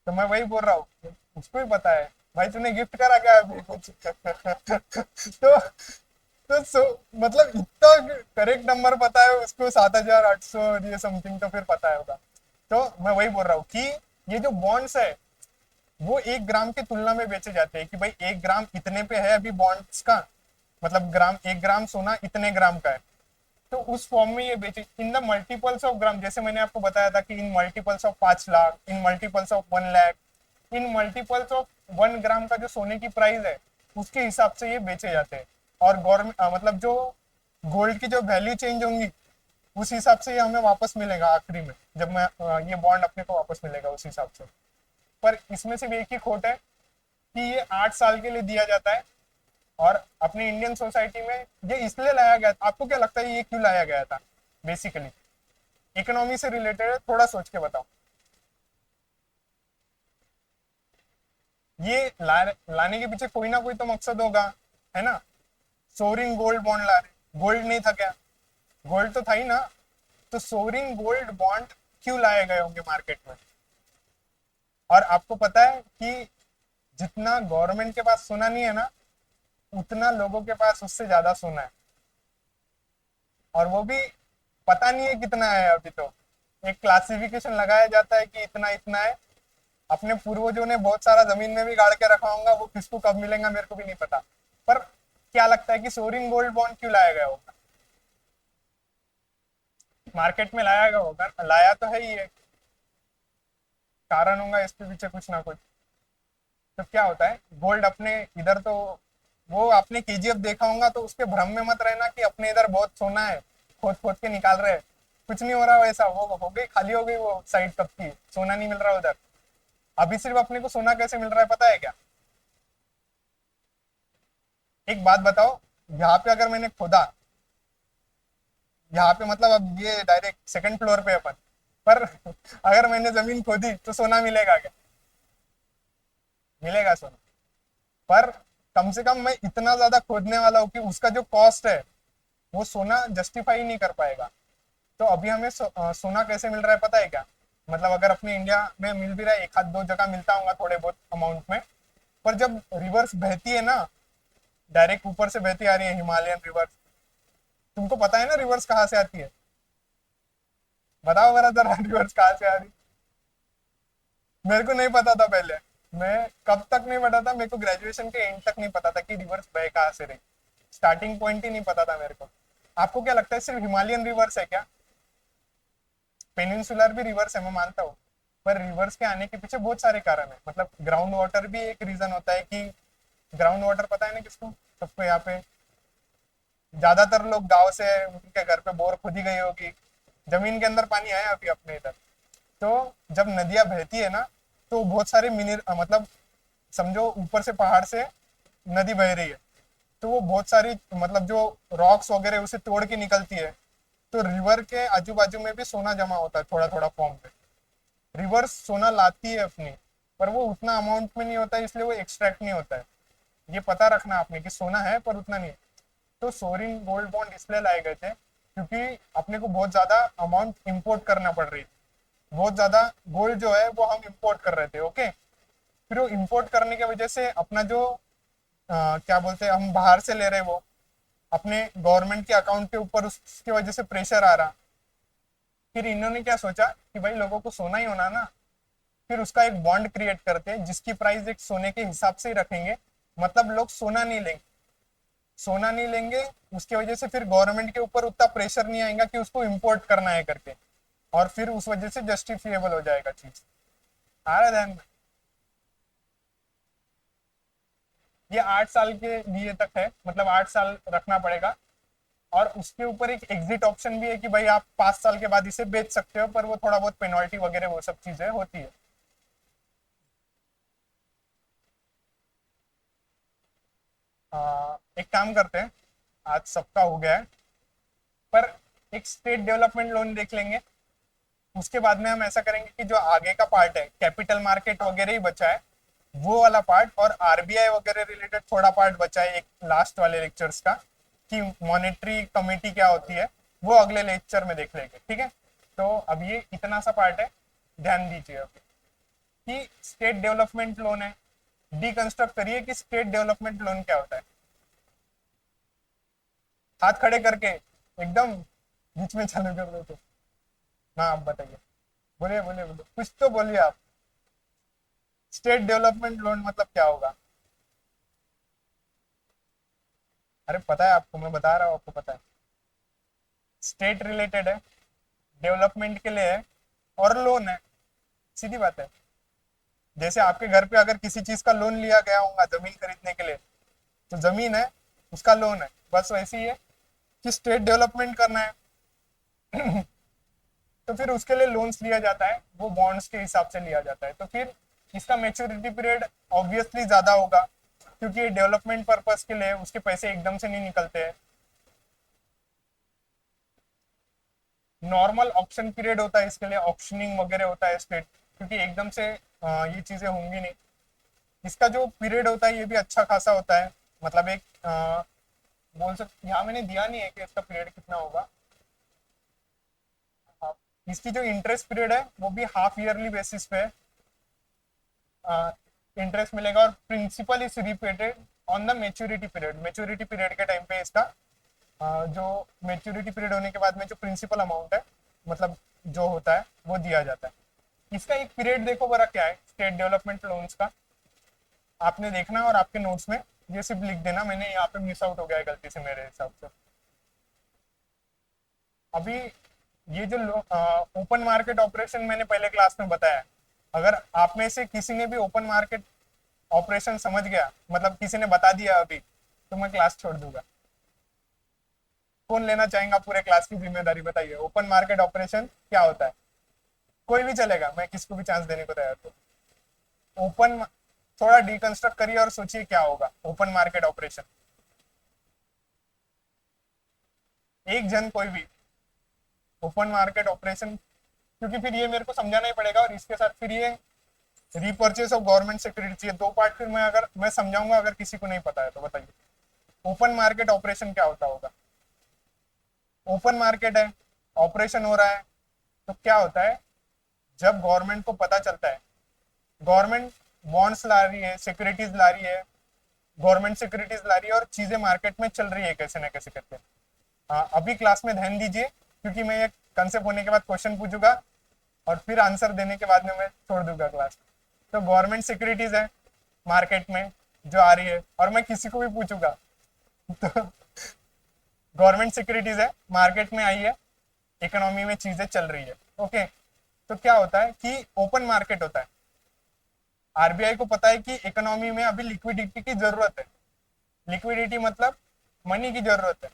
तो मैं वही बोल रहा हूँ, उसको ही पता है। भाई तूने गिफ्ट करा क्या अभी कुछ तो मतलब इतना करेक्ट नंबर पता है उसको, 7,800 और ये समथिंग, तो फिर पता है होगा। तो मैं वही बोल रहा हूँ कि ये जो बॉन्ड्स है वो 1 ग्राम की तुलना में बेचे जाते हैं कि भाई 1 ग्राम इतने पे है अभी बॉन्ड्स का, मतलब 1 ग्राम सोना इतने ग्राम का है। तो उस फॉर्म में ये बेचे in the multiples of gram, जैसे मैंने आपको बताया था कि in multiples of 5 lakh, in multiples of 1 lakh, in multiples of 1 ग्राम का जो सोने की प्राइस है उसके हिसाब से ये बेचे जाते हैं। और गवर्नमेंट मतलब जो गोल्ड की जो वैल्यू चेंज होंगी उस हिसाब से ये हमें वापस मिलेगा आखिरी में, जब मैं ये बॉन्ड अपने को वापस मिलेगा उस हिसाब से। पर इसमें सिर्फ एक ही खोट है कि ये 8 साल के लिए दिया जाता है, और अपनी इंडियन सोसाइटी में ये इसलिए लाया गया था। आपको क्या लगता है ये क्यों लाया गया था? बेसिकली इकोनॉमी से रिलेटेड है, थोड़ा सोच के बताओ। ये लाने के पीछे कोई ना कोई तो मकसद होगा, है ना? सोवरिन गोल्ड बॉन्ड ला रहे, गोल्ड नहीं था क्या? गोल्ड तो था ही ना। तो सोवरिन गोल्ड बॉन्ड क्यों लाए गए होंगे मार्केट में? और आपको पता है कि जितना गवर्नमेंट के पास सोना नहीं है ना, उतना लोगों के पास उससे ज्यादा सोना है, और वो भी पता नहीं है कितना है अभी। तो एक क्लासिफिकेशन लगाया जाता है कि इतना इतना है। अपने पूर्वजों ने बहुत सारा जमीन में भी गाड़ के रखा होगा, वो किसको कब मिलेगा मेरे को भी नहीं पता। पर क्या लगता है कि सोवरिन गोल्ड बॉन्ड क्यों लाया गया होगा? मार्केट में लाया गया होगा, लाया तो है ही है, कारण होगा इसके पीछे कुछ ना कुछ। तो क्या होता है, गोल्ड अपने इधर तो, वो आपने केजीएफ देखा होगा तो उसके भ्रम में मत रहना कि अपने इधर बहुत सोना है, खोद खोद के निकाल रहे हैं। कुछ नहीं हो रहा वैसा, वो हो गई, खाली हो गई वो साइड कब की, सोना नहीं मिल रहा उधर। अभी सिर्फ अपने को सोना कैसे मिल रहा है पता है क्या? एक बात बताओ, यहाँ पे अगर मैंने खोदा, यहाँ पे मतलब अब ये डायरेक्ट सेकंड फ्लोर पे है अपन, पर अगर मैंने जमीन खोदी तो सोना मिलेगा क्या? मिलेगा सोना, पर कम से कम मैं इतना ज्यादा खोदने वाला हूँ कि उसका जो कॉस्ट है वो सोना जस्टिफाई नहीं कर पाएगा। तो अभी हमें सोना कैसे मिल रहा है पता है क्या? मतलब अगर अपने इंडिया में मिल भी रहा है, एक आध दो जगह मिलता होगा थोड़े बहुत अमाउंट में, पर जब रिवर्स बहती है ना, डायरेक्ट ऊपर से बहती आ रही है हिमालयन रिवर्स, तुमको पता है ना रिवर्स कहाँ से आती है? बताओ मेरा जरा रिवर्स कहाँ से आ रही। मेरे को नहीं पता था पहले, मैं कब तक नहीं पता था, मेरे को ग्रेजुएशन के एंड तक नहीं पता था कि रिवर्स बह कहाँ से रही, स्टार्टिंग पॉइंट ही नहीं पता था मेरे को। आपको क्या लगता है सिर्फ हिमालयन रिवर्स है क्या? पेनिनसुलर भी रिवर्स है मैं मानता हूँ, पर रिवर्स के आने के पीछे बहुत सारे कारण है। मतलब ग्राउंड वाटर भी एक रीजन होता है कि, ग्राउंड वाटर पता है ना किसको, सबको यहाँ पे, ज्यादातर लोग गांव से हैं, उनके घर पे बोर खुदी गई होगी, जमीन के अंदर पानी आया अभी अपने इधर। तो जब नदियां बहती है ना, तो बहुत सारे मतलब समझो ऊपर से पहाड़ से नदी बह रही है, तो वो बहुत सारी मतलब जो रॉक्स वगैरह उसे तोड़ के निकलती है। तो रिवर के आजू बाजू में भी सोना जमा होता है थोड़ा थोड़ा फॉर्म पे। रिवर्स सोना लाती है अपनी, पर वो उतना अमाउंट में नहीं होता है, इसलिए वो एक्सट्रैक्ट नहीं होता है। ये पता रखना आपने कि सोना है पर उतना नहीं है। तो सोरिन गोल्ड बॉन्ड इसलिए लाए गए थे क्योंकि अपने को बहुत ज्यादा अमाउंट इंपोर्ट करना पड़ रही थी, बहुत ज्यादा गोल्ड जो है वो हम इंपोर्ट कर रहे थे। ओके, फिर वो इंपोर्ट करने की वजह से अपना जो क्या बोलते हैं, हम बाहर से ले रहे वो अपने गवर्नमेंट के अकाउंट के ऊपर, उसकी वजह से प्रेशर आ रहा। फिर इन्होंने क्या सोचा कि भाई लोगों को सोना ही होना ना, फिर उसका एक बॉन्ड क्रिएट करते हैं जिसकी प्राइस एक सोने के हिसाब से ही रखेंगे। मतलब लोग सोना नहीं लेंगे, सोना नहीं लेंगे, उसकी वजह से फिर गवर्नमेंट के ऊपर उतना प्रेशर नहीं आएगा कि उसको इंपोर्ट करना है करके, और फिर उस वजह से जस्टिफिएबल हो जाएगा चीज। आ रहा है ध्यान में? ये 8 साल के लिए तक है, मतलब 8 साल रखना पड़ेगा। और उसके ऊपर एक एग्जिट ऑप्शन भी है कि भाई आप 5 साल के बाद इसे बेच सकते हो, पर वो थोड़ा बहुत पेनल्टी वगैरह वो सब चीजें होती है। एक काम करते हैं, आज सबका हो गया है, पर एक स्टेट डेवलपमेंट लोन देख लेंगे। उसके बाद में हम ऐसा करेंगे कि जो आगे का पार्ट है, कैपिटल मार्केट वगैरह ही बचा है, वो वाला पार्ट, और आरबीआई वगैरह रिलेटेड थोड़ा पार्ट बचा है एक लास्ट वाले लेक्चर्स का, कि मॉनेटरी कमेटी क्या होती है, वो अगले लेक्चर में देख लेंगे। ठीक है, तो अब ये इतना सा पार्ट है, ध्यान दीजिए अभी कि स्टेट डेवलपमेंट लोन है। डिकंस्ट्रक्ट करिए कि स्टेट डेवलपमेंट लोन क्या होता है, हाथ खड़े करके एकदम बीच में चालू कर दो तो। हाँ आप बताइए, बोलिए बोलिए बोलिए, कुछ तो बोलिए आप। स्टेट डेवलपमेंट लोन मतलब क्या होगा? अरे पता है आपको, मैं बता रहा हूँ, आपको पता है। स्टेट रिलेटेड है, डेवलपमेंट के लिए है, और लोन है, सीधी बात है। जैसे आपके घर पे अगर किसी चीज का लोन लिया गया होगा जमीन खरीदने के लिए, तो जमीन है, उसका लोन है, बस वैसे ही है कि स्टेट डेवलपमेंट करना है तो फिर उसके लिए लोन्स लिया जाता है, वो बॉन्ड्स के हिसाब से लिया जाता है। तो फिर इसका मेच्योरिटी पीरियड ऑब्वियसली ज्यादा होगा, क्योंकि डेवलपमेंट पर्पस के लिए उसके पैसे एकदम से नहीं निकलते हैं। नॉर्मल ऑक्शन पीरियड होता है इसके लिए, ऑक्शनिंग वगैरह होता है स्टेट, क्योंकि एकदम से ये चीजें होंगी नहीं। इसका जो पीरियड होता है ये भी अच्छा खासा होता है, मतलब एक बोल सकते, यहाँ मैंने दिया नहीं है कि इसका पीरियड कितना होगा। हाँ, इसकी जो इंटरेस्ट पीरियड है वो भी हाफ ईयरली बेसिस पे इंटरेस्ट मिलेगा, और principal is repeated on the maturity period. Maturity period के टाइम पे इसका जो मेच्योरिटी पीरियड होने के बाद में जो प्रिंसिपल अमाउंट है, मतलब जो होता है वो दिया जाता है। इसका एक पीरियड देखो बड़ा क्या है स्टेट डेवलपमेंट लोन्स का, आपने देखना और आपके नोट्स में ये सिर्फ लिख देना, मैंने यहाँ पे मिस आउट हो गया है गलती से मेरे हिसाब से। अभी ये जो ओपन मार्केट ऑपरेशन मैंने पहले क्लास में बताया, अगर आप में से किसी ने भी ओपन मार्केट ऑपरेशन समझ गया, मतलब किसी ने बता दिया अभी, तो मैं क्लास छोड़ दूंगा। कौन लेना चाहेगा पूरे क्लास की जिम्मेदारी, बताइए। ओपन मार्केट ऑपरेशन क्या होता है? कोई भी चलेगा, मैं किसको भी चांस देने को तैयार हूँ। ओपन, थोड़ा डिकंस्ट्रक्ट करिए और सोचिए क्या होगा ओपन मार्केट ऑपरेशन। एक जन कोई भी, ओपन मार्केट ऑपरेशन, क्योंकि फिर ये मेरे को समझाना ही पड़ेगा, और इसके साथ फिर ये रीपर्चेस ऑफ गवर्नमेंट सिक्योरिटी, ये दो पार्ट फिर मैं अगर मैं समझाऊंगा, अगर किसी को नहीं पता है तो बताइए ओपन मार्केट ऑपरेशन क्या होता होगा। ओपन मार्केट है, ऑपरेशन हो रहा है, तो क्या होता है, जब गवर्नमेंट को पता चलता है, गवर्नमेंट बॉन्ड्स ला रही है, सिक्योरिटीज ला रही है, गवर्नमेंट सिक्योरिटीज ला रही है, और चीजें मार्केट में चल रही है कैसे ना कैसे करके। हाँ, अभी क्लास में ध्यान दीजिए, क्योंकि मैं ये कंसेप्ट होने के बाद क्वेश्चन पूछूंगा, और फिर आंसर देने के बाद में मैं छोड़ दूंगा क्लास। तो गवर्नमेंट सिक्योरिटीज है मार्केट में जो आ रही है, और मैं किसी को भी पूछूंगा तो गवर्नमेंट सिक्योरिटीज है, मार्केट में आई है, इकोनॉमी में चीजें चल रही है। ओके, तो क्या होता है कि ओपन मार्केट होता है। आरबीआई को पता है कि इकोनॉमी में अभी लिक्विडिटी की जरूरत है, लिक्विडिटी मतलब मनी की जरूरत है।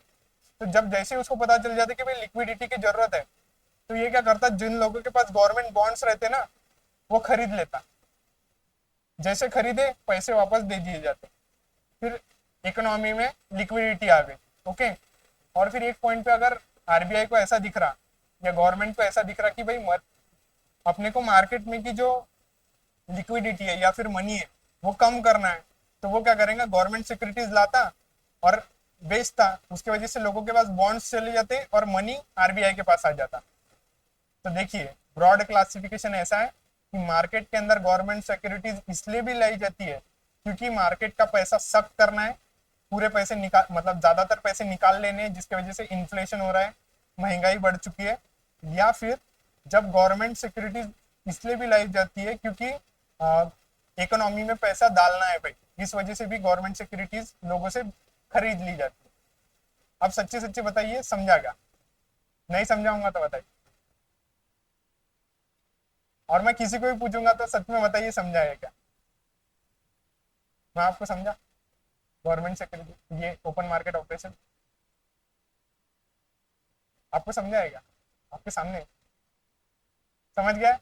तो जब जैसे उसको पता चल जाता है कि भाई लिक्विडिटी की जरूरत है, तो ये क्या करता है, जिन लोगों के पास गवर्नमेंट बॉन्ड्स रहते ना, वो खरीद लेता। जैसे खरीदे, पैसे वापस दे दिए जाते, फिर इकोनॉमी में लिक्विडिटी आ गई। ओके, और फिर एक पॉइंट पे अगर आरबीआई को ऐसा दिख रहा, या गवर्नमेंट को ऐसा दिख रहा कि भाई अपने को मार्केट में की जो लिक्विडिटी है या फिर मनी है वो कम करना है, तो वो क्या करेंगे, गवर्नमेंट सिक्योरिटीज लाता और बेचता, उसकी वजह से लोगों के पास बॉन्ड्स चले जाते और मनी आरबीआई के पास आ जाता। तो देखिए, ब्रॉड क्लासिफिकेशन ऐसा है कि मार्केट के अंदर गवर्नमेंट सिक्योरिटीज इसलिए भी लाई जाती है क्योंकि मार्केट का पैसा सख्त करना है, पूरे पैसे निकाल, मतलब ज्यादातर पैसे निकाल लेने हैं, जिसकी वजह से इन्फ्लेशन हो रहा है, महंगाई बढ़ चुकी है। या फिर जब गवर्नमेंट सिक्योरिटीज इसलिए भी लाई जाती है क्योंकि इकोनॉमी में पैसा डालना है भाई, इस वजह से भी गवर्नमेंट सिक्योरिटीज लोगों से खरीद ली जाती है। अब सच्चे सच्चे बताइए, समझा क्या? नहीं समझाऊंगा तो बताइए, और मैं किसी को भी पूछूंगा तो सच में बताइए समझा है क्या? मैं आपको समझा गवर्नमेंट सिक्योरिटी, ये ओपन मार्केट ऑपरेशन आपको समझा है क्या? आपके सामने समझ गया है?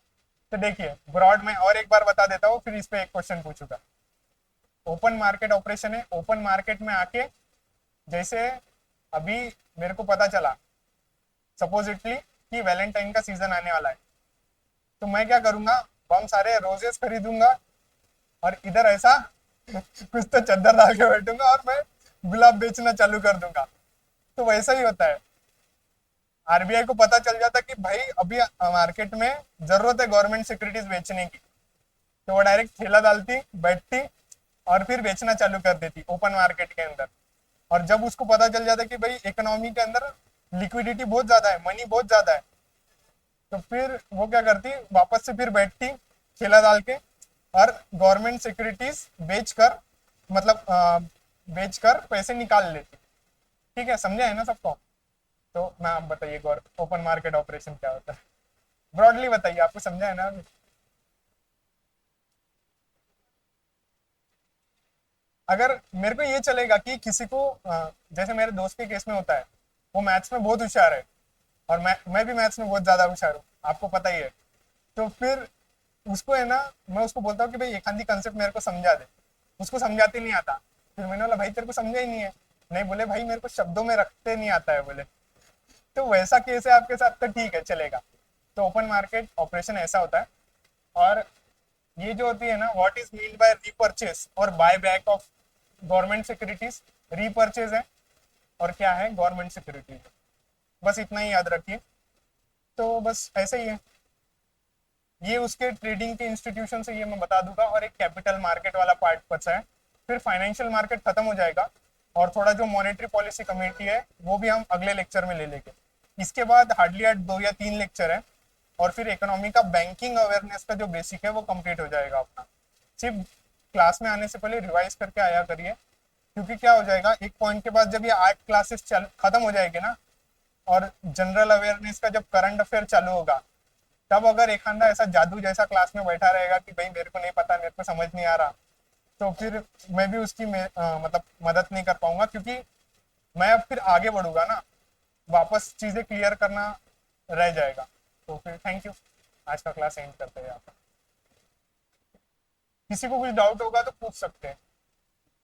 तो देखिए, ब्रॉड में और एक बार बता देता हूँ, फिर इस पे एक क्वेश्चन पूछूंगा। ओपन मार्केट ऑपरेशन है, ओपन मार्केट में आके, जैसे अभी मेरे को पता चला सपोजिटली कि वैलेंटाइन का सीजन आने वाला है, तो मैं क्या करूंगा, बहुत सारे रोजेस खरीदूंगा, और इधर ऐसा कुछ तो चद्दर डाल के बैठूंगा और मैं गुलाब बेचना चालू कर दूंगा। तो वैसा ही होता है, आरबीआई को पता चल जाता कि भाई अभी मार्केट में जरूरत है गवर्नमेंट सिक्योरिटीज बेचने की, तो वो डायरेक्ट ठेला डालती, बैठती, और फिर बेचना चालू कर देती ओपन मार्केट के अंदर। और जब उसको पता चल जाता कि भाई इकोनॉमी के अंदर लिक्विडिटी बहुत ज्यादा है, मनी बहुत ज्यादा है, तो फिर वो क्या करती, वापस से फिर बैठती ठेला डाल के, और गवर्नमेंट सिक्योरिटीज बेचकर, मतलब बेचकर पैसे निकाल लेती। ठीक है, समझा है ना सबको? तो मैं, आप बताइए ओपन मार्केट ऑपरेशन क्या होता है, ब्रॉडली बताइए, आपको समझा है ना अभी? अगर मेरे को ये चलेगा कि किसी को जैसे मेरे दोस्त के केस में होता है, वो मैथ्स में बहुत होशियार है, और मैं भी मैथ्स में बहुत ज्यादा होशियार हूँ, आपको पता ही है। तो फिर उसको है ना, मैं उसको बोलता हूँ कि भाई एक आधी कंसेप्ट मेरे को समझा दे, उसको समझाते नहीं आता। फिर मैंने बोला भाई तेरे को समझा ही नहीं है, नहीं, बोले भाई मेरे को शब्दों में रखते नहीं आता है, बोले। तो वैसा केस है आपके साथ, तो ठीक है, चलेगा। तो ओपन मार्केट ऑपरेशन ऐसा होता है। और ये जो होती है ना, what is mean by repurchase और buy back of government securities, repurchase है और क्या है, गवर्नमेंट सिक्योरिटीज है, बस इतना ही याद रखिए। तो बस ऐसे ही है, ये उसके ट्रेडिंग के इंस्टीट्यूशन से ये मैं बता दूंगा, और एक कैपिटल मार्केट वाला पार्ट बचा है, फिर फाइनेंशियल मार्केट खत्म हो जाएगा, और थोड़ा जो मॉनेटरी पॉलिसी कमेटी है वो भी हम अगले लेक्चर में ले लेंगे। इसके बाद हार्डली 2 या 3 लेक्चर है, और फिर इकोनॉमी का बैंकिंग अवेयरनेस का जो बेसिक है वो कंप्लीट हो जाएगा अपना। सिर्फ क्लास में आने से पहले रिवाइज करके आया करिए, क्योंकि क्या हो जाएगा, एक पॉइंट के बाद जब ये 8 क्लासेस खत्म हो जाएगी ना, और जनरल अवेयरनेस का जब करंट अफेयर चालू होगा, तब अगर एक आधा ऐसा जादू जैसा क्लास में बैठा रहेगा कि भाई मेरे को नहीं पता, मेरे को समझ नहीं आ रहा, तो फिर मैं भी उसकी मतलब मदद नहीं कर पाऊंगा, क्योंकि मैं अब फिर आगे बढ़ूंगा ना, वापस चीजें क्लियर करना रह जाएगा। तो फिर थैंक यू, आज का क्लास एंड करते हैं यहाँ पर। किसी को कुछ डाउट होगा तो पूछ सकते हैं।